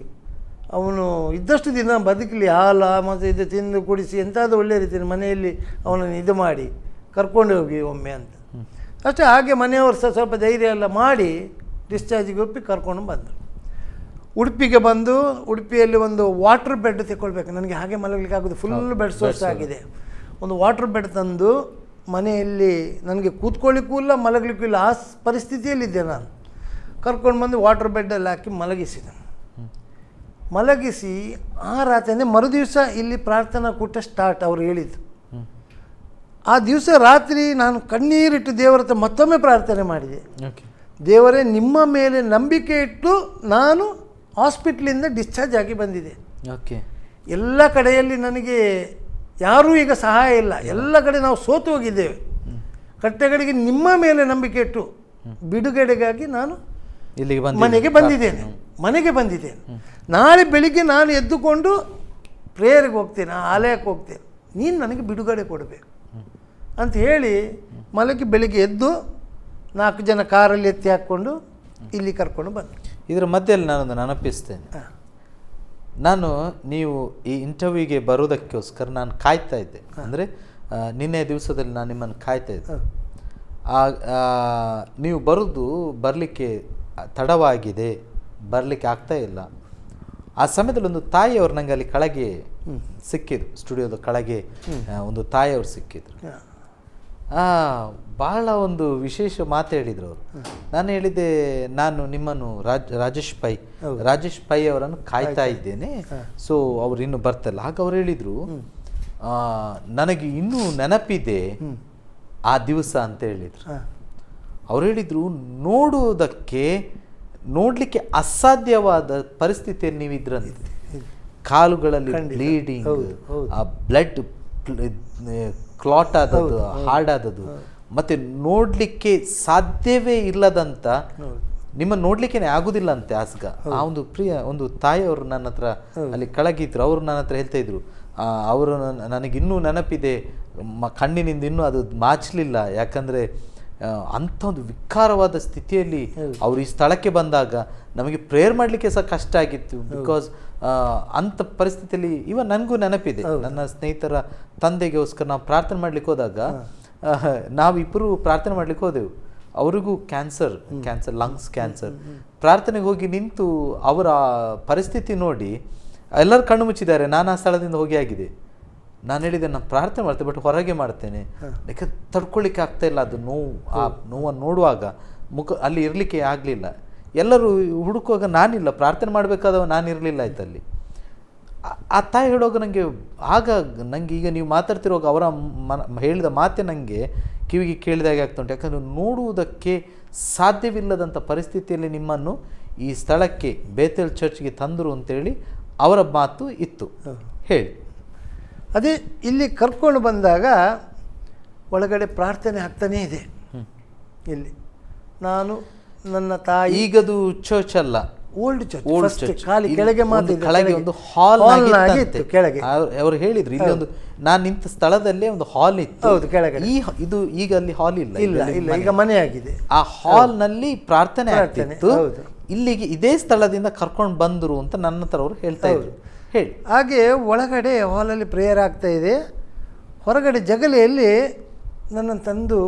ಅವನು ಇದ್ದಷ್ಟು ದಿನ ಬದುಕಲಿ, ಹಾಲು ಮತ್ತು ಇದು ತಿಂದು ಕುಡಿಸಿ ಎಂತಾದರೂ ಒಳ್ಳೆ ರೀತಿಯಲ್ಲಿ ಮನೆಯಲ್ಲಿ ಅವನನ್ನು ಇದು ಮಾಡಿ ಕರ್ಕೊಂಡು ಹೋಗಿ ಒಮ್ಮೆ ಅಂತ ಅಷ್ಟೇ. ಹಾಗೆ ಮನೆಯವರು ಸಹ ಸ್ವಲ್ಪ ಧೈರ್ಯ ಎಲ್ಲ ಮಾಡಿ ಡಿಸ್ಚಾರ್ಜಿಗೆ ಒಪ್ಪಿ ಕರ್ಕೊಂಡು ಬಂದರು. ಉಡುಪಿಗೆ ಬಂದು ಉಡುಪಿಯಲ್ಲಿ ಒಂದು ವಾಟರ್ ಬೆಡ್ ತಗೊಳ್ಬೇಕು, ನನಗೆ ಹಾಗೆ ಮಲಗಲಿಕ್ಕೆ ಆಗೋದು, ಫುಲ್ ಬೆಡ್ ಸೋರ್ಸ್ ಆಗಿದೆ. ಒಂದು ವಾಟರ್ ಬೆಡ್ ತಂದು ಮನೆಯಲ್ಲಿ ನನಗೆ ಕೂತ್ಕೊಳ್ಳಿಕ್ಕೂ ಇಲ್ಲ, ಮಲಗಲಿಕ್ಕೂ ಇಲ್ಲ, ಆ ಪರಿಸ್ಥಿತಿಯಲ್ಲಿದ್ದೆ ನಾನು. ಕರ್ಕೊಂಡು ಬಂದು ವಾಟರ್ ಬೆಡ್ಡಲ್ಲಿ ಹಾಕಿ ಮಲಗಿಸಿದೆ. ಮಲಗಿಸಿ ಆ ರಾತ್ರಿ ಅಂದರೆ ಮರುದಿವಸ ಇಲ್ಲಿ ಪ್ರಾರ್ಥನಾ ಕೂಟ ಸ್ಟಾರ್ಟ್ ಅವರು ಹೇಳಿದ್ದು. ಆ ದಿವಸ ರಾತ್ರಿ ನಾನು ಕಣ್ಣೀರಿಟ್ಟು ದೇವರ ಹತ್ರ ಮತ್ತೊಮ್ಮೆ ಪ್ರಾರ್ಥನೆ ಮಾಡಿದೆ. ದೇವರೇ, ನಿಮ್ಮ ಮೇಲೆ ನಂಬಿಕೆ ಇಟ್ಟು ನಾನು ಹಾಸ್ಪಿಟ್ಲಿಂದ ಡಿಸ್ಚಾರ್ಜ್ ಆಗಿ ಬಂದಿದೆ. ಎಲ್ಲ ಕಡೆಯಲ್ಲಿ ನನಗೆ ಯಾರೂ ಈಗ ಸಹಾಯ ಇಲ್ಲ, ಎಲ್ಲ ಕಡೆ ನಾವು ಸೋತು ಹೋಗಿದ್ದೇವೆ. ಕಟ್ಟೆಗಳಿಗೆ ನಿಮ್ಮ ಮೇಲೆ ನಂಬಿಕೆ ಇಟ್ಟು ಬಿಡುಗಡೆಗಾಗಿ ನಾನು ಮನೆಗೆ ಬಂದಿದ್ದೇನೆ. ನಾಳೆ ಬೆಳಿಗ್ಗೆ ನಾನು ಎದ್ದುಕೊಂಡು ಪ್ರೇಯರ್ಗೆ ಹೋಗ್ತೇನೆ, ಆಲಯಕ್ಕೆ ಹೋಗ್ತೇನೆ, ನೀನು ನನಗೆ ಬಿಡುಗಡೆ ಕೊಡಬೇಕು ಅಂತ ಹೇಳಿ ಮಲಗಿ ಬೆಳಿಗ್ಗೆ ಎದ್ದು 4 ಜನ ಕಾರಲ್ಲಿ ಎತ್ತಿ ಹಾಕ್ಕೊಂಡು ಇಲ್ಲಿ ಕರ್ಕೊಂಡು ಬಂದೆ. ಇದರ ಮಧ್ಯದಲ್ಲಿ ನಾನೊಂದು ನೆನಪಿಸ್ತೇನೆ. ನಾನು ನೀವು ಈ ಇಂಟರ್ವ್ಯೂಗೆ ಬರೋದಕ್ಕೋಸ್ಕರ ನಾನು ಕಾಯ್ತಾ ಇದ್ದೆ. ಅಂದರೆ ನಿನ್ನೆ ದಿವಸದಲ್ಲಿ ನಾನು ನಿಮ್ಮನ್ನು ಕಾಯ್ತಾ ಇದ್ದೆ. ನೀವು ಬರಲಿಕ್ಕೆ ತಡವಾಗಿದೆ, ಬರಲಿಕ್ಕೆ ಆಗ್ತಾ ಇಲ್ಲ. ಆ ಸಮಯದಲ್ಲಿ ಒಂದು ತಾಯಿಯವರು ನನಗೆ ಅಲ್ಲಿ ಕೆಳಗೆ ಸಿಕ್ಕಿದ್ರು, ಸ್ಟುಡಿಯೋದ ಕೆಳಗೆ ಒಂದು ತಾಯಿಯವರು ಸಿಕ್ಕಿದ್ರು. ಬಹಳ ಒಂದು ವಿಶೇಷ ಮಾತು ಹೇಳಿದ್ರು ಅವರು. ನಾನು ಹೇಳಿದೆ, ನಾನು ನಿಮ್ಮನ್ನು ರಾಜೇಶ್ ಪೈ ಅವರನ್ನು ಕಾಯ್ತಾ ಇದ್ದೇನೆ, ಸೊ ಅವ್ರು ಇನ್ನೂ ಬರ್ತಲ್ಲ. ಆಗ ಅವ್ರು ಹೇಳಿದರು, ನನಗೆ ಇನ್ನೂ ನೆನಪಿದೆ ಆ ದಿವಸ ಅಂತ ಹೇಳಿದರು. ಅವ್ರು ಹೇಳಿದರು, ನೋಡಲಿಕ್ಕೆ ಅಸಾಧ್ಯವಾದ ಪರಿಸ್ಥಿತಿಯಲ್ಲಿ ನೀವಿದ್ರಂತೆ. ಕಾಲುಗಳಲ್ಲಿ ಬ್ಲೀಡಿಂಗ್, ಆ ಬ್ಲಡ್ ಕ್ಲಾಟ್ ಆದದ್ದು, ಹಾರ್ಡ್ ಆದದ್ದು, ಮತ್ತೆ ನೋಡ್ಲಿಕ್ಕೆ ಸಾಧ್ಯವೇ ಇಲ್ಲದಂತ, ನಿಮ್ಮನ್ನು ನೋಡ್ಲಿಕ್ಕೆ ಆಗುದಿಲ್ಲ ಅಂತೆ ಆಸ್ಗ. ಆ ಒಂದು ತಾಯಿಯವರು ನನ್ನ ಹತ್ರ ಅಲ್ಲಿ ಕೆಳಗಿದ್ರು, ಅವರು ನನ್ನ ಹತ್ರ ಹೇಳ್ತಾ ಇದ್ರು, ಅವರು ನನಗಿನ್ನೂ ನೆನಪಿದೆ, ಕಣ್ಣಿನಿಂದ ಇನ್ನೂ ಅದು ಮಾಚಲಿಲ್ಲ, ಯಾಕಂದ್ರೆ ಅಂಥ ಒಂದು ವಿಕಾರವಾದ ಸ್ಥಿತಿಯಲ್ಲಿ ಅವರು ಈ ಸ್ಥಳಕ್ಕೆ ಬಂದಾಗ ನಮಗೆ ಪ್ರೇಯರ್ ಮಾಡಲಿಕ್ಕೆ ಸಹ ಕಷ್ಟ ಆಗಿತ್ತು. ಬಿಕಾಸ್ ಅಂಥ ಪರಿಸ್ಥಿತಿಯಲ್ಲಿ ಇವನ್ ನನಗೂ ನೆನಪಿದೆ, ನನ್ನ ಸ್ನೇಹಿತರ ತಂದೆಗೋಸ್ಕರ ನಾವು ಪ್ರಾರ್ಥನೆ ಮಾಡ್ಲಿಕ್ಕೆ ಹೋದಾಗ ನಾವಿಬ್ಬರು ಪ್ರಾರ್ಥನೆ ಮಾಡ್ಲಿಕ್ಕೆ ಹೋದೆವು. ಅವರಿಗೂ ಕ್ಯಾನ್ಸರ್, ಲಂಗ್ಸ್ ಕ್ಯಾನ್ಸರ್. ಪ್ರಾರ್ಥನೆಗೆ ಹೋಗಿ ನಿಂತು ಅವರ ಪರಿಸ್ಥಿತಿ ನೋಡಿ ಎಲ್ಲರೂ ಕಣ್ಣು ಮುಚ್ಚಿದ್ದಾರೆ. ನಾನು ಆ ಸ್ಥಳದಿಂದ ಹೋಗಿ ಆಗಿದೆ. ನಾನು ಹೇಳಿದೆ, ನಾನು ಪ್ರಾರ್ಥನೆ ಮಾಡ್ತೇನೆ, ಬಟ್ ಹೊರಗೆ ಮಾಡ್ತೇನೆ, ಯಾಕೆ ತಡ್ಕೊಳ್ಳಿಕ್ಕೆ ಆಗ್ತಾ ಇಲ್ಲ ಅದು ನೋವು. ಆ ನೋವನ್ನು ನೋಡುವಾಗ ಅಲ್ಲಿ ಇರಲಿಕ್ಕೆ ಆಗಲಿಲ್ಲ. ಎಲ್ಲರೂ ಹುಡುಕುವಾಗ ನಾನಿಲ್ಲ, ಪ್ರಾರ್ಥನೆ ಮಾಡಬೇಕಾದವ ನಾನಿರಲಿಲ್ಲ ಆಯ್ತಲ್ಲಿ. ಆ ತಾಯಿ ಹೇಳುವಾಗ ನನಗೆ ಈಗ ನೀವು ಮಾತಾಡ್ತಿರುವಾಗ ಅವರ ಹೇಳಿದ ಮಾತೆ ನನಗೆ ಕಿವಿಗೆ ಕೇಳಿದಾಗೆ ಆಗ್ತುಂಟು. ಯಾಕಂದರೆ ನೋಡುವುದಕ್ಕೆ ಸಾಧ್ಯವಿಲ್ಲದಂಥ ಪರಿಸ್ಥಿತಿಯಲ್ಲಿ ನಿಮ್ಮನ್ನು ಈ ಸ್ಥಳಕ್ಕೆ ಬೇತೇಲ್ ಚರ್ಚ್ಗೆ ತಂದರು ಅಂತೇಳಿ ಅವರ ಮಾತು ಇತ್ತು. ಹೇಳಿ. ಅದೇ ಇಲ್ಲಿ ಕರ್ಕೊಂಡು ಬಂದಾಗ ಒಳಗಡೆ ಪ್ರಾರ್ಥನೆ ಆಗ್ತಾನೇ ಇದೆ. ಇಲ್ಲಿ ನಾನು ನನ್ನ ತಾಯಿ, ಈಗದು ಚರ್ಚ್ ಅಲ್ಲ, ಓಲ್ಡ್ ಚರ್ಚ್, ಖಾಲಿ ಕೆಳಗೆ ಮಾತ್ರ ಕೆಳಗೆ ಒಂದು ಹಾಲ್ ಆಗಿತ್ತು. ಕೆಳಗೆ ಅವರು ಹೇಳಿದ್ರು, ಇಲ್ಲಿ ಒಂದು ನಾನು ನಿಂತ ಸ್ಥಳದಲ್ಲೇ ಒಂದು ಹಾಲ್ ಇತ್ತು. ಹೌದು, ಕೆಳಗೆ. ಇದು ಈಗ ಅಲ್ಲಿ ಹಾಲ್ ಇಲ್ಲ, ಈಗ ಮನೆ ಆಗಿದೆ. ಆ ಹಾಲ್ ನಲ್ಲಿ ಪ್ರಾರ್ಥನೆ ಆಗ್ತಿತ್ತು. ಇಲ್ಲಿಗೆ ಇದೇ ಸ್ಥಳದಿಂದ ಕರ್ಕೊಂಡು ಬಂದ್ರು ಅಂತ ನನ್ನ ಹತ್ರ ಅವರು ಹೇಳ್ತಾ ಇದ್ರು. ಹೇಳಿ. ಹಾಗೆ ಒಳಗಡೆ ಹಾಲಲ್ಲಿ ಪ್ರೇಯರ್ ಆಗ್ತಾ ಇದೆ, ಹೊರಗಡೆ ಜಗಲಿಯಲ್ಲಿ ನನ್ನನ್ನು ತಂದು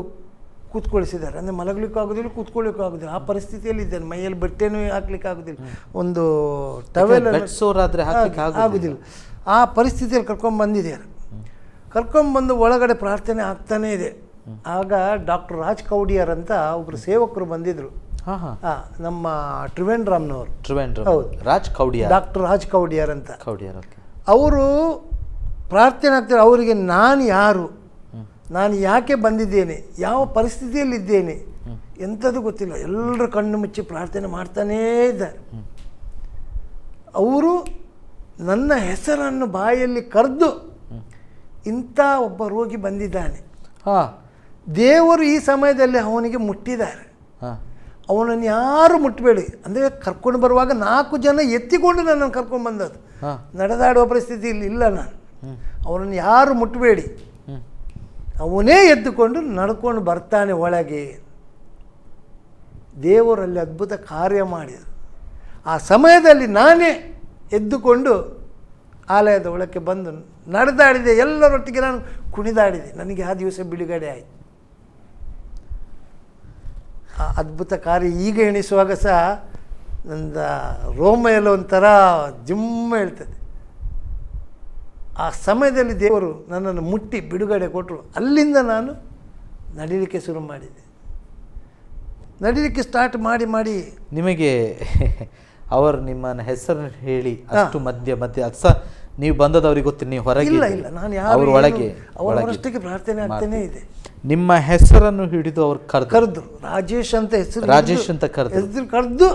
ಕೂತ್ಕೊಳಿಸಿದ್ದಾರೆ. ಅಂದರೆ ಮಲಗಲಿಕ್ಕೂ ಆಗೋದಿಲ್ಲ, ಕೂತ್ಕೊಳ್ಳಿಕ್ಕೂ ಆಗೋದಿಲ್ಲ. ಆ ಪರಿಸ್ಥಿತಿಯಲ್ಲಿ ಇದ್ದೇನೆ. ಮೈಯಲ್ಲಿ ಬಟ್ಟೆನೂ ಹಾಕ್ಲಿಕ್ಕೆ ಆಗೋದಿಲ್ಲ, ಒಂದು ಟವೆಲ್ ಆಗೋದಿಲ್ಲ. ಆ ಪರಿಸ್ಥಿತಿಯಲ್ಲಿ ಕರ್ಕೊಂಡ್ಬಂದಿದ್ದಾರೆ. ಕರ್ಕೊಂಡ್ಬಂದು ಒಳಗಡೆ ಪ್ರಾರ್ಥನೆ ಆಗ್ತಾನೇ ಇದೆ. ಆಗ ಡಾಕ್ಟರ್ ರಾಜ್ ಕೌಡಿಯರ್ ಅಂತ ಒಬ್ಬರು ಸೇವಕರು ಬಂದಿದ್ರು, ನಮ್ಮ ತ್ರಿವೇಂದ್ರಮ್ನವರು. ಹೌದು, ಡಾಕ್ಟರ್ ರಾಜ್ ಕೌಡಿಯರ್ ಅಂತ. ಅವರು ಪ್ರಾರ್ಥನೆ ಆಗ್ತಾರೆ. ಅವರಿಗೆ ನಾನು ಯಾರು, ನಾನು ಯಾಕೆ ಬಂದಿದ್ದೇನೆ, ಯಾವ ಪರಿಸ್ಥಿತಿಯಲ್ಲಿದ್ದೇನೆ ಎಂಥದ್ದು ಗೊತ್ತಿಲ್ಲ. ಎಲ್ಲರೂ ಕಣ್ಣು ಮುಚ್ಚಿ ಪ್ರಾರ್ಥನೆ ಮಾಡ್ತಾನೇ ಇದ್ದಾರೆ. ಅವರು ನನ್ನ ಹೆಸರನ್ನು ಬಾಯಲ್ಲಿ ಕರೆದು, ಇಂಥ ಒಬ್ಬ ರೋಗಿ ಬಂದಿದ್ದಾನೆ, ದೇವರು ಈ ಸಮಯದಲ್ಲಿ ಅವನಿಗೆ ಮುಟ್ಟಿದ್ದಾರೆ, ಅವನನ್ನು ಯಾರು ಮುಟ್ಟಬೇಡಿ. ಅಂದರೆ ಕರ್ಕೊಂಡು ಬರುವಾಗ 4 ಜನ ಎತ್ತಿಕೊಂಡು ನನ್ನನ್ನು ಕರ್ಕೊಂಡು ಬಂದದ್ದು. ನಡೆದಾಡುವ ಪರಿಸ್ಥಿತಿಯಲ್ಲಿ ಇಲ್ಲ ನಾನು. ಅವನನ್ನು ಯಾರು ಮುಟ್ಟಬೇಡಿ, ಅವನೇ ಎದ್ದುಕೊಂಡು ನಡ್ಕೊಂಡು ಬರ್ತಾನೆ ಒಳಗೆ. ದೇವರಲ್ಲಿ ಅದ್ಭುತ ಕಾರ್ಯ ಮಾಡಿದರು. ಆ ಸಮಯದಲ್ಲಿ ನಾನೇ ಎದ್ದುಕೊಂಡು ಆಲಯದ ಒಳಕ್ಕೆ ಬಂದು ನಡೆದಾಡಿದೆ. ಎಲ್ಲರೊಟ್ಟಿಗೆ ನಾನು ಕುಣಿದಾಡಿದೆ. ನನಗೆ ಆ ದಿವಸ ಬಿಡುಗಡೆ ಆಯಿತು. ಆ ಅದ್ಭುತ ಕಾರ್ಯ ಈಗ ಎಣಿಸುವಾಗ ಸಹ ನನ್ನ ರೋಮ ಎಲ್ಲ ಒಂಥರ ಜಿಮ್ಮ ಹೇಳ್ತದೆ. ಆ ಸಮಯದಲ್ಲಿ ದೇವರು ನನ್ನನ್ನು ಮುಟ್ಟಿ ಬಿಡುಗಡೆ ಕೊಟ್ಟರು. ಅಲ್ಲಿಂದ ನಾನು ನಡೀಲಿಕ್ಕೆ ಶುರು ಮಾಡಿದೆ. ನಡೀಲಿಕ್ಕೆ ಸ್ಟಾರ್ಟ್ ಮಾಡಿ ನಿಮಗೆ ಅವರು ನಿಮ್ಮನ್ನ ಹೆಸರನ್ನು ಹೇಳಿ ಅಷ್ಟು ಮಧ್ಯ ಅದು ಸಹ ನೀವು ಬಂದದವ್ರಿಗೆ ಗೊತ್ತಿಲ್ಲ, ನೀವು ಹೊರಗೆ ಇಲ್ಲ ನಾನು ಯಾರು ಒಳಗೆ ಅವರಷ್ಟಕ್ಕೆ ಪ್ರಾರ್ಥನೆ ಆಗ್ತಾನೇ ಇದೆ. ನಿಮ್ಮ ಹೆಸರನ್ನು ಹಿಡಿದು ಅವ್ರು ಕರೆದು ರಾಜೇಶ್ ಅಂತ ಹೆಸರು ಕರೆದು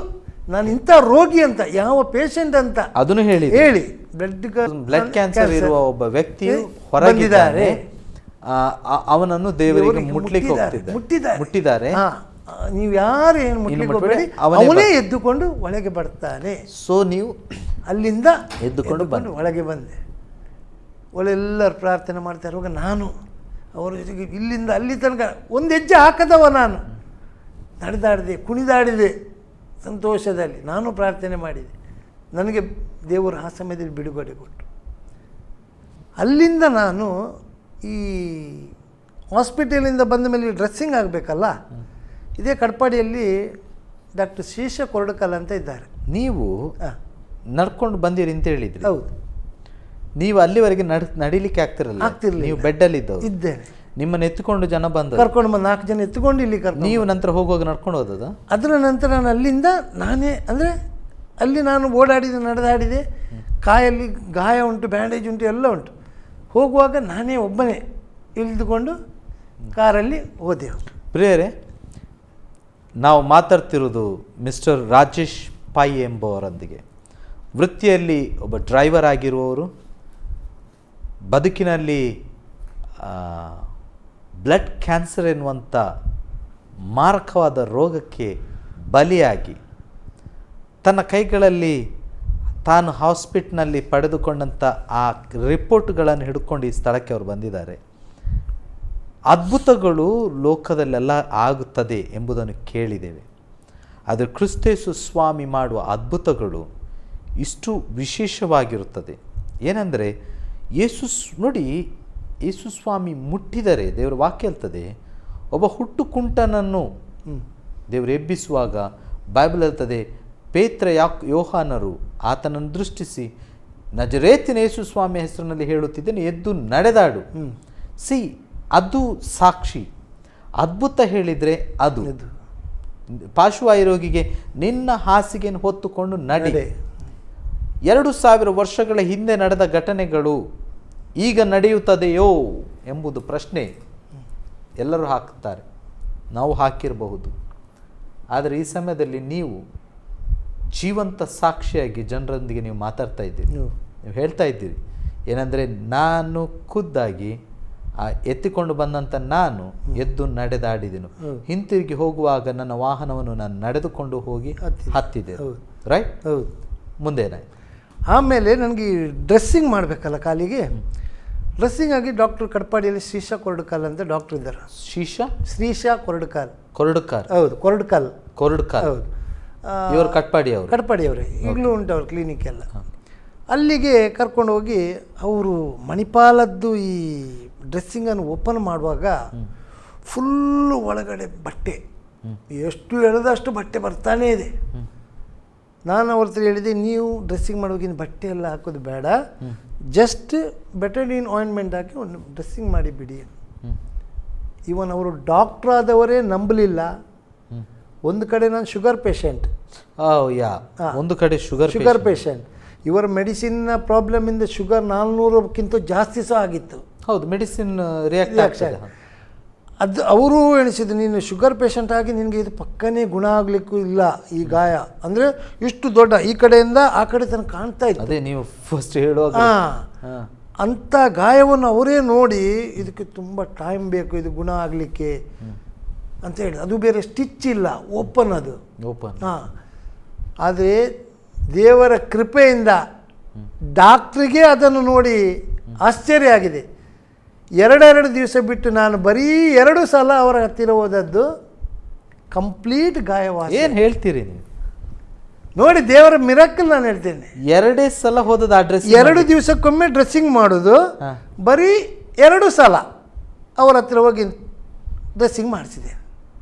ನಾನು ಇಂಥ ರೋಗಿ ಅಂತ, ಯಾವ ಪೇಷಂಟ್ ಅಂತ ಅದನ್ನು ಹೇಳಿ ಬ್ಲಡ್ ಕ್ಯಾನ್ಸರ್ ಇರುವ ಒಬ್ಬ ವ್ಯಕ್ತಿಯು ಹೊರಗಿದ್ದಾರೆ, ಅವನನ್ನು ದೇವರಿಗೆ ಮುಟ್ಟಿದ್ದಾರೆ. ನೀವು ಯಾರು ಏನು ಮುಟ್ಟಬೇಡಿ, ಅವನೇ ಎದ್ದುಕೊಂಡು ಒಳಗೆ ಬರ್ತಾನೆ. ಸೊ ನೀವು ಅಲ್ಲಿಂದ ಎದ್ದುಕೊಂಡು ಒಳಗೆ ಬಂದೆ. ಒಳ್ಳೆಲ್ಲರೂ ಪ್ರಾರ್ಥನೆ ಮಾಡ್ತಾ ಇರುವಾಗ ನಾನು ಅವರ ಜೊತೆಗೆ ಇಲ್ಲಿಂದ ಅಲ್ಲಿ ತನಕ ಒಂದು ಹೆಜ್ಜೆ ಹಾಕದವ ನಾನು ನಡೆದಾಡಿದೆ, ಕುಣಿದಾಡಿದೆ. ಸಂತೋಷದಲ್ಲಿ ನಾನು ಪ್ರಾರ್ಥನೆ ಮಾಡಿದೆ. ನನಗೆ ದೇವರು ಆ ಸಮಯದಲ್ಲಿ ಬಿಡುಗಡೆ ಕೊಟ್ಟು, ಅಲ್ಲಿಂದ ನಾನು ಈ ಹಾಸ್ಪಿಟಲಿಂದ ಬಂದ ಮೇಲೆ ಡ್ರೆಸ್ಸಿಂಗ್ ಆಗಬೇಕಲ್ಲ, ಇದೇ ಕಡ್ಪಾಡಿಯಲ್ಲಿ ಡಾಕ್ಟರ್ ಶೀಶ ಕೊರಡಕಲ್ ಅಂತ ಇದ್ದಾರೆ. ನೀವು ನಡ್ಕೊಂಡು ಬಂದಿರಿ ಅಂತ ಹೇಳಿದ್ರಿ. ಹೌದು. ನೀವು ಅಲ್ಲಿವರೆಗೆ ನಡಿಲಿಕ್ಕೆ ಆಗ್ತಿರಲಿಲ್ಲ, ನೀವು ಬೆಡ್ಡಲ್ಲಿ ಇದ್ದೇನೆ. ನಿಮ್ಮನ್ನು ಎತ್ತಿಕೊಂಡು ಜನ ಬಂದ ಕರ್ಕೊಂಡು ಬಂದು 4 ಜನ ಎತ್ಕೊಂಡು ಇಲ್ಲಿ ಕರ್ಕೊಂಡು. ನೀವು ನಂತರ ಹೋಗುವಾಗ ನಡ್ಕೊಂಡು ಹೋದದ? ಅದರ ನಂತರ ನಾನು ಅಲ್ಲಿಂದ ನಾನೇ ಅಂದರೆ ಅಲ್ಲಿ ನಾನು ಓಡಾಡಿದೆ, ನಡೆದಾಡಿದೆ. ಕಾಯಲ್ಲಿ ಗಾಯ ಉಂಟು, ಬ್ಯಾಂಡೇಜ್ ಉಂಟು, ಎಲ್ಲ ಉಂಟು. ಹೋಗುವಾಗ ನಾನೇ ಒಬ್ಬನೇ ಇಳಿದುಕೊಂಡು ಕಾರಲ್ಲಿ ಹೋದೆವು. ಪ್ರಿಯರೇ, ನಾವು ಮಾತಾಡ್ತಿರೋದು ಮಿಸ್ಟರ್ ರಾಜೇಶ್ ಪೈ ಎಂಬುವರೊಂದಿಗೆ. ವೃತ್ತಿಯಲ್ಲಿ ಒಬ್ಬ ಡ್ರೈವರ್ ಆಗಿರುವವರು, ಬದುಕಿನಲ್ಲಿ ಬ್ಲಡ್ ಕ್ಯಾನ್ಸರ್ ಎನ್ನುವಂಥ ಮಾರಕವಾದ ರೋಗಕ್ಕೆ ಬಲಿಯಾಗಿ ತನ್ನ ಕೈಗಳಲ್ಲಿ ತಾನು ಹಾಸ್ಪಿಟ್ಲ್ನಲ್ಲಿ ಪಡೆದುಕೊಂಡಂಥ ಆ ರಿಪೋರ್ಟ್ಗಳನ್ನು ಹಿಡ್ಕೊಂಡು ಈ ಸ್ಥಳಕ್ಕೆ ಅವರು ಬಂದಿದ್ದಾರೆ. ಅದ್ಭುತಗಳು ಲೋಕದಲ್ಲೆಲ್ಲ ಆಗುತ್ತದೆ ಎಂಬುದನ್ನು ಕೇಳಿದ್ದೇವೆ. ಆದರೆ ಕ್ರಿಸ್ತೇಸು ಸ್ವಾಮಿ ಮಾಡುವ ಅದ್ಭುತಗಳು ಇಷ್ಟು ವಿಶೇಷವಾಗಿರುತ್ತದೆ. ಏನೆಂದರೆ ನೋಡಿ, ಯೇಸು ಸ್ವಾಮಿ ಮುಟ್ಟಿದರೆ, ದೇವರ ವಾಕ್ಯ ಹೇಳ್ತದೆ, ಒಬ್ಬ ಹುಟ್ಟು ಕುಂಟನನ್ನು ದೇವರು ಎಬ್ಬಿಸುವಾಗ ಬೈಬಲ್ ಹೇಳ್ತದೆ, ಪೇತ್ರ ಯೋಹಾನರು ಆತನನ್ನು ದೃಷ್ಟಿಸಿ, ನಜರೇತಿನ ಯೇಸು ಸ್ವಾಮಿಯ ಹೆಸರಿನಲ್ಲಿ ಹೇಳುತ್ತಿದ್ದೇನೆ, ಎದ್ದು ನಡೆದಾಡು. ಅದು ಸಾಕ್ಷಿ. ಅದ್ಭುತ ಹೇಳಿದರೆ ಅದು. ಪಾರ್ಶ್ವವಾಯು ರೋಗಿಗೆ ನಿನ್ನ ಹಾಸಿಗೆಯನ್ನು ಹೊತ್ತುಕೊಂಡು ನಡೆ. 2000 ವರ್ಷಗಳ ಹಿಂದೆ ನಡೆದ ಘಟನೆಗಳು ಈಗ ನಡೆಯುತ್ತದೆಯೋ ಎಂಬುದು ಪ್ರಶ್ನೆ ಎಲ್ಲರೂ ಹಾಕ್ತಾರೆ, ನಾವು ಹಾಕಿರಬಹುದು. ಆದರೆ ಈ ಸಮಯದಲ್ಲಿ ನೀವು ಜೀವಂತ ಸಾಕ್ಷಿಯಾಗಿ ಜನರೊಂದಿಗೆ ನೀವು ಮಾತಾಡ್ತಾ ಇದ್ದೀರಿ. ನೀವು ಹೇಳ್ತಾ ಇದ್ದೀರಿ ಏನಂದರೆ, ನಾನು ಖುದ್ದಾಗಿ ಎತ್ತಿಕೊಂಡು ಬಂದಂಥ ನಾನು ಎದ್ದು ನಡೆದಾಡಿದೆನು, ಹಿಂತಿರುಗಿ ಹೋಗುವಾಗ ನನ್ನ ವಾಹನವನ್ನು ನಾನು ನಡೆದುಕೊಂಡು ಹೋಗಿ ಹತ್ತಿದೆ. ರೈಟ್? ಹೌದು. ಮುಂದೇನಾಯ್ತು? ಆಮೇಲೆ ನನಗೆ ಡ್ರೆಸ್ಸಿಂಗ್ ಮಾಡಬೇಕಲ್ಲ ಕಾಲಿಗೆ. ಡ್ರೆಸ್ಸಿಂಗ್ ಆಗಿ ಡಾಕ್ಟರ್ ಕಡಪಾಡಿಯಲ್ಲಿ ಶ್ರೀಶಾ ಕೊರಡುಕಾಲ್ ಅಂತ ಡಾಕ್ಟರ್ ಇದ್ದಾರೆ. ಶ್ರೀಶಾ ಕೊರಡುಕಾಲ್. ಹೌದು, ಕೊರಡುಕಾಲ್. ಹೌದು, ಇವರು ಕಟ್ಪಾಡಿಯವರೇ. ಈಗಲೂ ಉಂಟು ಅವ್ರ ಕ್ಲಿನಿಕ್ ಎಲ್ಲ. ಅಲ್ಲಿಗೆ ಕರ್ಕೊಂಡು ಹೋಗಿ ಅವರು ಮಣಿಪಾಲದ್ದು ಈ ಡ್ರೆಸ್ಸಿಂಗನ್ನು ಓಪನ್ ಮಾಡುವಾಗ ಫುಲ್ಲು ಒಳಗಡೆ ಬಟ್ಟೆ, ಎಷ್ಟು ಎಳೆದಷ್ಟು ಬಟ್ಟೆ ಬರ್ತಾನೇ ಇದೆ. ನಾನು ಅವ್ರ ಹತ್ರ ಹೇಳಿದೆ, ನೀವು ಡ್ರೆಸ್ಸಿಂಗ್ ಮಾಡೋಗಿನ ಬಟ್ಟೆ ಎಲ್ಲ ಹಾಕೋದು ಬೇಡ, ಜಸ್ಟ್ ಬೆಟಡಿನ್ ಆಯಿಂಟ್ಮೆಂಟ್ ಹಾಕಿ ಒಂದು ಡ್ರೆಸ್ಸಿಂಗ್ ಮಾಡಿ ಬಿಡಿ. ಇವನ್ ಅವರು ಡಾಕ್ಟ್ರ್ ಆದವರೇ ನಂಬಲಿಲ್ಲ. ಒಂದು ಕಡೆ ನಾನು ಶುಗರ್ ಪೇಷಂಟ್, ಒಂದು ಕಡೆ ಶುಗರ್ ಪೇಷಂಟ್. ಇವರ ಮೆಡಿಸಿನ್ನ ಪ್ರಾಬ್ಲಮಿಂದ ಶುಗರ್ 400ಕ್ಕಿಂತ ಜಾಸ್ತಿ ಸಹ ಆಗಿತ್ತು. ಹೌದು, ಮೆಡಿಸಿನ್ ರಿಯಾಕ್ಷನ್. ಅದು ಅವರು ಎಣಿಸಿದ್ರು, ನೀನು ಶುಗರ್ ಪೇಷಂಟ್ ಆಗಿ ನಿನಗೆ ಇದು ಪಕ್ಕನೇ ಗುಣ ಆಗಲಿಕ್ಕೂ ಇಲ್ಲ ಈ ಗಾಯ. ಅಂದರೆ ಇಷ್ಟು ದೊಡ್ಡ ಈ ಕಡೆಯಿಂದ ಆ ಕಡೆ ತನಕ ಕಾಣ್ತಾ ಇತ್ತು. ಅದೇ ನೀವು ಫಸ್ಟ್ ಹೇಳುವಾಗ ಅಂಥ ಗಾಯವನ್ನು ಅವರೇ ನೋಡಿ, ಇದಕ್ಕೆ ತುಂಬ ಟೈಮ್ ಬೇಕು ಇದು ಗುಣ ಆಗಲಿಕ್ಕೆ ಅಂತ ಹೇಳಿ. ಅದು ಬೇರೆ ಸ್ಟಿಚ್ ಇಲ್ಲ, ಓಪನ್. ಆದರೆ ದೇವರ ಕೃಪೆಯಿಂದ ಡಾಕ್ಟ್ರಿಗೆ ಅದನ್ನು ನೋಡಿ ಆಶ್ಚರ್ಯ ಆಗಿದೆ. 2 ದಿವಸ ಬಿಟ್ಟು ನಾನು ಬರೀ 2 ಸಲ ಅವರ ಹತ್ತಿರ ಹೋದದ್ದು, ಕಂಪ್ಲೀಟ್ ಗಾಯವಾಸಿ. ಏನು ಹೇಳ್ತೀರಿ ನೀವು? ನೋಡಿ, ದೇವರ ಮಿರಾಕಲ್ ನಾನು ಹೇಳ್ತೇನೆ. 2 ಸಲ ಹೋದದ್ದು ಆ ಡ್ರೆಸ್. 2 ದಿವಸಕ್ಕೊಮ್ಮೆ ಡ್ರೆಸ್ಸಿಂಗ್ ಮಾಡೋದು, ಬರೀ 2 ಸಲ ಅವರ ಹತ್ತಿರ ಹೋಗಿ ಡ್ರೆಸ್ಸಿಂಗ್ ಮಾಡಿಸಿದೆ.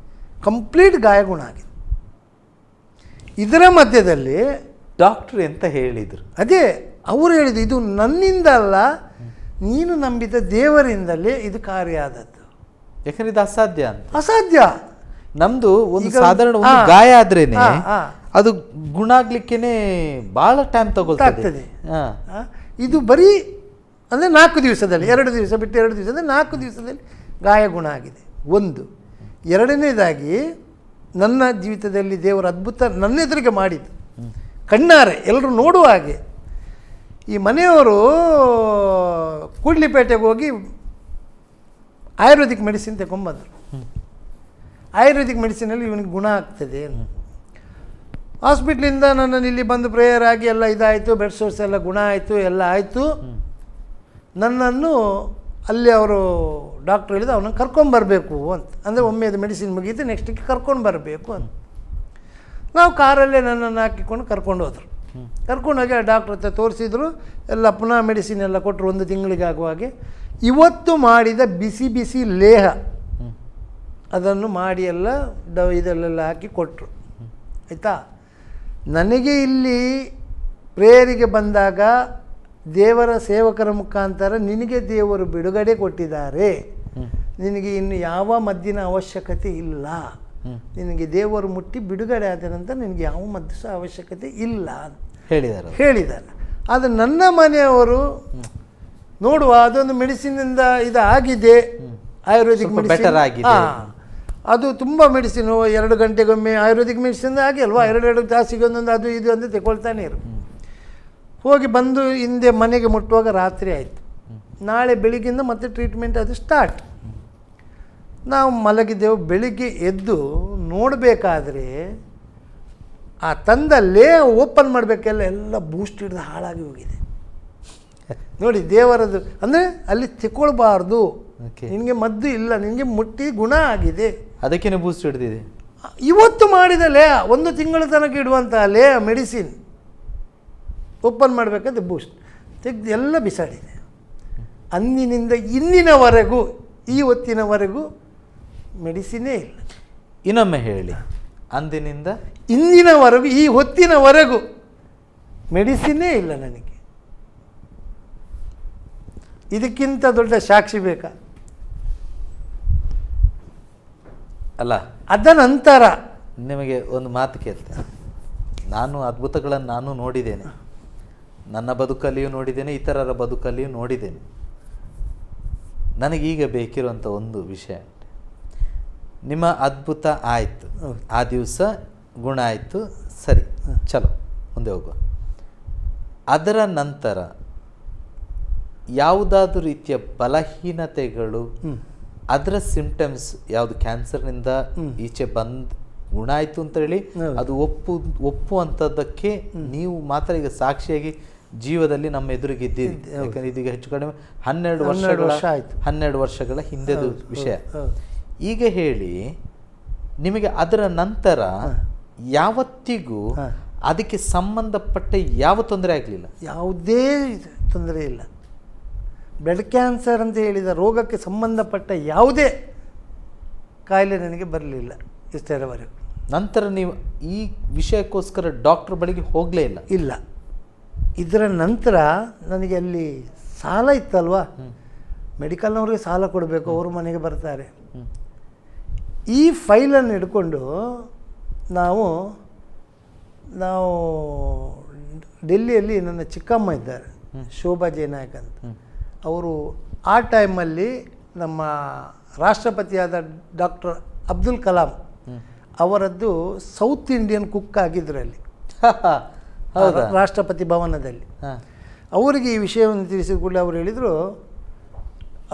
ಕಂಪ್ಲೀಟ್ ಗಾಯ ಗುಣ ಆಗಿದೆ. ಇದರ ಮಧ್ಯದಲ್ಲಿ ಡಾಕ್ಟ್ರು ಎಂತ ಹೇಳಿದರು? ಅದೇ ಅವರು ಹೇಳಿದ್ರು, ಇದು ನನ್ನಿಂದ ಅಲ್ಲ, ನೀನು ನಂಬಿದ ದೇವರಿಂದಲೇ ಇದು ಕಾರ್ಯ ಆದದ್ದು. ಯಾಕಂದ್ರೆ ಇದು ಅಸಾಧ್ಯ. ನಮ್ದು ಒಂದು ಸಾಧಾರಣ ಒಂದು ಗಾಯ ಆದ್ರೇನೆ ಅದು ಗುಣ ಆಗ್ಲಿಕ್ಕೇನೆ ಬಹಳ ಟೈಮ್ ತಗೊಳ್ತದೆ. ಇದು ಬರೀ ಅಂದರೆ 4 ದಿವಸದಲ್ಲಿ, 2 ದಿವಸ ಬಿಟ್ಟು 2 ದಿವಸದಲ್ಲಿ 4 ದಿವಸದಲ್ಲಿ ಗಾಯ ಗುಣ ಆಗಿದೆ. ಒಂದು. ಎರಡನೇದಾಗಿ ನನ್ನ ಜೀವಿತದಲ್ಲಿ ದೇವರ ಅದ್ಭುತ ನನ್ನ ಎದುರಿಗೆ ಮಾಡಿದ್ದು, ಕಣ್ಣಾರೆ ಎಲ್ಲರೂ ನೋಡುವ ಹಾಗೆ. ಈ ಮನೆಯವರು ಕೂಡ್ಲಿಪೇಟೆಗೆ ಹೋಗಿ ಆಯುರ್ವೇದಿಕ್ ಮೆಡಿಸಿನ್ ತಗೊಂಬಂದರು. ಆಯುರ್ವೇದಿಕ್ ಮೆಡಿಸಿನಲ್ಲಿ ಇವನಿಗೆ ಗುಣ ಆಗ್ತದೆ. ಹಾಸ್ಪಿಟ್ಲಿಂದ ನನ್ನನ್ನು ಇಲ್ಲಿ ಬಂದು ಪ್ರೇಯರ್ ಆಗಿ ಎಲ್ಲ ಇದಾಯಿತು, ಬೆಡ್ ಸೋರ್ಸ್ ಎಲ್ಲ ಗುಣ ಆಯಿತು, ಎಲ್ಲ ಆಯಿತು. ನನ್ನನ್ನು ಅಲ್ಲಿ ಅವರು ಡಾಕ್ಟ್ರ್ ಹೇಳಿದ, ಅವನನ್ನು ಕರ್ಕೊಂಬರಬೇಕು ಅಂತ. ಅಂದರೆ ಒಮ್ಮೆ ಅದು ಮೆಡಿಸಿನ್ ಮುಗೀತು, ನೆಕ್ಸ್ಟಿಗೆ ಕರ್ಕೊಂಡು ಬರಬೇಕು ಅಂತ. ನಾವು ಕಾರಲ್ಲೇ ನನ್ನನ್ನು ಹಾಕಿಕೊಂಡು ಕರ್ಕೊಂಡು ಹೋದರು. ಕರ್ಕೊಂಡೋಗಿ ಆ ಡಾಕ್ಟ್ರ್ ಹತ್ರ ತೋರಿಸಿದ್ರು, ಎಲ್ಲ ಪುನಃ ಮೆಡಿಸಿನ್ ಎಲ್ಲ ಕೊಟ್ಟರು 1 ತಿಂಗಳಿಗೆ ಆಗುವ ಹಾಗೆ. ಇವತ್ತು ಮಾಡಿದ ಬಿಸಿ ಬಿಸಿ ಲೇಹ ಅದನ್ನು ಮಾಡಿ ಎಲ್ಲ ಇದರಲ್ಲೆಲ್ಲ ಹಾಕಿ ಕೊಟ್ಟರು. ಆಯಿತಾ? ನನಗೆ ಇಲ್ಲಿ ಪ್ರೇಯರಿಗೆ ಬಂದಾಗ ದೇವರ ಸೇವಕರ ಮುಖಾಂತರ ನಿನಗೆ ದೇವರು ಬಿಡುಗಡೆ ಕೊಟ್ಟಿದ್ದಾರೆ, ನಿನಗೆ ಇನ್ನು ಯಾವ ಮದ್ದಿನ ಅವಶ್ಯಕತೆ ಇಲ್ಲ, ನಿನಗೆ ದೇವರು ಮುಟ್ಟಿ ಬಿಡುಗಡೆ ಆದ ನಂತರ ನಿನಗೆ ಯಾವ ಮದ್ದು ಸಹ ಅವಶ್ಯಕತೆ ಇಲ್ಲ ಹೇಳಿದ್ದಾರೆ. ಆದರೆ ನನ್ನ ಮನೆಯವರು ನೋಡುವ ಅದೊಂದು ಮೆಡಿಸಿನಿಂದ ಇದಾಗಿದೆ, ಆಯುರ್ವೇದಿಕ್ ಮೆಡಿಸಿನ್ ಅದು ತುಂಬ ಮೆಡಿಸಿನ್ 2 ಗಂಟೆಗೊಮ್ಮೆ ಆಯುರ್ವೇದಿಕ್ ಮೆಡಿಸಿನ್ ಆಗಿ ಅಲ್ವಾ, 2 ತಾಸಿಗೆ ಒಂದೊಂದು ಅದು ಇದು ಅಂತ ತಗೊಳ್ತಾನೆ ಇರು. ಹೋಗಿ ಬಂದು ಹಿಂದೆ ಮನೆಗೆ ಮುಟ್ಟುವಾಗ ರಾತ್ರಿ ಆಯಿತು. ನಾಳೆ ಬೆಳಿಗ್ಗೆಯಿಂದ ಮತ್ತೆ ಟ್ರೀಟ್ಮೆಂಟ್ ಅದು ಸ್ಟಾರ್ಟ್. ನಾವು ಮಲಗಿದ್ದೆವು. ಬೆಳಿಗ್ಗೆ ಎದ್ದು ನೋಡಬೇಕಾದ್ರೆ ಆ ತಂದಲ್ಲೇ ಓಪನ್ ಮಾಡಬೇಕೆಲ್ಲ ಎಲ್ಲ ಬೂಸ್ಟ್ ಹಿಡಿದು ಹಾಳಾಗಿ ಹೋಗಿದೆ. ನೋಡಿ ದೇವರದ್ದು ಅಂದರೆ ಅಲ್ಲಿ ತಗೊಳ್ಬಾರ್ದು, ನಿನಗೆ ಮದ್ದು ಇಲ್ಲ, ನಿನಗೆ ಮುಟ್ಟಿ ಗುಣ ಆಗಿದೆ, ಅದಕ್ಕೇನೆ ಬೂಸ್ಟ್ ಹಿಡಿದಿದೆ. ಇವತ್ತು ಮಾಡಿದಲೇ 1 ತಿಂಗಳ ತನಕ ಇಡುವಂಥ ಮೆಡಿಸಿನ್ ಓಪನ್ ಮಾಡಬೇಕಾದ್ರೆ ಬೂಸ್ಟ್ ತೆಗೆದು ಎಲ್ಲ ಬಿಸಾಡಿದೆ. ಅಂದಿನಿಂದ ಇಂದಿನವರೆಗೂ ಈ ಹೊತ್ತಿನವರೆಗೂ ಮೆಡಿಸಿನೇ ಇಲ್ಲ. ಇನ್ನೊಮ್ಮೆ ಹೇಳಿ. ಅಂದಿನಿಂದ ಇಂದಿನವರೆಗೂ ಈ ಹೊತ್ತಿನವರೆಗೂ ಮೆಡಿಸಿನೇ ಇಲ್ಲ ನನಗೆ. ಇದಕ್ಕಿಂತ ದೊಡ್ಡ ಸಾಕ್ಷಿ ಬೇಕಾ? ಅಲ್ಲ, ಅದ ನಂತರ ನಿಮಗೆ ಒಂದು ಮಾತು ಕೇಳ್ತೇನೆ. ನಾನು ಅದ್ಭುತಗಳನ್ನು ನಾನು ನೋಡಿದ್ದೇನೆ, ನನ್ನ ಬದುಕಲ್ಲಿಯೂ ನೋಡಿದ್ದೇನೆ, ಇತರರ ಬದುಕಲ್ಲಿಯೂ ನೋಡಿದ್ದೇನೆ. ನನಗೀಗ ಬೇಕಿರುವಂಥ ಒಂದು ವಿಷಯ, ನಿಮ್ಮ ಅದ್ಭುತ ಆಯಿತು, ಆ ದಿವಸ ಗುಣ ಆಯಿತು, ಸರಿ, ಚಲೋ ಮುಂದೆ ಹೋಗುವ. ಅದರ ನಂತರ ಯಾವುದಾದ್ರೂ ರೀತಿಯ ಬಲಹೀನತೆಗಳು, ಅದರ ಸಿಂಪ್ಟಮ್ಸ್ ಯಾವುದು ಕ್ಯಾನ್ಸರ್ನಿಂದ ಈಚೆ ಗುಣ ಆಯಿತು ಅಂತ ಹೇಳಿ ಅದು ಒಪ್ಪುವಂಥದ್ದಕ್ಕೆ ನೀವು ಮಾತ್ರ ಈಗ ಸಾಕ್ಷಿಯಾಗಿ ಜೀವದಲ್ಲಿ ನಮ್ಮ ಎದುರಿಗೆ ಇದ್ದೀರಿ. ಯಾಕಂದರೆ ಇದೀಗ ಹೆಚ್ಚು ಕಡಿಮೆ 12 ವರ್ಷಗಳ ಹಿಂದೆದು ವಿಷಯ. ಈಗ ಹೇಳಿ, ನಿಮಗೆ ಅದರ ನಂತರ ಯಾವತ್ತಿಗೂ ಅದಕ್ಕೆ ಸಂಬಂಧಪಟ್ಟ ಯಾವ ತೊಂದರೆ ಆಗಲಿಲ್ಲ? ಯಾವುದೇ ತೊಂದರೆ ಇಲ್ಲ. ಬ್ಲಡ್ ಕ್ಯಾನ್ಸರ್ ಅಂತ ಹೇಳಿದ ರೋಗಕ್ಕೆ ಸಂಬಂಧಪಟ್ಟ ಯಾವುದೇ ಕಾಯಿಲೆ ನನಗೆ ಬರಲಿಲ್ಲ ಇಷ್ಟರವರೆಗೂ. ನಂತರ ನೀವು ಈ ವಿಷಯಕ್ಕೋಸ್ಕರ ಡಾಕ್ಟರ್ ಬಳಿಗೆ ಹೋಗಲೇ ಇಲ್ಲ? ಇಲ್ಲ. ಇದರ ನಂತರ ನನಗೆ ಅಲ್ಲಿ ಸಾಲ ಇತ್ತಲ್ವಾ, ಮೆಡಿಕಲ್ನವ್ರಿಗೆ ಸಾಲ ಕೊಡಬೇಕು, ಅವ್ರ ಮನೆಗೆ ಬರ್ತಾರೆ. ಈ ಫೈಲನ್ನು ಹಿಡ್ಕೊಂಡು ನಾವು ಡೆಲ್ಲಿಯಲ್ಲಿ ನನ್ನ ಚಿಕ್ಕಮ್ಮ ಇದ್ದಾರೆ, ಶೋಭಾ ಜಯನಾಯಕ್ ಅಂತ. ಅವರು ಆ ಟೈಮಲ್ಲಿ ನಮ್ಮ ರಾಷ್ಟ್ರಪತಿಯಾದ ಡಾಕ್ಟರ್ ಅಬ್ದುಲ್ ಕಲಾಂ ಅವರದ್ದು ಸೌತ್ ಇಂಡಿಯನ್ ಕುಕ್ ಆಗಿದ್ರು ಅಲ್ಲಿ ರಾಷ್ಟ್ರಪತಿ ಭವನದಲ್ಲಿ. ಅವರಿಗೆ ಈ ವಿಷಯವನ್ನು ತಿಳಿಸಿದ ಕೂಡಲೇ ಅವರು ಹೇಳಿದರು,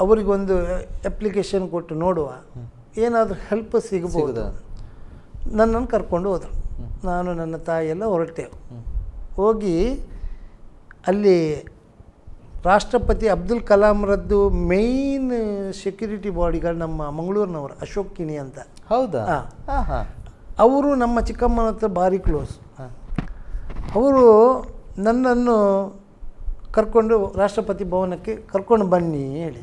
ಅವರಿಗೊಂದು ಅಪ್ಲಿಕೇಶನ್ ಕೊಟ್ಟು ನೋಡುವ, ಏನಾದರೂ ಹೆಲ್ಪ್ ಸಿಗಬಹುದು. ನನ್ನನ್ನು ಕರ್ಕೊಂಡು ಹೋದರು. ನಾನು ನನ್ನ ತಾಯಿಯೆಲ್ಲ ಹೊರಟೆವು. ಹೋಗಿ ಅಲ್ಲಿ ರಾಷ್ಟ್ರಪತಿ ಅಬ್ದುಲ್ ಕಲಾಂರದ್ದು ಮೇಯ್ನ್ ಸೆಕ್ಯೂರಿಟಿ ಬಾಡಿಗಾರ್ಡ್ ನಮ್ಮ ಮಂಗಳೂರಿನವರು ಅಶೋಕ್ ಕಿಣಿ ಅಂತ. ಹೌದಾ? ಅವರು ನಮ್ಮ ಚಿಕ್ಕಮ್ಮನ ಹತ್ರ ಭಾರಿ ಕ್ಲೋಸ್. ಅವರು ನನ್ನನ್ನು ಕರ್ಕೊಂಡು ರಾಷ್ಟ್ರಪತಿ ಭವನಕ್ಕೆ ಕರ್ಕೊಂಡು ಬನ್ನಿ ಹೇಳಿ,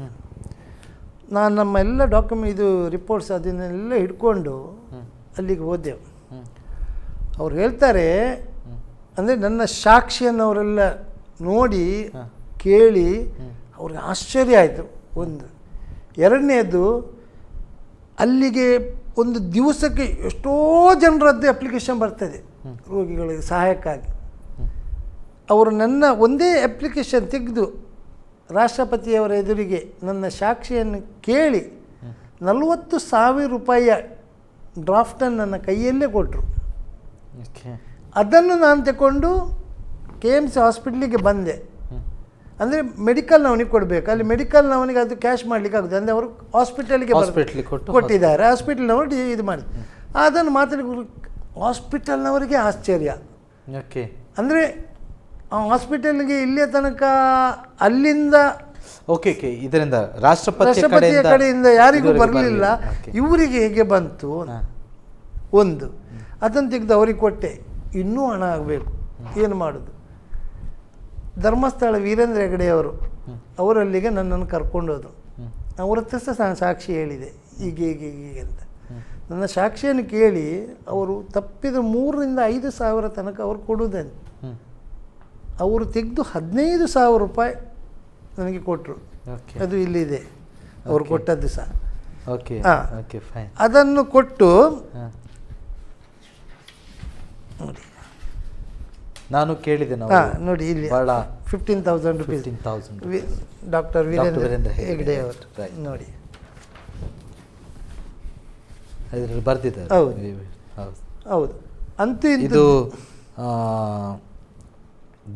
ನಾನು ನಮ್ಮ ಎಲ್ಲ ಡಾಕ್ಯುಮೆಂಟ್ ರಿಪೋರ್ಟ್ಸ್ ಅದನ್ನೆಲ್ಲ ಹಿಡ್ಕೊಂಡು ಅಲ್ಲಿಗೆ ಹೋದೆವು. ಅವ್ರು ಹೇಳ್ತಾರೆ, ಅಂದರೆ ನನ್ನ ಸಾಕ್ಷಿಯನ್ನು ಅವರೆಲ್ಲ ನೋಡಿ ಕೇಳಿ ಅವ್ರಿಗೆ ಆಶ್ಚರ್ಯ ಆಯಿತು. ಒಂದು ಎರಡನೇದು, ಅಲ್ಲಿಗೆ ಒಂದು ದಿವಸಕ್ಕೆ ಎಷ್ಟೋ ಜನರದ್ದು ಅಪ್ಲಿಕೇಶನ್ ಬರ್ತದೆ ರೋಗಿಗಳಿಗೆ ಸಹಾಯಕ್ಕಾಗಿ. ಅವರು ನನ್ನ ಒಂದೇ ಅಪ್ಲಿಕೇಶನ್ ತೆಗೆದು ರಾಷ್ಟ್ರಪತಿಯವರ ಎದುರಿಗೆ ನನ್ನ ಸಾಕ್ಷಿಯನ್ನು ಕೇಳಿ 40,000 ರೂಪಾಯಿಯ ಡ್ರಾಫ್ಟನ್ನು ನನ್ನ ಕೈಯಲ್ಲೇ ಕೊಟ್ಟರು. ಅದನ್ನು ನಾನು ತಗೊಂಡು KMC ಹಾಸ್ಪಿಟ್ಲಿಗೆ ಬಂದೆ. ಅಂದರೆ ಮೆಡಿಕಲ್ನವನಿಗೆ ಕೊಡಬೇಕು, ಅಲ್ಲಿ ಮೆಡಿಕಲ್ನವನಿಗೆ ಅದು ಕ್ಯಾಶ್ ಮಾಡಲಿಕ್ಕೆ ಆಗುತ್ತೆ. ಅಂದರೆ ಅವರು ಹಾಸ್ಪಿಟಲ್ಗೆ ಕೊಟ್ಟಿದ್ದಾರೆ, ಹಾಸ್ಪಿಟಲ್ನವರು ಇದು ಮಾಡಿ ಅದನ್ನು ಮಾತಾಡಿ ಹಾಸ್ಪಿಟಲ್ನವರಿಗೆ ಆಶ್ಚರ್ಯ. ಅಂದರೆ ಆ ಹಾಸ್ಪಿಟಲ್ಗೆ ಇಲ್ಲಿಯ ತನಕ ಅಲ್ಲಿಂದ ಇದರಿಂದ ರಾಷ್ಟ್ರಪತಿಯ ಕಡೆಯಿಂದ ಯಾರಿಗೂ ಬರಲಿಲ್ಲ, ಇವರಿಗೆ ಹೇಗೆ ಬಂತು ಒಂದು. ಅದನ್ನು ತೆಗೆದು ಅವ್ರಿಗೆ ಕೊಟ್ಟೆ. ಇನ್ನೂ ಹಣ ಆಗಬೇಕು, ಏನು ಮಾಡೋದು? ಧರ್ಮಸ್ಥಳ ವೀರೇಂದ್ರ ಹೆಗಡೆಯವರು ಅವರಲ್ಲಿಗೆ ನನ್ನನ್ನು ಕರ್ಕೊಂಡು ಹೋದರು. ಅವ್ರ ಹತ್ರ ಸಹ ನಾನು ಸಾಕ್ಷಿ ಹೇಳಿದೆ, ಹೀಗೆ ಹೀಗೆ ಹೀಗೆ ಅಂತ. ನನ್ನ ಸಾಕ್ಷಿಯನ್ನು ಕೇಳಿ ಅವರು ತಪ್ಪಿದ 3,000 to 5,000 ತನಕ ಅವ್ರು ಕೊಡುವುದಂತೆ. ಅವರು ತೆಗೆದು 15,000 ರೂಪಾಯಿ ನನಗೆ ಕೊಟ್ಟರು. ಅದು ಇಲ್ಲಿದೆ ಅವರು ಕೊಟ್ಟದ್ದು ಸಹ. ಓಕೆ ಹಾ. Okay fine. ಅದನ್ನು ಕೊಟ್ಟು ನೋಡಿ ನಾನು ಕೇಳಿದೆ ನಾವು ನೋಡಿ ಇಲ್ಲಿ ಬಹಳ 15,000 ರುಪೀಸ್ 15,000 ಡಾಕ್ಟರ್ ವೀರೇಂದ್ರ ಹೆಗ್ಡೆ ಹೆಗ್ಡೆ ಅವರು Right. ನೋಡಿ ಇದರಲ್ಲಿ ಬರ್ದಿದ್ದಾರೆ. ಹೌದು. ಹೌದು ಹೌದು ಅಂತೂ ಇದು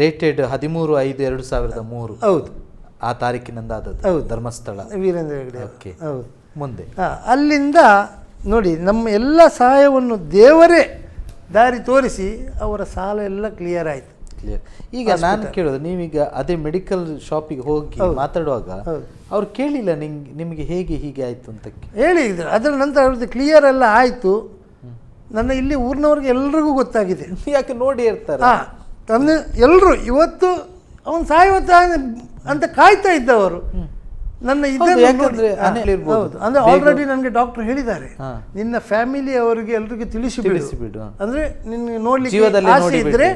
ಡೇಟೆಡ್ 13/5/2003. ಹೌದು ಆ ತಾರೀಕಿನಿಂದಾದದ್ದು. ಹೌದು. ಧರ್ಮಸ್ಥಳ ವೀರೇಂದ್ರ ಹೆಗ್ಡೆ ಓಕೆ. ಹೌದು. ಮುಂದೆ ಅಲ್ಲಿಂದ ನೋಡಿ ನಮ್ಮ ಎಲ್ಲ ಸಹಾಯವನ್ನು ದೇವರೇ ದಾರಿ ತೋರಿಸಿ ಅವರ ಸಾಲ ಎಲ್ಲ ಕ್ಲಿಯರ್ ಆಯಿತು. ಕ್ಲಿಯರ್. ಈಗ ನಾನು ಕೇಳೋದು, ನೀವೀಗ ಅದೇ ಮೆಡಿಕಲ್ ಶಾಪಿಗೆ ಹೋಗಿ ಮಾತಾಡುವಾಗ ಅವ್ರು ಕೇಳಿಲ್ಲ ನಿಮಗೆ ಹೇಗೆ ಹೀಗೆ ಆಯಿತು ಅಂತ ಹೇಳಿದ್ರು. ಅದರ ನಂತರ ಅವ್ರದ್ದು ಕ್ಲಿಯರ್ ಎಲ್ಲ ಆಯಿತು. ನನ್ನ ಇಲ್ಲಿ ಊರಿನವ್ರಿಗೆ ಎಲ್ರಿಗೂ ಗೊತ್ತಾಗಿದೆ. ಯಾಕೆ ನೋಡಿ ಇರ್ತಾರೆ. ಅಂದರೆ ಎಲ್ಲರೂ ಇವತ್ತು ಅವನು ಸಾಯವತ್ತ ಅಂತ ಕಾಯ್ತಾ ಇದ್ದವರು ನನ್ನ ಯಾಕಂದ್ರೆ ಹೌದು. ಅಂದರೆ ಆಲ್ರೆಡಿ ನನಗೆ ಡಾಕ್ಟರ್ ಹೇಳಿದ್ದಾರೆ, ನಿನ್ನ ಫ್ಯಾಮಿಲಿ ಅವರಿಗೆ ಎಲ್ರಿಗೂ ತಿಳಿಸಿಬಿಡು, ಅಂದರೆ ನಿನ್ನ ನೋಡ್ಲಿಕ್ಕೆ ಆಸೆ ಇದ್ರೆ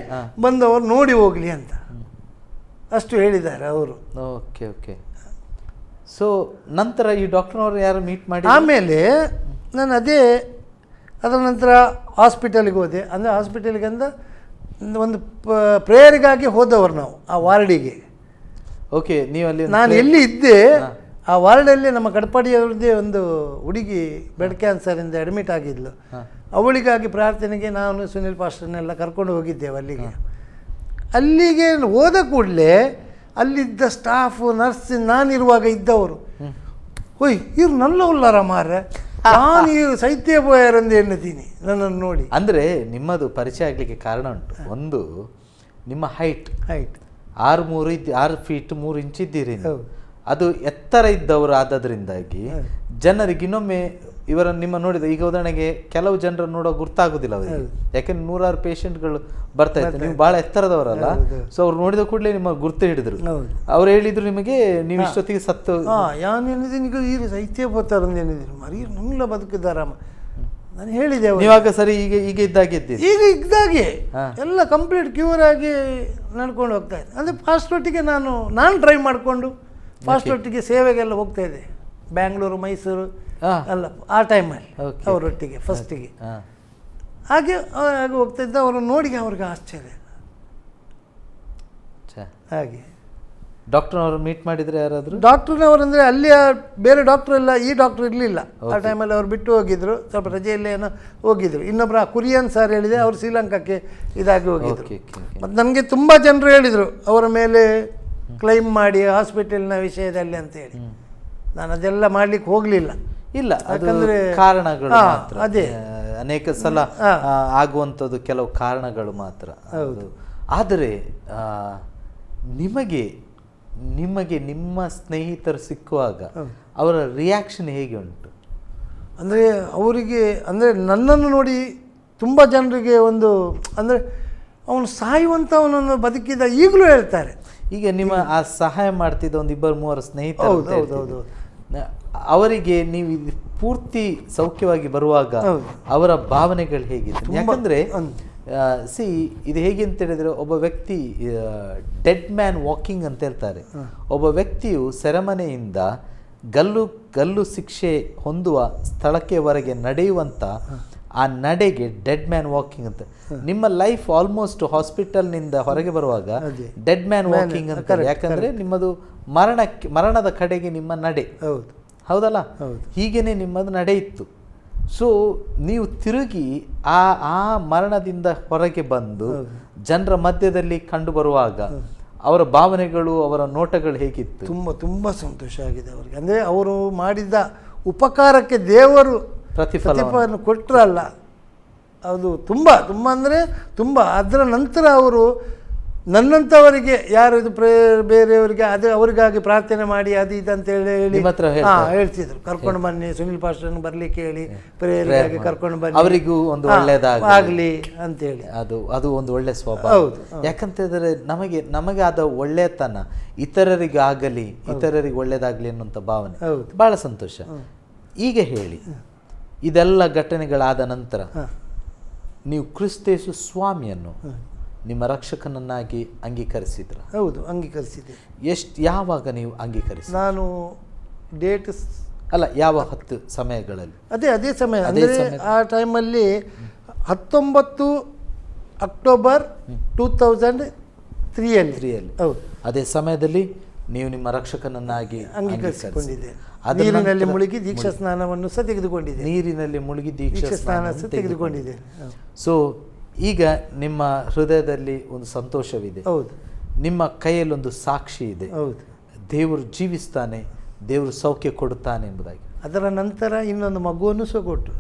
ಬಂದವರು ನೋಡಿ ಹೋಗ್ಲಿ ಅಂತ ಅಷ್ಟು ಹೇಳಿದ್ದಾರೆ ಅವರು. Okay okay. ಸೊ ನಂತರ ಈ ಡಾಕ್ಟರ್ನವರು ಯಾರು ಮೀಟ್ ಮಾಡಿ ಆಮೇಲೆ ನಾನು ಅದರ ನಂತರ ಹಾಸ್ಪಿಟಲಿಗೆ ಹೋದೆ. ಅಂದರೆ ಹಾಸ್ಪಿಟಲಿಗೆ ಅಂದ ಒಂದು ಪ್ರೇಯರಿಗಾಗಿ ಹೋದವರು ನಾವು ಆ ವಾರ್ಡಿಗೆ. ಓಕೆ. ನೀವು ಅಲ್ಲಿ ನಾನು ಎಲ್ಲಿ ಇದ್ದೆ ಆ ವಾರ್ಡಲ್ಲಿ ನಮ್ಮ ಕಡಪಾಡಿಯವ್ರದ್ದೇ ಒಂದು ಹುಡುಗಿ ಬ್ಲಡ್ ಕ್ಯಾನ್ಸರಿಂದ ಅಡ್ಮಿಟ್ ಆಗಿದ್ಲು. ಅವಳಿಗಾಗಿ ಪ್ರಾರ್ಥನೆಗೆ ನಾನು ಸುನಿಲ್ ಪಾಸ್ಟರ್ನೆಲ್ಲ ಕರ್ಕೊಂಡು ಹೋಗಿದ್ದೇವೆ ಅಲ್ಲಿಗೆ. ಅಲ್ಲಿಗೆ ಹೋದ ಕೂಡಲೇ ಅಲ್ಲಿದ್ದ ಸ್ಟಾಫು ನರ್ಸ್ ನಾನಿರುವಾಗ ಇದ್ದವರು, ಹೊಯ್ ಇವ್ರು ನಲ್ಲವಲ್ಲಾರ ಮಾರ್ರೆ, ನಾನು ಇವ್ರು ಸೈತ್ಯ ಬೋಯರಂದು ಎನ್ನುತ್ತೀನಿ ನನ್ನನ್ನು ನೋಡಿ. ಅಂದರೆ ನಿಮ್ಮದು ಪರಿಚಯ ಆಗಲಿಕ್ಕೆ ಕಾರಣ ಉಂಟು. ಒಂದು ನಿಮ್ಮ ಹೈಟ್ 6 ಫೀಟ್ 3 ಇಂಚ್ ಇದ್ದೀರಿ. ಅದು ಎತ್ತರ ಇದ್ದವರು ಆದದ್ರಿಂದಾಗಿ ಜನರಿಗೆ ಇನ್ನೊಮ್ಮೆ ನಿಮ್ಮ ನೋಡಿದ ಈಗ ಉದಾಹರಣೆಗೆ ಕೆಲವು ಜನರನ್ನು ನೋಡೋ ಗುರ್ತಾಗುದಿಲ್ಲ ಅವರಿಗೆ, ಯಾಕಂದ್ರೆ 100 ಪೇಷಂಟ್ಗಳು ಬರ್ತಾ ಇತ್ತು. ನೀವು ಬಹಳ ಎತ್ತರದವರಲ್ಲ, ಸೊ ಅವ್ರು ನೋಡಿದ ಕೂಡಲೇ ನಿಮ್ಮ ಗುರ್ತು ಹಿಡಿದ್ರು. ಅವ್ರು ಹೇಳಿದ್ರು ನಿಮಗೆ ನೀವು ಇಷ್ಟೊತ್ತಿಗೆ ಸತ್ತು. ಯಾನೇನಿದ್ದೀನಿ ಈಗ ಈ ಸೈತ್ಯ ಬೋತಾರಂದು ಏನಿದ್ರು ಮರಿ ನಂಗ್ಲ ಬದುಕಿದ್ದಾರಮ್ಮ ನಾನು ಹೇಳಿದೆ. ನೀವಾಗ ಸರಿ ಈಗ ಇದ್ದಾಗಿದ್ದೀರಿ. ಈಗ ಇದ್ದಾಗೆ ಎಲ್ಲ ಕಂಪ್ಲೀಟ್ ಕ್ಯೂರ್ ಆಗಿ ನಡ್ಕೊಂಡು ಹೋಗ್ತಾ ಇದ್ದೆ. ಅಂದರೆ ಫಾಸ್ಟ್ ಒಟ್ಟಿಗೆ ನಾನು ಡ್ರೈವ್ ಮಾಡಿಕೊಂಡು ಫಾಸ್ಟ್ ಒಟ್ಟಿಗೆ ಸೇವೆಗೆಲ್ಲ ಹೋಗ್ತಾ ಇದ್ದೆ, ಬ್ಯಾಂಗ್ಳೂರು ಮೈಸೂರು ಅಲ್ಲ ಆ ಟೈಮಲ್ಲಿ ಅವರೊಟ್ಟಿಗೆ ಫಸ್ಟಿಗೆ ಹಾಗೆ ಹೋಗ್ತಾ ಇದ್ದ. ಅವರು ನೋಡಿ ಅವ್ರಿಗೆ ಆಶ್ಚರ್ಯ. ಹಾಗೆ ಡಾಕ್ಟರ್ನವರು ಮೀಟ್ ಮಾಡಿದ್ರೆ ಯಾರಾದರೂ? ಡಾಕ್ಟರ್ನವರಂದರೆ ಅಲ್ಲಿ ಬೇರೆ ಡಾಕ್ಟರ್ ಎಲ್ಲ, ಈ ಡಾಕ್ಟರ್ ಇರಲಿಲ್ಲ ಆ ಟೈಮಲ್ಲಿ. ಅವ್ರು ಬಿಟ್ಟು ಹೋಗಿದ್ರು, ಸ್ವಲ್ಪ ರಜೆಯಲ್ಲಿ ಏನೋ ಹೋಗಿದ್ರು. ಇನ್ನೊಬ್ಬರು ಕುರಿಯನ್ ಸರ್ ಹೇಳಿದೆ, ಅವರು ಶ್ರೀಲಂಕಾಕ್ಕೆ ಇದಾಗಿ ಹೋಗಿದ್ರು. ಮತ್ತು ನನಗೆ ತುಂಬ ಜನರು ಹೇಳಿದರು ಅವರ ಮೇಲೆ ಕ್ಲೈಮ್ ಮಾಡಿ ಹಾಸ್ಪಿಟಲ್ನ ವಿಷಯದಲ್ಲಿ ಅಂತ ಹೇಳಿ. ನಾನು ಅದೆಲ್ಲ ಮಾಡ್ಲಿಕ್ಕೆ ಹೋಗಲಿಲ್ಲ. ಇಲ್ಲ, ಯಾಕಂದರೆ ಕಾರಣಗಳು ಅದೇ ಅನೇಕ ಸಲ ಆಗುವಂಥದ್ದು ಕೆಲವು ಕಾರಣಗಳು ಮಾತ್ರ. ಹೌದು. ಆದರೆ ನಿಮಗೆ ನಿಮ್ಮ ಸ್ನೇಹಿತರು ಸಿಕ್ಕುವಾಗ ಅವರ ರಿಯಾಕ್ಷನ್ ಹೇಗೆ ಉಂಟು? ಅಂದರೆ ಅವರಿಗೆ ಅಂದರೆ ನನ್ನನ್ನು ನೋಡಿ ತುಂಬ ಜನರಿಗೆ ಒಂದು ಅಂದರೆ ಅವನು ಸಾಯುವಂಥವನನ್ನು ಬದುಕಿದ ಈಗಲೂ ಹೇಳ್ತಾರೆ. ಈಗ ನಿಮ್ಮ ಆ ಸಹಾಯ ಮಾಡ್ತಿದ್ದ ಒಂದು 2-3 ಸ್ನೇಹಿತರು, ಅವರಿಗೆ ನೀವು ಪೂರ್ತಿ ಸೌಖ್ಯವಾಗಿ ಬರುವಾಗ ಅವರ ಭಾವನೆಗಳು ಹೇಗಿತ್ತು? ಯಾಕಂದ್ರೆ ಇದು ಹೇಗೆ ಅಂತ ಹೇಳಿದ್ರೆ, ಒಬ್ಬ ವ್ಯಕ್ತಿ ಡೆಡ್ ಮ್ಯಾನ್ ವಾಕಿಂಗ್ ಅಂತ ಹೇಳ್ತಾರೆ. ಒಬ್ಬ ವ್ಯಕ್ತಿಯು ಸೆರೆಮನೆಯಿಂದ ಗಲ್ಲು ಶಿಕ್ಷೆ ಹೊಂದುವ ಸ್ಥಳಕ್ಕೆವರೆಗೆ ನಡೆಯುವಂತ ಆ ನಡೆಗೆ ಡೆಡ್ ಮ್ಯಾನ್ ವಾಕಿಂಗ್ ಅಂತ. ನಿಮ್ಮ ಲೈಫ್ ಆಲ್ಮೋಸ್ಟ್ ಹಾಸ್ಪಿಟಲ್ನಿಂದ ಹೊರಗೆ ಬರುವಾಗ ಡೆಡ್ ಮ್ಯಾನ್ ವಾಕಿಂಗ್ ಅಂತ. ಯಾಕಂದ್ರೆ ನಿಮ್ಮದು ಮರಣದ ಕಡೆಗೆ ನಿಮ್ಮ ನಡೆ, ಹೌದಲ್ಲ? ಹೀಗೇನೆ ನಿಮ್ಮದು ನಡೆ ಇತ್ತು. ಸೊ ನೀವು ತಿರುಗಿ ಆ ಮರಣದಿಂದ ಹೊರಗೆ ಬಂದು ಜನರ ಮಧ್ಯದಲ್ಲಿ ಕಂಡು ಬರುವಾಗ ಅವರ ಭಾವನೆಗಳು, ಅವರ ನೋಟಗಳು ಹೇಗಿತ್ತು? ತುಂಬ ಸಂತೋಷ ಆಗಿದೆ ಅವರಿಗೆ. ಅಂದರೆ ಅವರು ಮಾಡಿದ ಉಪಕಾರಕ್ಕೆ ದೇವರು ಪ್ರತಿಫಲವನ್ನು ಕೊಟ್ಟರಲ್ಲ, ಅದು ತುಂಬ ಅಂದರೆ ತುಂಬ. ಅದರ ನಂತರ ಅವರು ನನ್ನಂಥವರಿಗೆ ಯಾರು ಇದು ಬೇರೆಯವರಿಗೆ ಅದು ಅವರಿಗಾಗಿ ಪ್ರಾರ್ಥನೆ ಮಾಡಿ ಅದು ಇದಂತ ಹೇಳಿ ಹೇಳ್ತಿದ್ರು. ಕರ್ಕೊಂಡು ಬನ್ನಿ, ಸುನಿಲ್ ಪಾಸ್ಟರ್ನ ಬರ್ಲಿಕ್ಕೆ ಹೇಳಿ ಪ್ರೇಯರ್ಗಾಗಿ ಕರ್ಕೊಂಡು ಬನ್ನಿ, ಅವರಿಗೂ ಒಂದು ಒಳ್ಳೆಯದಾಗಲಿ ಅಂತೇಳಿ. ಅದು ಒಂದು ಒಳ್ಳೆ ಸ್ವಭಾವ. ಯಾಕಂತಂದ್ರೆ ನಮಗೆ ಆದ ಒಳ್ಳೆತನ ಇತರರಿಗಾಗಲಿ, ಇತರರಿಗೆ ಒಳ್ಳೇದಾಗಲಿ ಅನ್ನುವಂಥ ಭಾವನೆ ಬಹಳ ಸಂತೋಷ. ಈಗ ಹೇಳಿ, ಇದೆಲ್ಲ ಘಟನೆಗಳಾದ ನಂತರ ನೀವು ಕ್ರಿಸ್ತೇಸು ಸ್ವಾಮಿಯನ್ನು ನಿಮ್ಮ ರಕ್ಷಕನನ್ನಾಗಿ ಅಂಗೀಕರಿಸಿದ್ರ? ಹೌದು, ಅಂಗೀಕರಿಸಿದೆ. ಯಾವಾಗ ನೀವು ಅಂಗೀಕರಿಸಿ? ನಾನು ಡೇಟ್ ಅಲ್ಲ, ಯಾವ 10 ಸಮಯಗಳಲ್ಲಿ? ಅದೇ ಸಮಯ ಅಂದರೆ ಆ ಟೈಮಲ್ಲಿ 19 ಅಕ್ಟೋಬರ್ 2003 ಹೌದು. ಅದೇ ಸಮಯದಲ್ಲಿ ನೀವು ನಿಮ್ಮ ರಕ್ಷಕನನ್ನಾಗಿ ಅಂಗೀಕರಿಸಿಕೊಂಡಿದ್ದೆ. ನೀರಿನಲ್ಲಿ ಮುಳುಗಿ ದೀಕ್ಷಾ ಸ್ನಾನವನ್ನು ಸಹ ತೆಗೆದುಕೊಂಡಿದ್ದೆ. ನೀರಿನಲ್ಲಿ ಮುಳುಗಿ ದೀಕ್ಷಾ ಸ್ನಾನ ಸಹ ತೆಗೆದುಕೊಂಡಿದ್ದೆ. ಸೊ ಈಗ ನಿಮ್ಮ ಹೃದಯದಲ್ಲಿ ಒಂದು ಸಂತೋಷವಿದೆ. ಹೌದು. ನಿಮ್ಮ ಕೈಯಲ್ಲಿ ಒಂದು ಸಾಕ್ಷಿ ಇದೆ. ಹೌದು. ದೇವರು ಜೀವಿಸ್ತಾನೆ, ದೇವರು ಸೌಖ್ಯ ಕೊಡುತ್ತಾನೆ ಎಂಬುದಾಗಿ. ಅದರ ನಂತರ ಇನ್ನೊಂದು ಮಗುವನ್ನು ಸಹ ಕೊಟ್ಟು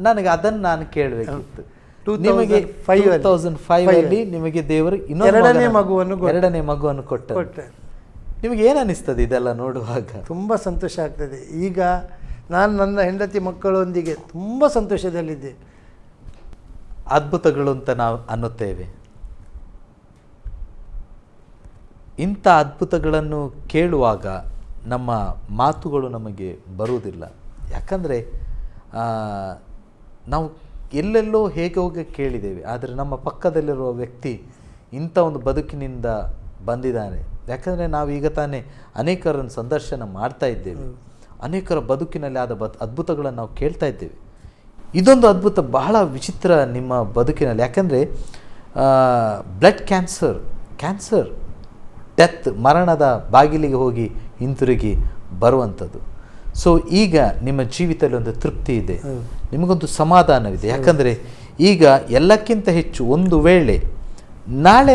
ನನಗೆ ಅದನ್ನು ನಾನು ಕೇಳಬೇಕಿತ್ತು. 2005 ಅಲ್ಲಿ ನಿಮಗೆ ದೇವರು ಎರಡನೇ ಮಗುವನ್ನು ಕೊಟ್ಟ. ನಿಮಗೆ ಏನು ಅನಿಸ್ತದೆ ಇದೆಲ್ಲ ನೋಡುವಾಗ? ತುಂಬ ಸಂತೋಷ ಆಗ್ತದೆ. ಈಗ ನಾನು ನನ್ನ ಹೆಂಡತಿ ಮಕ್ಕಳೊಂದಿಗೆ ತುಂಬ ಸಂತೋಷದಲ್ಲಿದ್ದೆ. ಅದ್ಭುತಗಳು ಅಂತ ನಾವು ಅನ್ನುತ್ತೇವೆ. ಇಂಥ ಅದ್ಭುತಗಳನ್ನು ಕೇಳುವಾಗ ನಮ್ಮ ಮಾತುಗಳು ನಮಗೆ ಬರುವುದಿಲ್ಲ. ಯಾಕಂದರೆ ನಾವು ಎಲ್ಲೆಲ್ಲೋ ಹೇಗೆ ಹೋಗಿ ಕೇಳಿದ್ದೇವೆ, ಆದರೆ ನಮ್ಮ ಪಕ್ಕದಲ್ಲಿರುವ ವ್ಯಕ್ತಿ ಇಂಥ ಒಂದು ಬದುಕಿನಿಂದ ಬಂದಿದ್ದಾನೆ. ಯಾಕಂದರೆ ನಾವು ಈಗ ತಾನೇ ಅನೇಕರನ್ನು ಸಂದರ್ಶನ ಮಾಡ್ತಾ ಇದ್ದೇವೆ, ಅನೇಕರ ಬದುಕಿನಲ್ಲಿ ಆದ ಅದ್ಭುತಗಳನ್ನು ನಾವು ಕೇಳ್ತಾ ಇದ್ದೇವೆ. ಇದೊಂದು ಅದ್ಭುತ ಬಹಳ ವಿಚಿತ್ರ ನಿಮ್ಮ ಬದುಕಿನಲ್ಲಿ. ಯಾಕಂದರೆ ಬ್ಲಡ್ ಕ್ಯಾನ್ಸರ್ ಡೆತ್, ಮರಣದ ಬಾಗಿಲಿಗೆ ಹೋಗಿ ಹಿಂತಿರುಗಿ ಬರುವಂಥದ್ದು. ಸೊ ಈಗ ನಿಮ್ಮ ಜೀವಿತದಲ್ಲಿ ಒಂದು ತೃಪ್ತಿ ಇದೆ, ನಿಮಗೊಂದು ಸಮಾಧಾನವಿದೆ. ಯಾಕಂದರೆ ಈಗ ಎಲ್ಲಕ್ಕಿಂತ ಹೆಚ್ಚು ಒಂದು ವೇಳೆ ನಾಳೆ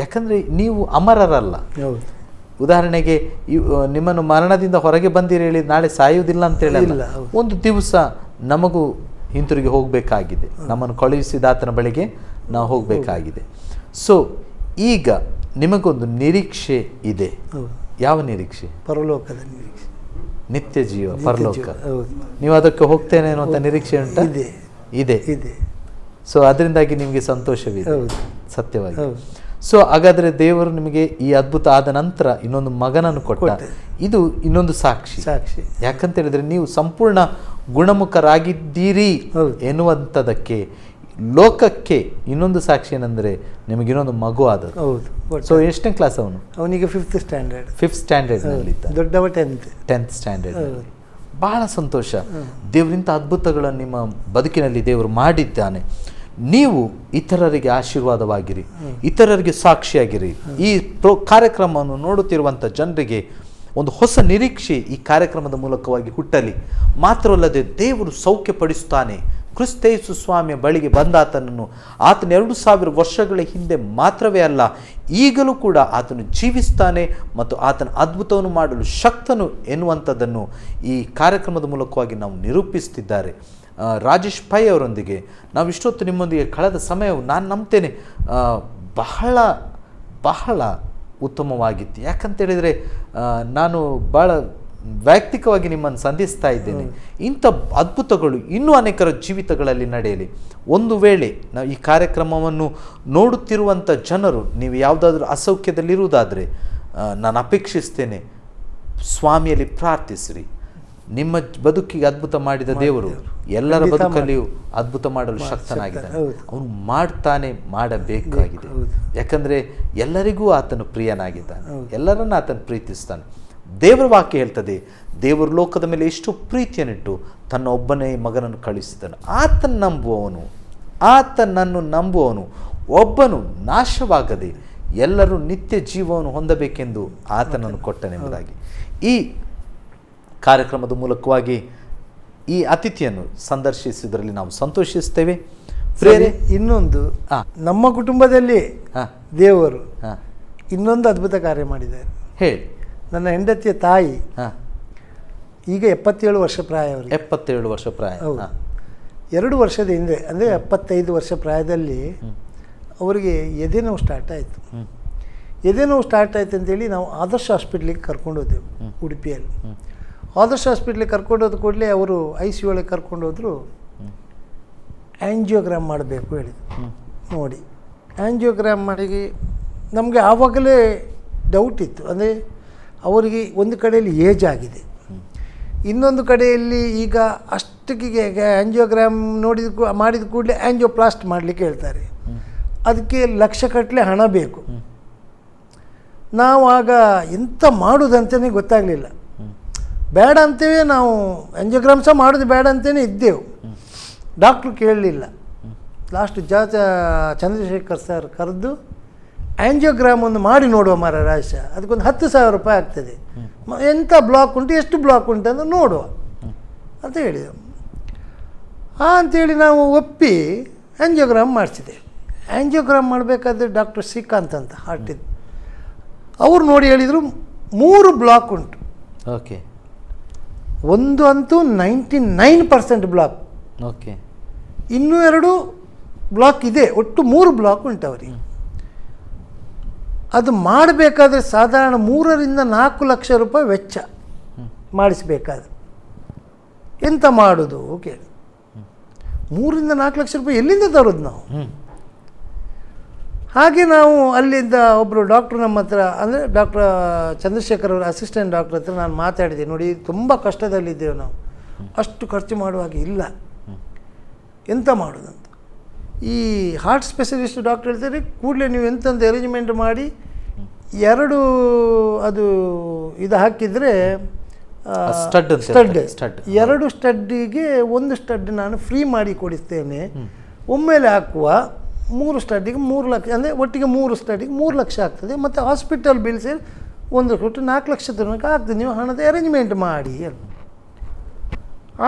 ಯಾಕಂದರೆ ನೀವು ಅಮರರಲ್ಲ. ಉದಾಹರಣೆಗೆ ನಿಮ್ಮನ್ನು ಮರಣದಿಂದ ಹೊರಗೆ ಬಂದಿರಿ ಹೇಳಿ ನಾಳೆ ಸಾಯುವುದಿಲ್ಲ ಅಂತೇಳಿ ಒಂದು ದಿವಸ ನಮಗೂ ಹಿಂತಿರುಗಿ ಹೋಗಬೇಕಾಗಿದೆ. ನಮ್ಮನ್ನು ಕಳುಹಿಸಿದ ಆತನ ಬಳಿಗೆ ನಾವು ಹೋಗಬೇಕಾಗಿದೆ. ಸೊ ಈಗ ನಿಮಗೊಂದು ನಿರೀಕ್ಷೆ ಇದೆ. ಯಾವ ನಿರೀಕ್ಷೆ? ಪರಲೋಕದ ನಿರೀಕ್ಷೆ, ನಿತ್ಯ ಜೀವ, ಪರಲೋಕ. ನೀವು ಅದಕ್ಕೆ ಹೋಗ್ತೇನೆ ಅನ್ನುವಂಥ ನಿರೀಕ್ಷೆ ಉಂಟಾ? ಇದೆ. ಸೊ ಅದರಿಂದಾಗಿ ನಿಮಗೆ ಸಂತೋಷವಿದೆ, ಸತ್ಯವಾಗಿ. ಸೊ ಹಾಗಾದರೆ ದೇವರು ನಿಮಗೆ ಈ ಅದ್ಭುತ ಆದ ನಂತರ ಇನ್ನೊಂದು ಮಗನನ್ನು ಕೊಟ್ಟ. ಇದು ಇನ್ನೊಂದು ಸಾಕ್ಷಿ. ಯಾಕಂತ ಹೇಳಿದ್ರೆ ನೀವು ಸಂಪೂರ್ಣ ಗುಣಮುಖರಾಗಿದ್ದೀರಿ ಎನ್ನುವಂಥದ್ದಕ್ಕೆ ಲೋಕಕ್ಕೆ ಇನ್ನೊಂದು ಸಾಕ್ಷಿ ಏನಂದರೆ ನಿಮಗೆ ಇನ್ನೊಂದು ಮಗು ಆದದ್ದು. ಸೊ ಎಷ್ಟನೇ ಕ್ಲಾಸ್ ಅವನು? ಅವನಿಗೆ 5th ಸ್ಟ್ಯಾಂಡರ್ಡ್ನಲ್ಲಿ ಇದ್ದ, ದೊಡ್ಡವ 10th ಸ್ಟ್ಯಾಂಡರ್ಡ್. ಬಹಳ ಸಂತೋಷ. ದೇವರಿಂಥ ಅದ್ಭುತಗಳನ್ನು ನಿಮ್ಮ ಬದುಕಿನಲ್ಲಿ ದೇವರು ಮಾಡಿದ್ದಾನೆ. ನೀವು ಇತರರಿಗೆ ಆಶೀರ್ವಾದವಾಗಿರಿ, ಇತರರಿಗೆ ಸಾಕ್ಷಿಯಾಗಿರಿ. ಈ ಕಾರ್ಯಕ್ರಮವನ್ನು ನೋಡುತ್ತಿರುವಂಥ ಜನರಿಗೆ ಒಂದು ಹೊಸ ನಿರೀಕ್ಷೆ ಈ ಕಾರ್ಯಕ್ರಮದ ಮೂಲಕವಾಗಿ ಹುಟ್ಟಲಿ. ಮಾತ್ರವಲ್ಲದೆ ದೇವರು ಸೌಖ್ಯಪಡಿಸುತ್ತಾನೆ. ಕ್ರಿಸ್ತೇಸು ಸ್ವಾಮಿಯ ಬಳಿಗೆ ಬಂದಾತನನ್ನು ಆತನ 2000 ವರ್ಷಗಳ ಹಿಂದೆ ಮಾತ್ರವೇ ಅಲ್ಲ, ಈಗಲೂ ಕೂಡ ಆತನು ಜೀವಿಸ್ತಾನೆ ಮತ್ತು ಆತನ ಅದ್ಭುತವನ್ನು ಮಾಡಲು ಶಕ್ತನು ಎನ್ನುವಂಥದ್ದನ್ನು ಈ ಕಾರ್ಯಕ್ರಮದ ಮೂಲಕವಾಗಿ ನಾವು ನಿರೂಪಿಸುತ್ತಿದ್ದಾರೆ. ರಾಜೇಶ್ ಪೈ ಅವರೊಂದಿಗೆ ನಾವು ಇಷ್ಟೊತ್ತು ನಿಮ್ಮೊಂದಿಗೆ ಕಳೆದ ಸಮಯವು ನಾನು ನಂಬ್ತೇನೆ ಬಹಳ ಬಹಳ ಉತ್ತಮವಾಗಿತ್ತು. ಯಾಕಂತೇಳಿದರೆ ನಾನು ಭಾಳ ವೈಯಕ್ತಿಕವಾಗಿ ನಿಮ್ಮನ್ನು ಸಂಧಿಸ್ತಾ ಇದ್ದೇನೆ. ಇಂಥ ಅದ್ಭುತಗಳು ಇನ್ನೂ ಅನೇಕರ ಜೀವಿತಗಳಲ್ಲಿ ನಡೆಯಲಿ. ಒಂದು ವೇಳೆ ನಾವು ಈ ಕಾರ್ಯಕ್ರಮವನ್ನು ನೋಡುತ್ತಿರುವಂಥ ಜನರು ನೀವು ಯಾವುದಾದ್ರೂ ಅಸೌಖ್ಯದಲ್ಲಿರುವುದಾದರೆ ನಾನು ಅಪೇಕ್ಷಿಸ್ತೇನೆ, ಸ್ವಾಮಿಯಲ್ಲಿ ಪ್ರಾರ್ಥಿಸಿರಿ. ನಿಮ್ಮ ಬದುಕಿಗೆ ಅದ್ಭುತ ಮಾಡಿದ ದೇವರು ಎಲ್ಲರ ಬದುಕಲ್ಲಿಯೂ ಅದ್ಭುತ ಮಾಡಲು ಶಕ್ತನಾಗಿದ್ದಾನೆ. ಅವನು ಮಾಡ್ತಾನೆ, ಮಾಡಬೇಕಾಗಿದೆ. ಯಾಕಂದರೆ ಎಲ್ಲರಿಗೂ ಆತನು ಪ್ರಿಯನಾಗಿದ್ದಾನೆ, ಎಲ್ಲರನ್ನ ಆತನು ಪ್ರೀತಿಸ್ತಾನೆ. ದೇವರ ವಾಕ್ಯ ಹೇಳ್ತದೆ, ದೇವರು ಲೋಕದ ಮೇಲೆ ಎಷ್ಟು ಪ್ರೀತಿಯನ್ನಿಟ್ಟು ತನ್ನ ಒಬ್ಬನೇ ಮಗನನ್ನು ಕಳುಹಿಸಿದನು. ಆತನನ್ನು ನಂಬುವವನು ಒಬ್ಬನು ನಾಶವಾಗದೆ ಎಲ್ಲರೂ ನಿತ್ಯ ಜೀವವನ್ನು ಹೊಂದಬೇಕೆಂದು ಆತನನ್ನು ಕೊಟ್ಟನೆಂಬುದಾಗಿ ಈ ಕಾರ್ಯಕ್ರಮದ ಮೂಲಕವಾಗಿ ಈ ಅತಿಥಿಯನ್ನು ಸಂದರ್ಶಿಸುವುದರಲ್ಲಿ ನಾವು ಸಂತೋಷಿಸ್ತೇವೆ. ಇನ್ನೊಂದು, ನಮ್ಮ ಕುಟುಂಬದಲ್ಲಿ ದೇವರು ಇನ್ನೊಂದು ಅದ್ಭುತ ಕಾರ್ಯ ಮಾಡಿದ್ದಾರೆ. ಹೇಳಿ. ನನ್ನ ಹೆಂಡತಿಯ ತಾಯಿ ಈಗ 77 ವರ್ಷ ಪ್ರಾಯ. ಅವರಿಗೆ 77 ವರ್ಷ ಪ್ರಾಯ. 2 ವರ್ಷದ ಹಿಂದೆ ಅಂದರೆ 75 ವರ್ಷ ಪ್ರಾಯದಲ್ಲಿ ಅವರಿಗೆ ಎದೆ ನೋವು ಸ್ಟಾರ್ಟ್ ಆಯಿತು. ಎದೆ ನೋವು ಸ್ಟಾರ್ಟ್ ಆಯ್ತು ಅಂತೇಳಿ ನಾವು ಆದರ್ಶ ಹಾಸ್ಪಿಟ್ಲಿಗೆ ಕರ್ಕೊಂಡು ಹೋದೆವು, ಉಡುಪಿಯಲ್ಲಿ. ಆದರ್ಶ ಹಾಸ್ಪಿಟ್ಲಿಗೆ ಕರ್ಕೊಂಡೋದ ಕೂಡಲೇ ಅವರು ICU ಒಳಗೆ ಕರ್ಕೊಂಡೋದ್ರು. ಆ್ಯಂಜಿಯೋಗ್ರಾಮ್ ಮಾಡಬೇಕು ಹೇಳಿದ್ರು. ನೋಡಿ, ಆ್ಯಂಜಿಯೋಗ್ರಾಮ್ ಮಾಡಿ ನಮಗೆ ಆವಾಗಲೇ ಡೌಟ್ ಇತ್ತು. ಅಂದರೆ ಅವರಿಗೆ ಒಂದು ಕಡೆಯಲ್ಲಿ ಏಜ್ ಆಗಿದೆ, ಇನ್ನೊಂದು ಕಡೆಯಲ್ಲಿ ಈಗ ಅಷ್ಟಕ್ಕೆ ಆ್ಯಂಜಿಯೋಗ್ರಾಮ್ ಮಾಡಿದ ಕೂಡಲೇ ಆ್ಯಂಜಿಯೋಪ್ಲಾಸ್ಟ್ ಮಾಡಲಿಕ್ಕೆ ಹೇಳ್ತಾರೆ. ಅದಕ್ಕೆ ಲಕ್ಷಗಟ್ಟಲೆ ಹಣ ಬೇಕು. ನಾವು ಆಗ ಎಂಥ ಮಾಡೋದಂತಲೇ ಗೊತ್ತಾಗಲಿಲ್ಲ. ಬೇಡ ಅಂತೇವೆ ನಾವು ಆ್ಯಂಜಿಯೋಗ್ರಾಮ್ ಸಹ ಮಾಡೋದು ಬೇಡ ಅಂತಲೇ ಇದ್ದೆವು. ಡಾಕ್ಟ್ರು ಕೇಳಲಿಲ್ಲ. ಲಾಸ್ಟ್ ಚಂದ್ರಶೇಖರ್ ಸರ್ ಕರೆದು ಆ್ಯಂಜಿಯೋಗ್ರಾಮ್ ಒಂದು ಮಾಡಿ ನೋಡುವ ಮಾರ ರಾಶ, ಅದಕ್ಕೊಂದು 10,000 ರೂಪಾಯಿ ಆಗ್ತದೆ, ಎಂಥ ಬ್ಲಾಕ್ ಉಂಟು ಎಷ್ಟು ಬ್ಲಾಕ್ ಉಂಟು ಅಂತ ನೋಡುವ ಅಂತ ಹೇಳಿದೆವು. ಅಂಥೇಳಿ ನಾವು ಒಪ್ಪಿ ಆ್ಯಂಜಿಯೋಗ್ರಾಮ್ ಮಾಡಿಸಿದೆ. ಆ್ಯಂಜಿಯೋಗ್ರಾಮ್ ಮಾಡಬೇಕಾದ್ರೆ ಡಾಕ್ಟರ್ ಶ್ರೀಕಾಂತ್ ಅಂತ ಹಾರ್ಟಿದ್ದು, ಅವರು ನೋಡಿ ಹೇಳಿದರು 3 ಬ್ಲಾಕ್ ಉಂಟು. ಓಕೆ. ಒಂದು ಅಂತೂ 99% ಬ್ಲಾಕ್, ಓಕೆ. ಇನ್ನೂ 2 ಬ್ಲಾಕ್ ಇದೆ, ಒಟ್ಟು 3 ಬ್ಲಾಕ್ ಉಂಟು ಅವರಿಗೆ. ಅದು ಮಾಡಬೇಕಾದ್ರೆ ಸಾಧಾರಣ 3-4 ಲಕ್ಷ ರೂಪಾಯಿ ವೆಚ್ಚ ಮಾಡಿಸಬೇಕಾದ್ರೆ. ಎಂತ ಮಾಡೋದು ಕೇಳಿ, 3-4 ಲಕ್ಷ ರೂಪಾಯಿ ಎಲ್ಲಿಂದ ತರೋದು ನಾವು? ಹಾಗೆ ನಾವು ಅಲ್ಲಿಂದ ಒಬ್ಬರು ಡಾಕ್ಟ್ರು ನಮ್ಮ ಹತ್ರ, ಅಂದರೆ ಡಾಕ್ಟರ್ ಚಂದ್ರಶೇಖರ್ ಅವರ ಅಸಿಸ್ಟೆಂಟ್ ಡಾಕ್ಟ್ರ್ ಹತ್ರ ನಾನು ಮಾತಾಡಿದೆ. ನೋಡಿ, ತುಂಬ ಕಷ್ಟದಲ್ಲಿದ್ದೇವೆ ನಾವು, ಅಷ್ಟು ಖರ್ಚು ಮಾಡುವಾಗ ಇಲ್ಲ, ಎಂತ ಮಾಡೋದಂತ. ಈ ಹಾರ್ಟ್ ಸ್ಪೆಷಲಿಸ್ಟ್ ಡಾಕ್ಟರ್ ಹೇಳ್ತಾರೆ, ಕೂಡಲೇ ನೀವು ಎಂತಂದು ಅರೇಂಜ್ಮೆಂಟ್ ಮಾಡಿ 2 ಅದು ಇದು ಹಾಕಿದರೆ ಸ್ಟಡ್ 2 ಸ್ಟಡ್ಡಿಗೆ 1 ಸ್ಟಡ್ ನಾನು ಫ್ರೀ ಮಾಡಿ ಕೊಡಿಸ್ತೇನೆ, ಒಮ್ಮೆಲೆ ಹಾಕುವ 3 ಸ್ಟಡ್ಡಿಗೆ 3 ಲಕ್ಷ, ಅಂದರೆ ಒಟ್ಟಿಗೆ 3 ಸ್ಟಡ್ಡಿಗೆ 3 ಲಕ್ಷ ಆಗ್ತದೆ, ಮತ್ತು ಹಾಸ್ಪಿಟಲ್ ಬಿಲ್ ಸೇರಿ 1 ಕೊಟ್ಟು 4 ಲಕ್ಷ ತನಕ ಆಗ್ತದೆ, ನೀವು ಹಣದ ಅರೇಂಜ್ಮೆಂಟ್ ಮಾಡಿ.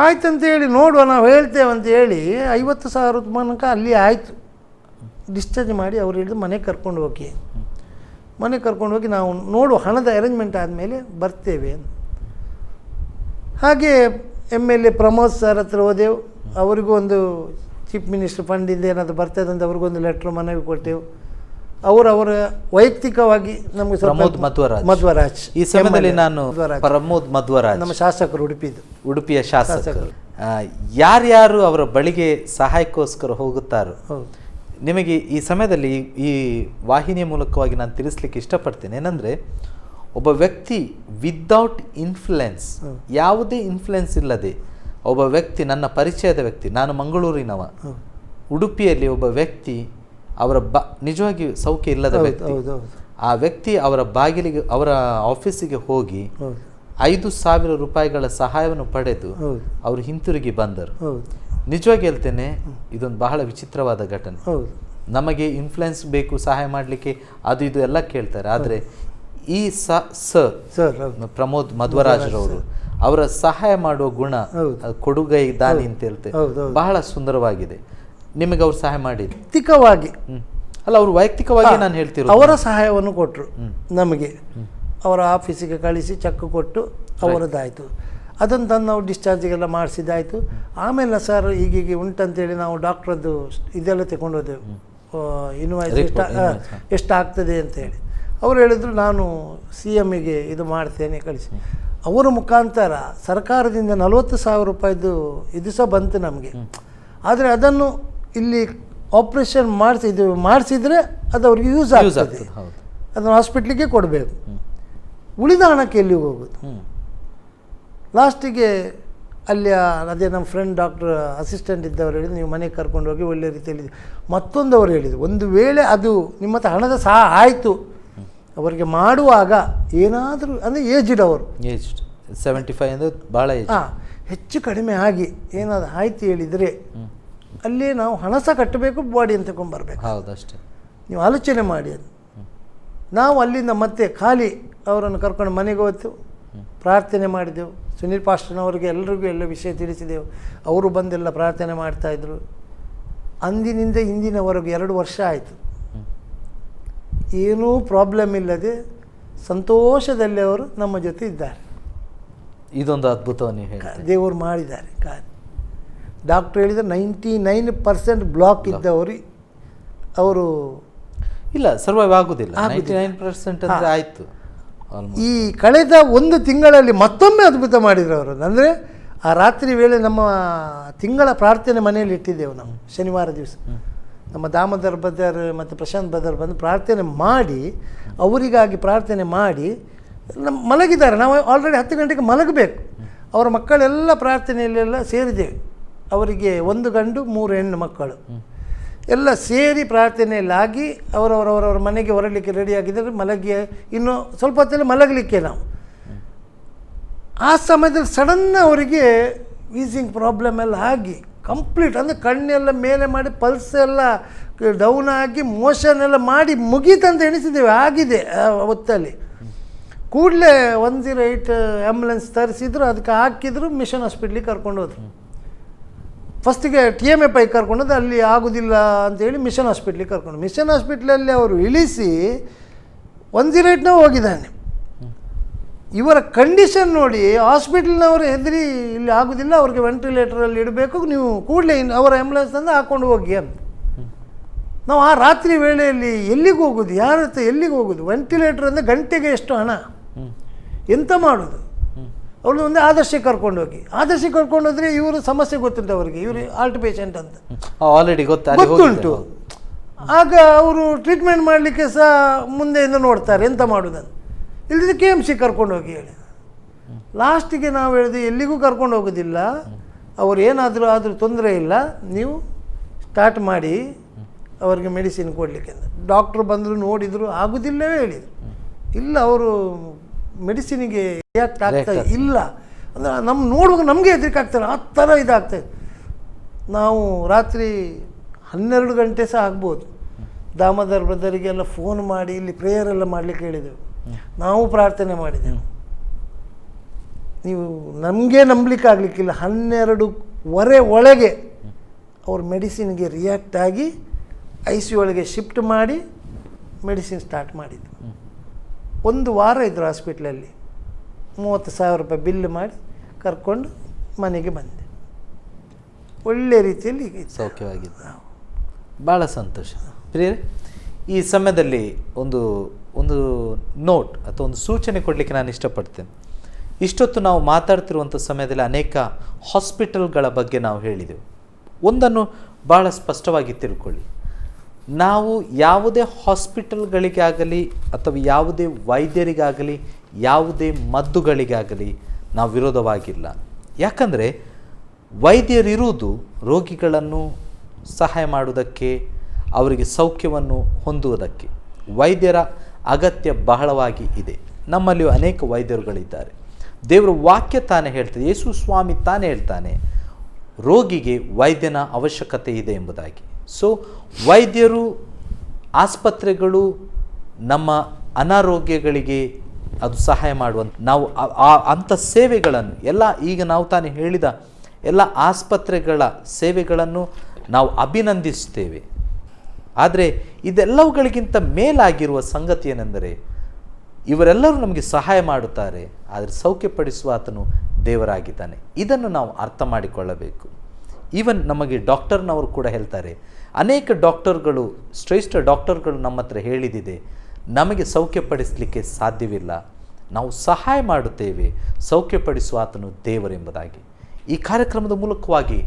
ಆಯ್ತಂತೇಳಿ ನೋಡುವ, ನಾವು ಹೇಳ್ತೇವೆ ಅಂತೇಳಿ 50,000 ತನಕ ಅಲ್ಲಿ ಆಯಿತು. ಡಿಸ್ಚಾರ್ಜ್ ಮಾಡಿ ಅವ್ರು ಹೇಳಿದ್ರು ಮನೆಗೆ ಕರ್ಕೊಂಡು ಹೋಗಿ, ಮನೆಗೆ ಕರ್ಕೊಂಡು ಹೋಗಿ ನಾವು ನೋಡುವ, ಹಣದ ಅರೇಂಜ್ಮೆಂಟ್ ಆದಮೇಲೆ ಬರ್ತೇವೆ ಅಂತ. ಹಾಗೆ MLA ಪ್ರಮೋದ್ ಸರ್ ಹತ್ರ ಹೋದೆವು. ಅವರಿಗೂ ಒಂದು ಚೀಫ್ ಮಿನಿಸ್ಟರ್ ಫಂಡಿಂದ ಏನಾದರೂ ಬರ್ತದೆ ಅಂತ ಅವ್ರಿಗೊಂದು ಲೆಟ್ರ್ ಮನವಿ ಕೊಟ್ಟೆವು. ಅವರ ವೈಯಕ್ತಿಕವಾಗಿ ನಮಗೆ ಪ್ರಮೋದ್ ಮಧ್ವರಾಜ್, ಈ ಸಮಯದಲ್ಲಿ ನಾನು ಪ್ರಮೋದ್ ಮಧ್ವರಾಜ್ ನಮ್ಮ ಶಾಸಕರು, ಉಡುಪಿಯ ಶಾಸಕರು, ಯಾರ್ಯಾರು ಅವರ ಬಳಿಗೆ ಸಹಾಯಕ್ಕೋಸ್ಕರ ಹೋಗುತ್ತಾರೋ ನಿಮಗೆ ಈ ಸಮಯದಲ್ಲಿ ಈ ವಾಹಿನಿಯ ಮೂಲಕವಾಗಿ ನಾನು ತಿಳಿಸ್ಲಿಕ್ಕೆ ಇಷ್ಟಪಡ್ತೇನೆ. ಏನಂದರೆ, ಒಬ್ಬ ವ್ಯಕ್ತಿ ವಿದೌಟ್ ಇನ್ಫ್ಲುಯೆನ್ಸ್, ಯಾವುದೇ ಇನ್ಫ್ಲುಯೆನ್ಸ್ ಇಲ್ಲದೆ ಒಬ್ಬ ವ್ಯಕ್ತಿ, ನನ್ನ ಪರಿಚಯದ ವ್ಯಕ್ತಿ, ನಾನು ಮಂಗಳೂರಿನವ, ಉಡುಪಿಯಲ್ಲಿ ಒಬ್ಬ ವ್ಯಕ್ತಿ ಅವರ ನಿಜವಾಗಿ ಸೌಖ್ಯ ಇಲ್ಲದ ವ್ಯಕ್ತಿ, ಆ ವ್ಯಕ್ತಿ ಅವರ ಬಾಗಿಲಿಗೆ, ಅವರ ಆಫೀಸಿಗೆ ಹೋಗಿ 5,000 ರೂಪಾಯಿಗಳ ಸಹಾಯವನ್ನು ಪಡೆದು ಅವರು ಹಿಂತಿರುಗಿ ಬಂದರು. ನಿಜವಾಗಿ ಹೇಳ್ತೇನೆ, ಇದೊಂದು ಬಹಳ ವಿಚಿತ್ರವಾದ ಘಟನೆ. ನಮಗೆ ಇನ್ಫ್ಲುಯೆನ್ಸ್ ಬೇಕು ಸಹಾಯ ಮಾಡಲಿಕ್ಕೆ, ಅದು ಇದು ಎಲ್ಲ ಕೇಳ್ತಾರೆ, ಆದರೆ ಈ ಪ್ರಮೋದ್ ಮಧ್ವರಾಜ್ರವರು ಅವರ ಸಹಾಯ ಮಾಡುವ ಗುಣ, ಕೊಡುಗೈ ದಾನಿ ಅಂತ ಹೇಳ್ತೇವೆ, ಬಹಳ ಸುಂದರವಾಗಿದೆ. ನಿಮಗೆ ಅವ್ರು ಸಹಾಯ ಮಾಡಿ ವೈಯಕ್ತಿಕವಾಗಿ ಅಲ್ಲ, ಅವರು ವೈಯಕ್ತಿಕವಾಗಿ ನಾನು ಹೇಳ್ತಿರೋ ಅವರ ಸಹಾಯವನ್ನು ಕೊಟ್ಟರು ನಮಗೆ. ಅವರ ಆಫೀಸಿಗೆ ಕಳಿಸಿ ಚೆಕ್ ಕೊಟ್ಟು ಅವರದ್ದಾಯಿತು. ಅದನ್ನು ತಂದು ನಾವು ಡಿಸ್ಚಾರ್ಜಿಗೆಲ್ಲ ಮಾಡಿಸಿದ್ದಾಯಿತು. ಆಮೇಲೆ ಸರ್ ಹೀಗೀಗೆ ಉಂಟಂತೇಳಿ ನಾವು ಡಾಕ್ಟ್ರದ್ದು ಇದೆಲ್ಲ ತಗೊಂಡು ಹೋದೆವು, ಇನ್ವಾಯ್ಸ್ ಎಷ್ಟು ಆಗ್ತದೆ ಅಂತೇಳಿ. ಅವರು ಹೇಳಿದ್ರು, ನಾನು CMಗೆ ಇದು ಮಾಡ್ತೇನೆ ಕಳಿಸಿ. ಅವರ ಮುಖಾಂತರ ಸರ್ಕಾರದಿಂದ 40,000 ರೂಪಾಯಿದು ಇದು ಸಹ ಬಂತು ನಮಗೆ. ಆದರೆ ಅದನ್ನು ಇಲ್ಲಿ ಆಪ್ರೇಷನ್ ಮಾಡಿಸಿದರೆ ಅದು ಅವ್ರಿಗೆ ಯೂಸ್ ಆಗ್ತದೆ, ಅದನ್ನು ಹಾಸ್ಪಿಟ್ಲಿಗೆ ಕೊಡಬೇಕು. ಉಳಿದ ಹಣಕ್ಕೆ ಎಲ್ಲಿ ಹೋಗೋದು? ಲಾಸ್ಟಿಗೆ ಅಲ್ಲಿ ಅದೇ ನಮ್ಮ ಫ್ರೆಂಡ್ ಡಾಕ್ಟರ್ ಅಸಿಸ್ಟೆಂಟ್ ಇದ್ದವರು ಹೇಳಿದ್ರು, ನೀವು ಮನೆಗೆ ಕರ್ಕೊಂಡು ಹೋಗಿ ಒಳ್ಳೆ ರೀತಿಯಲ್ಲಿ. ಮತ್ತೊಂದು ಅವರು ಹೇಳಿದರು, ಒಂದು ವೇಳೆ ಅದು ನಿಮ್ಮ ಹತ್ರ ಹಣದ ಸಹ ಆಯಿತು, ಅವರಿಗೆ ಮಾಡುವಾಗ ಏನಾದರೂ ಅಂದರೆ ಏಜ್ಡ್ 75 ಅಂದರೆ ಭಾಳ ಹೆಚ್ಚು ಕಡಿಮೆ ಆಗಿ ಏನಾದರೂ ಆಯ್ತು ಹೇಳಿದರೆ ಅಲ್ಲಿ ನಾವು ಹಣ ಸಹ ಕಟ್ಟಬೇಕು, ಬಾಡಿ ಅಂತ ತಗೊಂಡ್ಬರ್ಬೇಕು. ಹೌದು, ಅಷ್ಟೇ. ನೀವು ಆಲೋಚನೆ ಮಾಡಿ ಅದು. ನಾವು ಅಲ್ಲಿಂದ ಮತ್ತೆ ಖಾಲಿ ಅವರನ್ನು ಕರ್ಕೊಂಡು ಮನೆಗೆ ಹೋಗ್ತೇವೆ, ಪ್ರಾರ್ಥನೆ ಮಾಡಿದೆವು. ಸುನೀಲ್ ಪಾಸ್ಟರ್ನವರಿಗೆ ಎಲ್ಲರಿಗೂ ಎಲ್ಲ ವಿಷಯ ತಿಳಿಸಿದೆವು. ಅವರು ಬಂದೆಲ್ಲ ಪ್ರಾರ್ಥನೆ ಮಾಡ್ತಾಯಿದ್ರು. ಅಂದಿನಿಂದ ಇಂದಿನವರೆಗೂ 2 ವರ್ಷ ಆಯಿತು, ಏನೂ ಪ್ರಾಬ್ಲಮ್ ಇಲ್ಲದೆ ಸಂತೋಷದಲ್ಲಿ ಅವರು ನಮ್ಮ ಜೊತೆ ಇದ್ದಾರೆ. ಇದೊಂದು ಅದ್ಭುತವನ್ನು ದೇವರು ಮಾಡಿದ್ದಾರೆ. ಡಾಕ್ಟ್ರು ಹೇಳಿದರೆ 99% ಬ್ಲಾಕ್ ಇದ್ದವರು ಅವರು ಇಲ್ಲ, ಸರ್ವೈವ್ ಆಗುವುದಿಲ್ಲ. 99% ಅಂದರೆ ಆಯಿತು. ಈ ಕಳೆದ 1 ತಿಂಗಳಲ್ಲಿ ಮತ್ತೊಮ್ಮೆ ಅದ್ಭುತ ಮಾಡಿದರು ಅವರು. ಅಂದರೆ ಆ ರಾತ್ರಿ ವೇಳೆ ನಮ್ಮ ತಿಂಗಳ ಪ್ರಾರ್ಥನೆ ಮನೆಯಲ್ಲಿ ಇಟ್ಟಿದ್ದೆವು ನಾವು. ಶನಿವಾರ ದಿವಸ ನಮ್ಮ ದಾಮೋದರ್ ಬದರ್ ಮತ್ತು ಪ್ರಶಾಂತ್ ಬದರ್ ಬಂದು ಪ್ರಾರ್ಥನೆ ಮಾಡಿ, ಅವರಿಗಾಗಿ ಪ್ರಾರ್ಥನೆ ಮಾಡಿ ಮಲಗಿದ್ದಾರೆ. ನಾವು ಆಲ್ರೆಡಿ 10 ಗಂಟೆಗೆ ಮಲಗಬೇಕು. ಅವರ ಮಕ್ಕಳೆಲ್ಲ ಪ್ರಾರ್ಥನೆಯಲ್ಲೆಲ್ಲ ಸೇರಿದ್ದೇವೆ. ಅವರಿಗೆ 1 ಗಂಡು 3 ಹೆಣ್ಣು ಮಕ್ಕಳು ಎಲ್ಲ ಸೇರಿ ಪ್ರಾರ್ಥನೆಯಲ್ಲಾಗಿ ಅವರವರವರವರ ಮನೆಗೆ ಹೊರಡಲಿಕ್ಕೆ ರೆಡಿಯಾಗಿದ್ದರೆ ಮಲಗಿ ಇನ್ನು ಸ್ವಲ್ಪ ಹೊತ್ತಲ್ಲಿ ಮಲಗಲಿಕ್ಕೆ ನಾವು. ಆ ಸಮಯದಲ್ಲಿ ಸಡನ್ ಅವರಿಗೆ ವೀಸಿಂಗ್ ಪ್ರಾಬ್ಲಮ್ ಎಲ್ಲ ಆಗಿ ಕಂಪ್ಲೀಟ್ ಅಂದರೆ ಕಣ್ಣೆಲ್ಲ ಮೇಲೆ ಮಾಡಿ ಪಲ್ಸ್ ಎಲ್ಲ ಡೌನ್ ಆಗಿ ಮೋಷನ್ ಎಲ್ಲ ಮಾಡಿ ಮುಗೀತಂತ ಎಣಿಸಿದ್ದೇವೆ, ಆಗಿದೆ ಹೊತ್ತಲ್ಲಿ. ಕೂಡಲೇ 108 ಆ್ಯಂಬುಲೆನ್ಸ್ ತರಿಸಿದ್ರು, ಅದಕ್ಕೆ ಹಾಕಿದ್ರು, ಮಿಷನ್ ಹಾಸ್ಪಿಟ್ಲಿಗೆ ಕರ್ಕೊಂಡು ಹೋದ್ರು. ಫಸ್ಟಿಗೆ TMA ಪೈಗೆ ಕರ್ಕೊಂಡೋದು, ಅಲ್ಲಿ ಆಗೋದಿಲ್ಲ ಅಂತೇಳಿ ಮಿಷನ್ ಹಾಸ್ಪಿಟ್ಲಿಗೆ ಕರ್ಕೊಂಡು, ಮಿಷನ್ ಹಾಸ್ಪಿಟ್ಲಲ್ಲಿ ಅವರು ಇಳಿಸಿ 108 ಹೋಗಿದ್ದಾನೆ. ಇವರ ಕಂಡೀಷನ್ ನೋಡಿ ಹಾಸ್ಪಿಟಲ್ನವರು ಹೆದರಿ ಇಲ್ಲಿ ಆಗೋದಿಲ್ಲ, ಅವ್ರಿಗೆ ವೆಂಟಿಲೇಟರಲ್ಲಿ ಇಡಬೇಕು, ನೀವು ಕೂಡಲೇ ಅವರ ಆ್ಯಂಬುಲೆನ್ಸ್ನಿಂದ ಹಾಕ್ಕೊಂಡು ಹೋಗಿ ಅಂತ. ನಾವು ಆ ರಾತ್ರಿ ವೇಳೆಯಲ್ಲಿ ಎಲ್ಲಿಗೆ ಹೋಗೋದು, ಯಾರ ಹತ್ರ ಎಲ್ಲಿಗೆ ಹೋಗೋದು? ವೆಂಟಿಲೇಟರ್ ಅಂದರೆ ಗಂಟೆಗೆ ಎಷ್ಟು ಹಣ, ಎಂತ ಮಾಡೋದು? ಅವ್ರು ಒಂದೇ ಆದರ್ಶಕ್ಕೆ ಕರ್ಕೊಂಡೋಗಿ, ಆದರ್ಶಕ್ಕೆ ಕರ್ಕೊಂಡೋದ್ರೆ ಇವರು ಸಮಸ್ಯೆ ಗೊತ್ತುಂಟು ಅವರಿಗೆ, ಇವರು ಹಾರ್ಟ್ ಪೇಷಂಟ್ ಅಂತ ಆಲ್ರೆಡಿ ಗೊತ್ತುಂಟು. ಆಗ ಅವರು ಟ್ರೀಟ್ಮೆಂಟ್ ಮಾಡಲಿಕ್ಕೆ ಸಹ ಮುಂದೆಯಿಂದ ನೋಡ್ತಾರೆ ಎಂತ ಮಾಡೋದಂತ. ಇಲ್ಲದಿದ್ದರೆ KMC ಕರ್ಕೊಂಡೋಗಿ ಹೇಳಿ. ಲಾಸ್ಟಿಗೆ ನಾವು ಹೇಳಿದ್ವಿ ಎಲ್ಲಿಗೂ ಕರ್ಕೊಂಡು ಹೋಗೋದಿಲ್ಲ, ಅವ್ರು ಏನಾದರೂ ತೊಂದರೆ ಇಲ್ಲ, ನೀವು ಸ್ಟಾರ್ಟ್ ಮಾಡಿ ಅವ್ರಿಗೆ ಮೆಡಿಸಿನ್ ಕೊಡಲಿಕ್ಕೆ ಅಂತ. ಡಾಕ್ಟ್ರು ಬಂದರು, ನೋಡಿದರು, ಆಗೋದಿಲ್ಲವೇ ಹೇಳಿದರು. ಇಲ್ಲ, ಅವರು ಮೆಡಿಸಿನಿಗೆ ರಿಯಾಕ್ಟ್ ಆಗ್ತಾ ಇಲ್ಲ ಅಂದರೆ ನೋಡುವಾಗ ನಮಗೆ ಹೆದರಿಕೆ ಆಗ್ತಾರೆ, ಆ ಥರ ಇದಾಗ್ತಾಯಿದೆ. ನಾವು ರಾತ್ರಿ 12 ಗಂಟೆ ಸಹ ಆಗ್ಬೋದು, ದಾಮೋದರ್ ಬ್ರದರಿಗೆಲ್ಲ ಫೋನ್ ಮಾಡಿ ಇಲ್ಲಿ ಪ್ರೇಯರೆಲ್ಲ ಮಾಡಲಿಕ್ಕೆ ಹೇಳಿದೆವು, ನಾವು ಪ್ರಾರ್ಥನೆ ಮಾಡಿದೆವು. ನೀವು ನಮಗೆ ನಂಬಲಿಕ್ಕೆ ಆಗಲಿಕ್ಕಿಲ್ಲ, 12 ಒಳಗೆ ಅವ್ರ ಮೆಡಿಸಿನ್ಗೆ ರಿಯಾಕ್ಟ್ ಆಗಿ ICU ಒಳಗೆ ಶಿಫ್ಟ್ ಮಾಡಿ ಮೆಡಿಸಿನ್ ಸ್ಟಾರ್ಟ್ ಮಾಡಿದ್ದು. 1 ವಾರ ಇದ್ದರು ಹಾಸ್ಪಿಟ್ಲಲ್ಲಿ, 30,000 ರೂಪಾಯಿ ಬಿಲ್ ಮಾಡಿ ಕರ್ಕೊಂಡು ಮನೆಗೆ ಬಂದೆ. ಒಳ್ಳೆ ರೀತಿಯಲ್ಲಿ ಸೌಖ್ಯವಾಗಿದ್ದು, ಭಾಳ ಸಂತೋಷ. ಪ್ರಿಯರೇ, ಈ ಸಮಯದಲ್ಲಿ ಒಂದು ನೋಟ್ ಅಥವಾ ಒಂದು ಸೂಚನೆ ಕೊಡಲಿಕ್ಕೆ ನಾನು ಇಷ್ಟಪಡ್ತೇನೆ. ಇಷ್ಟೊತ್ತು ನಾವು ಮಾತಾಡ್ತಿರುವಂಥ ಸಮಯದಲ್ಲಿ ಅನೇಕ ಹಾಸ್ಪಿಟಲ್ಗಳ ಬಗ್ಗೆ ನಾವು ಹೇಳಿದೆವು. ಒಂದನ್ನು ಭಾಳ ಸ್ಪಷ್ಟವಾಗಿ ತಿಳ್ಕೊಳ್ಳಿ, ನಾವು ಯಾವುದೇ ಹಾಸ್ಪಿಟಲ್ಗಳಿಗಾಗಲಿ ಅಥವಾ ಯಾವುದೇ ವೈದ್ಯರಿಗಾಗಲಿ ಯಾವುದೇ ಮದ್ದುಗಳಿಗಾಗಲಿ ನಾವು ವಿರೋಧವಾಗಿಲ್ಲ. ಯಾಕಂದರೆ ವೈದ್ಯರಿರುವುದು ರೋಗಿಗಳನ್ನು ಸಹಾಯ ಮಾಡುವುದಕ್ಕೆ, ಅವರಿಗೆ ಸೌಖ್ಯವನ್ನು ಹೊಂದುವುದಕ್ಕೆ. ವೈದ್ಯರ ಅಗತ್ಯ ಬಹಳವಾಗಿ ಇದೆ. ನಮ್ಮಲ್ಲಿಯೂ ಅನೇಕ ವೈದ್ಯರುಗಳಿದ್ದಾರೆ. ದೇವರ ವಾಕ್ಯ ತಾನೇ ಹೇಳ್ತದೆ, ಯೇಸು ಸ್ವಾಮಿ ತಾನೇ ಹೇಳ್ತಾನೆ, ರೋಗಿಗೆ ವೈದ್ಯನ ಅವಶ್ಯಕತೆ ಇದೆ ಎಂಬುದಾಗಿ. ಸೊ ವೈದ್ಯರು, ಆಸ್ಪತ್ರೆಗಳು ನಮ್ಮ ಅನಾರೋಗ್ಯಗಳಿಗೆ ಅದು ಸಹಾಯ ಮಾಡುವಂಥ, ನಾವು ಅಂಥ ಸೇವೆಗಳನ್ನು ಎಲ್ಲ, ಈಗ ನಾವು ತಾನೇ ಹೇಳಿದ ಎಲ್ಲ ಆಸ್ಪತ್ರೆಗಳ ಸೇವೆಗಳನ್ನು ನಾವು ಅಭಿನಂದಿಸ್ತೇವೆ. ಆದರೆ ಇದೆಲ್ಲವುಗಳಿಗಿಂತ ಮೇಲಾಗಿರುವ ಸಂಗತಿ ಏನೆಂದರೆ, ಇವರೆಲ್ಲರೂ ನಮಗೆ ಸಹಾಯ ಮಾಡುತ್ತಾರೆ, ಆದರೆ ಸೌಖ್ಯಪಡಿಸುವ ಆತನು ದೇವರಾಗಿದ್ದಾನೆ. ಇದನ್ನು ನಾವು ಅರ್ಥ ಮಾಡಿಕೊಳ್ಳಬೇಕು. ಈವನ್ ನಮಗೆ ಡಾಕ್ಟರ್ನವರು ಕೂಡ ಹೇಳ್ತಾರೆ, ಅನೇಕ ಡಾಕ್ಟರ್ಗಳು, ಶ್ರೇಷ್ಠ ಡಾಕ್ಟರ್ಗಳು ನಮ್ಮ ಹತ್ರ ಹೇಳಿದಿದೆ, ನಮಗೆ ಸೌಖ್ಯಪಡಿಸಲಿಕ್ಕೆ ಸಾಧ್ಯವಿಲ್ಲ, ನಾವು ಸಹಾಯ ಮಾಡುತ್ತೇವೆ, ಸೌಖ್ಯಪಡಿಸುವ ಆತನು ದೇವರೆಂಬುದಾಗಿ. ಈ ಕಾರ್ಯಕ್ರಮದ ಮೂಲಕವಾಗಿ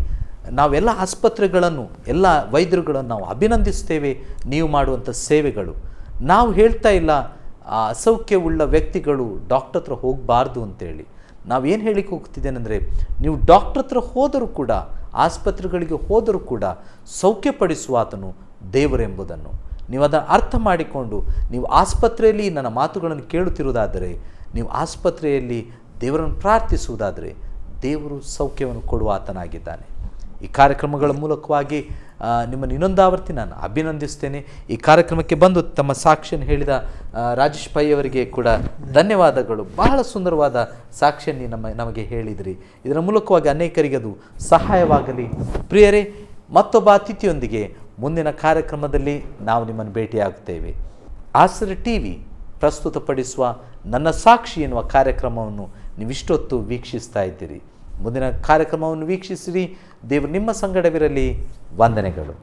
ನಾವೆಲ್ಲ ಆಸ್ಪತ್ರೆಗಳನ್ನು, ಎಲ್ಲ ವೈದ್ಯರುಗಳನ್ನು ನಾವು ಅಭಿನಂದಿಸ್ತೇವೆ. ನೀವು ಮಾಡುವಂಥ ಸೇವೆಗಳು, ನಾವು ಹೇಳ್ತಾ ಇಲ್ಲ ಅಸೌಖ್ಯವುಳ್ಳ ವ್ಯಕ್ತಿಗಳು ಡಾಕ್ಟರ್ ಹತ್ರ ಹೋಗಬಾರ್ದು ಅಂತೇಳಿ. ನಾವೇನು ಹೇಳಿಕ್ಕೆ ಹೋಗ್ತಿದ್ದೇನೆಂದರೆ, ನೀವು ಡಾಕ್ಟರ್ ಹತ್ರ ಹೋದರೂ ಕೂಡ, ಆಸ್ಪತ್ರೆಗಳಿಗೆ ಹೋದರೂ ಕೂಡ ಸೌಖ್ಯಪಡಿಸುವ ಆತನು ದೇವರೆಂಬುದನ್ನು ನೀವು ಅದನ್ನು ಅರ್ಥ ಮಾಡಿಕೊಂಡು, ನೀವು ಆಸ್ಪತ್ರೆಯಲ್ಲಿ ನನ್ನ ಮಾತುಗಳನ್ನು ಕೇಳುತ್ತಿರುವುದಾದರೆ, ನೀವು ಆಸ್ಪತ್ರೆಯಲ್ಲಿ ದೇವರನ್ನು ಪ್ರಾರ್ಥಿಸುವುದಾದರೆ, ದೇವರು ಸೌಖ್ಯವನ್ನು ಕೊಡುವ ಆತನಾಗಿದ್ದಾನೆ. ಈ ಕಾರ್ಯಕ್ರಮಗಳ ಮೂಲಕವಾಗಿ ನಿಮ್ಮನ್ನು ಇನ್ನೊಂದಾವರ್ತಿ ನಾನು ಅಭಿನಂದಿಸ್ತೇನೆ. ಈ ಕಾರ್ಯಕ್ರಮಕ್ಕೆ ಬಂದು ತಮ್ಮ ಸಾಕ್ಷಿಯನ್ನು ಹೇಳಿದ ರಾಜೇಶ್ ಪೈ ಅವರಿಗೆ ಕೂಡ ಧನ್ಯವಾದಗಳು. ಬಹಳ ಸುಂದರವಾದ ಸಾಕ್ಷಿಯನ್ನು ನಮಗೆ ಹೇಳಿದಿರಿ. ಇದರ ಮೂಲಕವಾಗಿ ಅನೇಕರಿಗೆ ಅದು ಸಹಾಯವಾಗಲಿ. ಪ್ರಿಯರೇ, ಮತ್ತೊಬ್ಬ ಅತಿಥಿಯೊಂದಿಗೆ ಮುಂದಿನ ಕಾರ್ಯಕ್ರಮದಲ್ಲಿ ನಾವು ನಿಮ್ಮನ್ನು ಭೇಟಿಯಾಗುತ್ತೇವೆ. ಆಸರೆ TV ಪ್ರಸ್ತುತಪಡಿಸುವ ನನ್ನ ಸಾಕ್ಷಿ ಎನ್ನುವ ಕಾರ್ಯಕ್ರಮವನ್ನು ನೀವಿಷ್ಟೊತ್ತು ವೀಕ್ಷಿಸ್ತಾ ಇದ್ದೀರಿ. ಮುಂದಿನ ಕಾರ್ಯಕ್ರಮವನ್ನು ವೀಕ್ಷಿಸಿರಿ. ದೇವರು ನಿಮ್ಮ ಸಂಗಡವಿರಲಿ. ವಂದನೆಗಳು.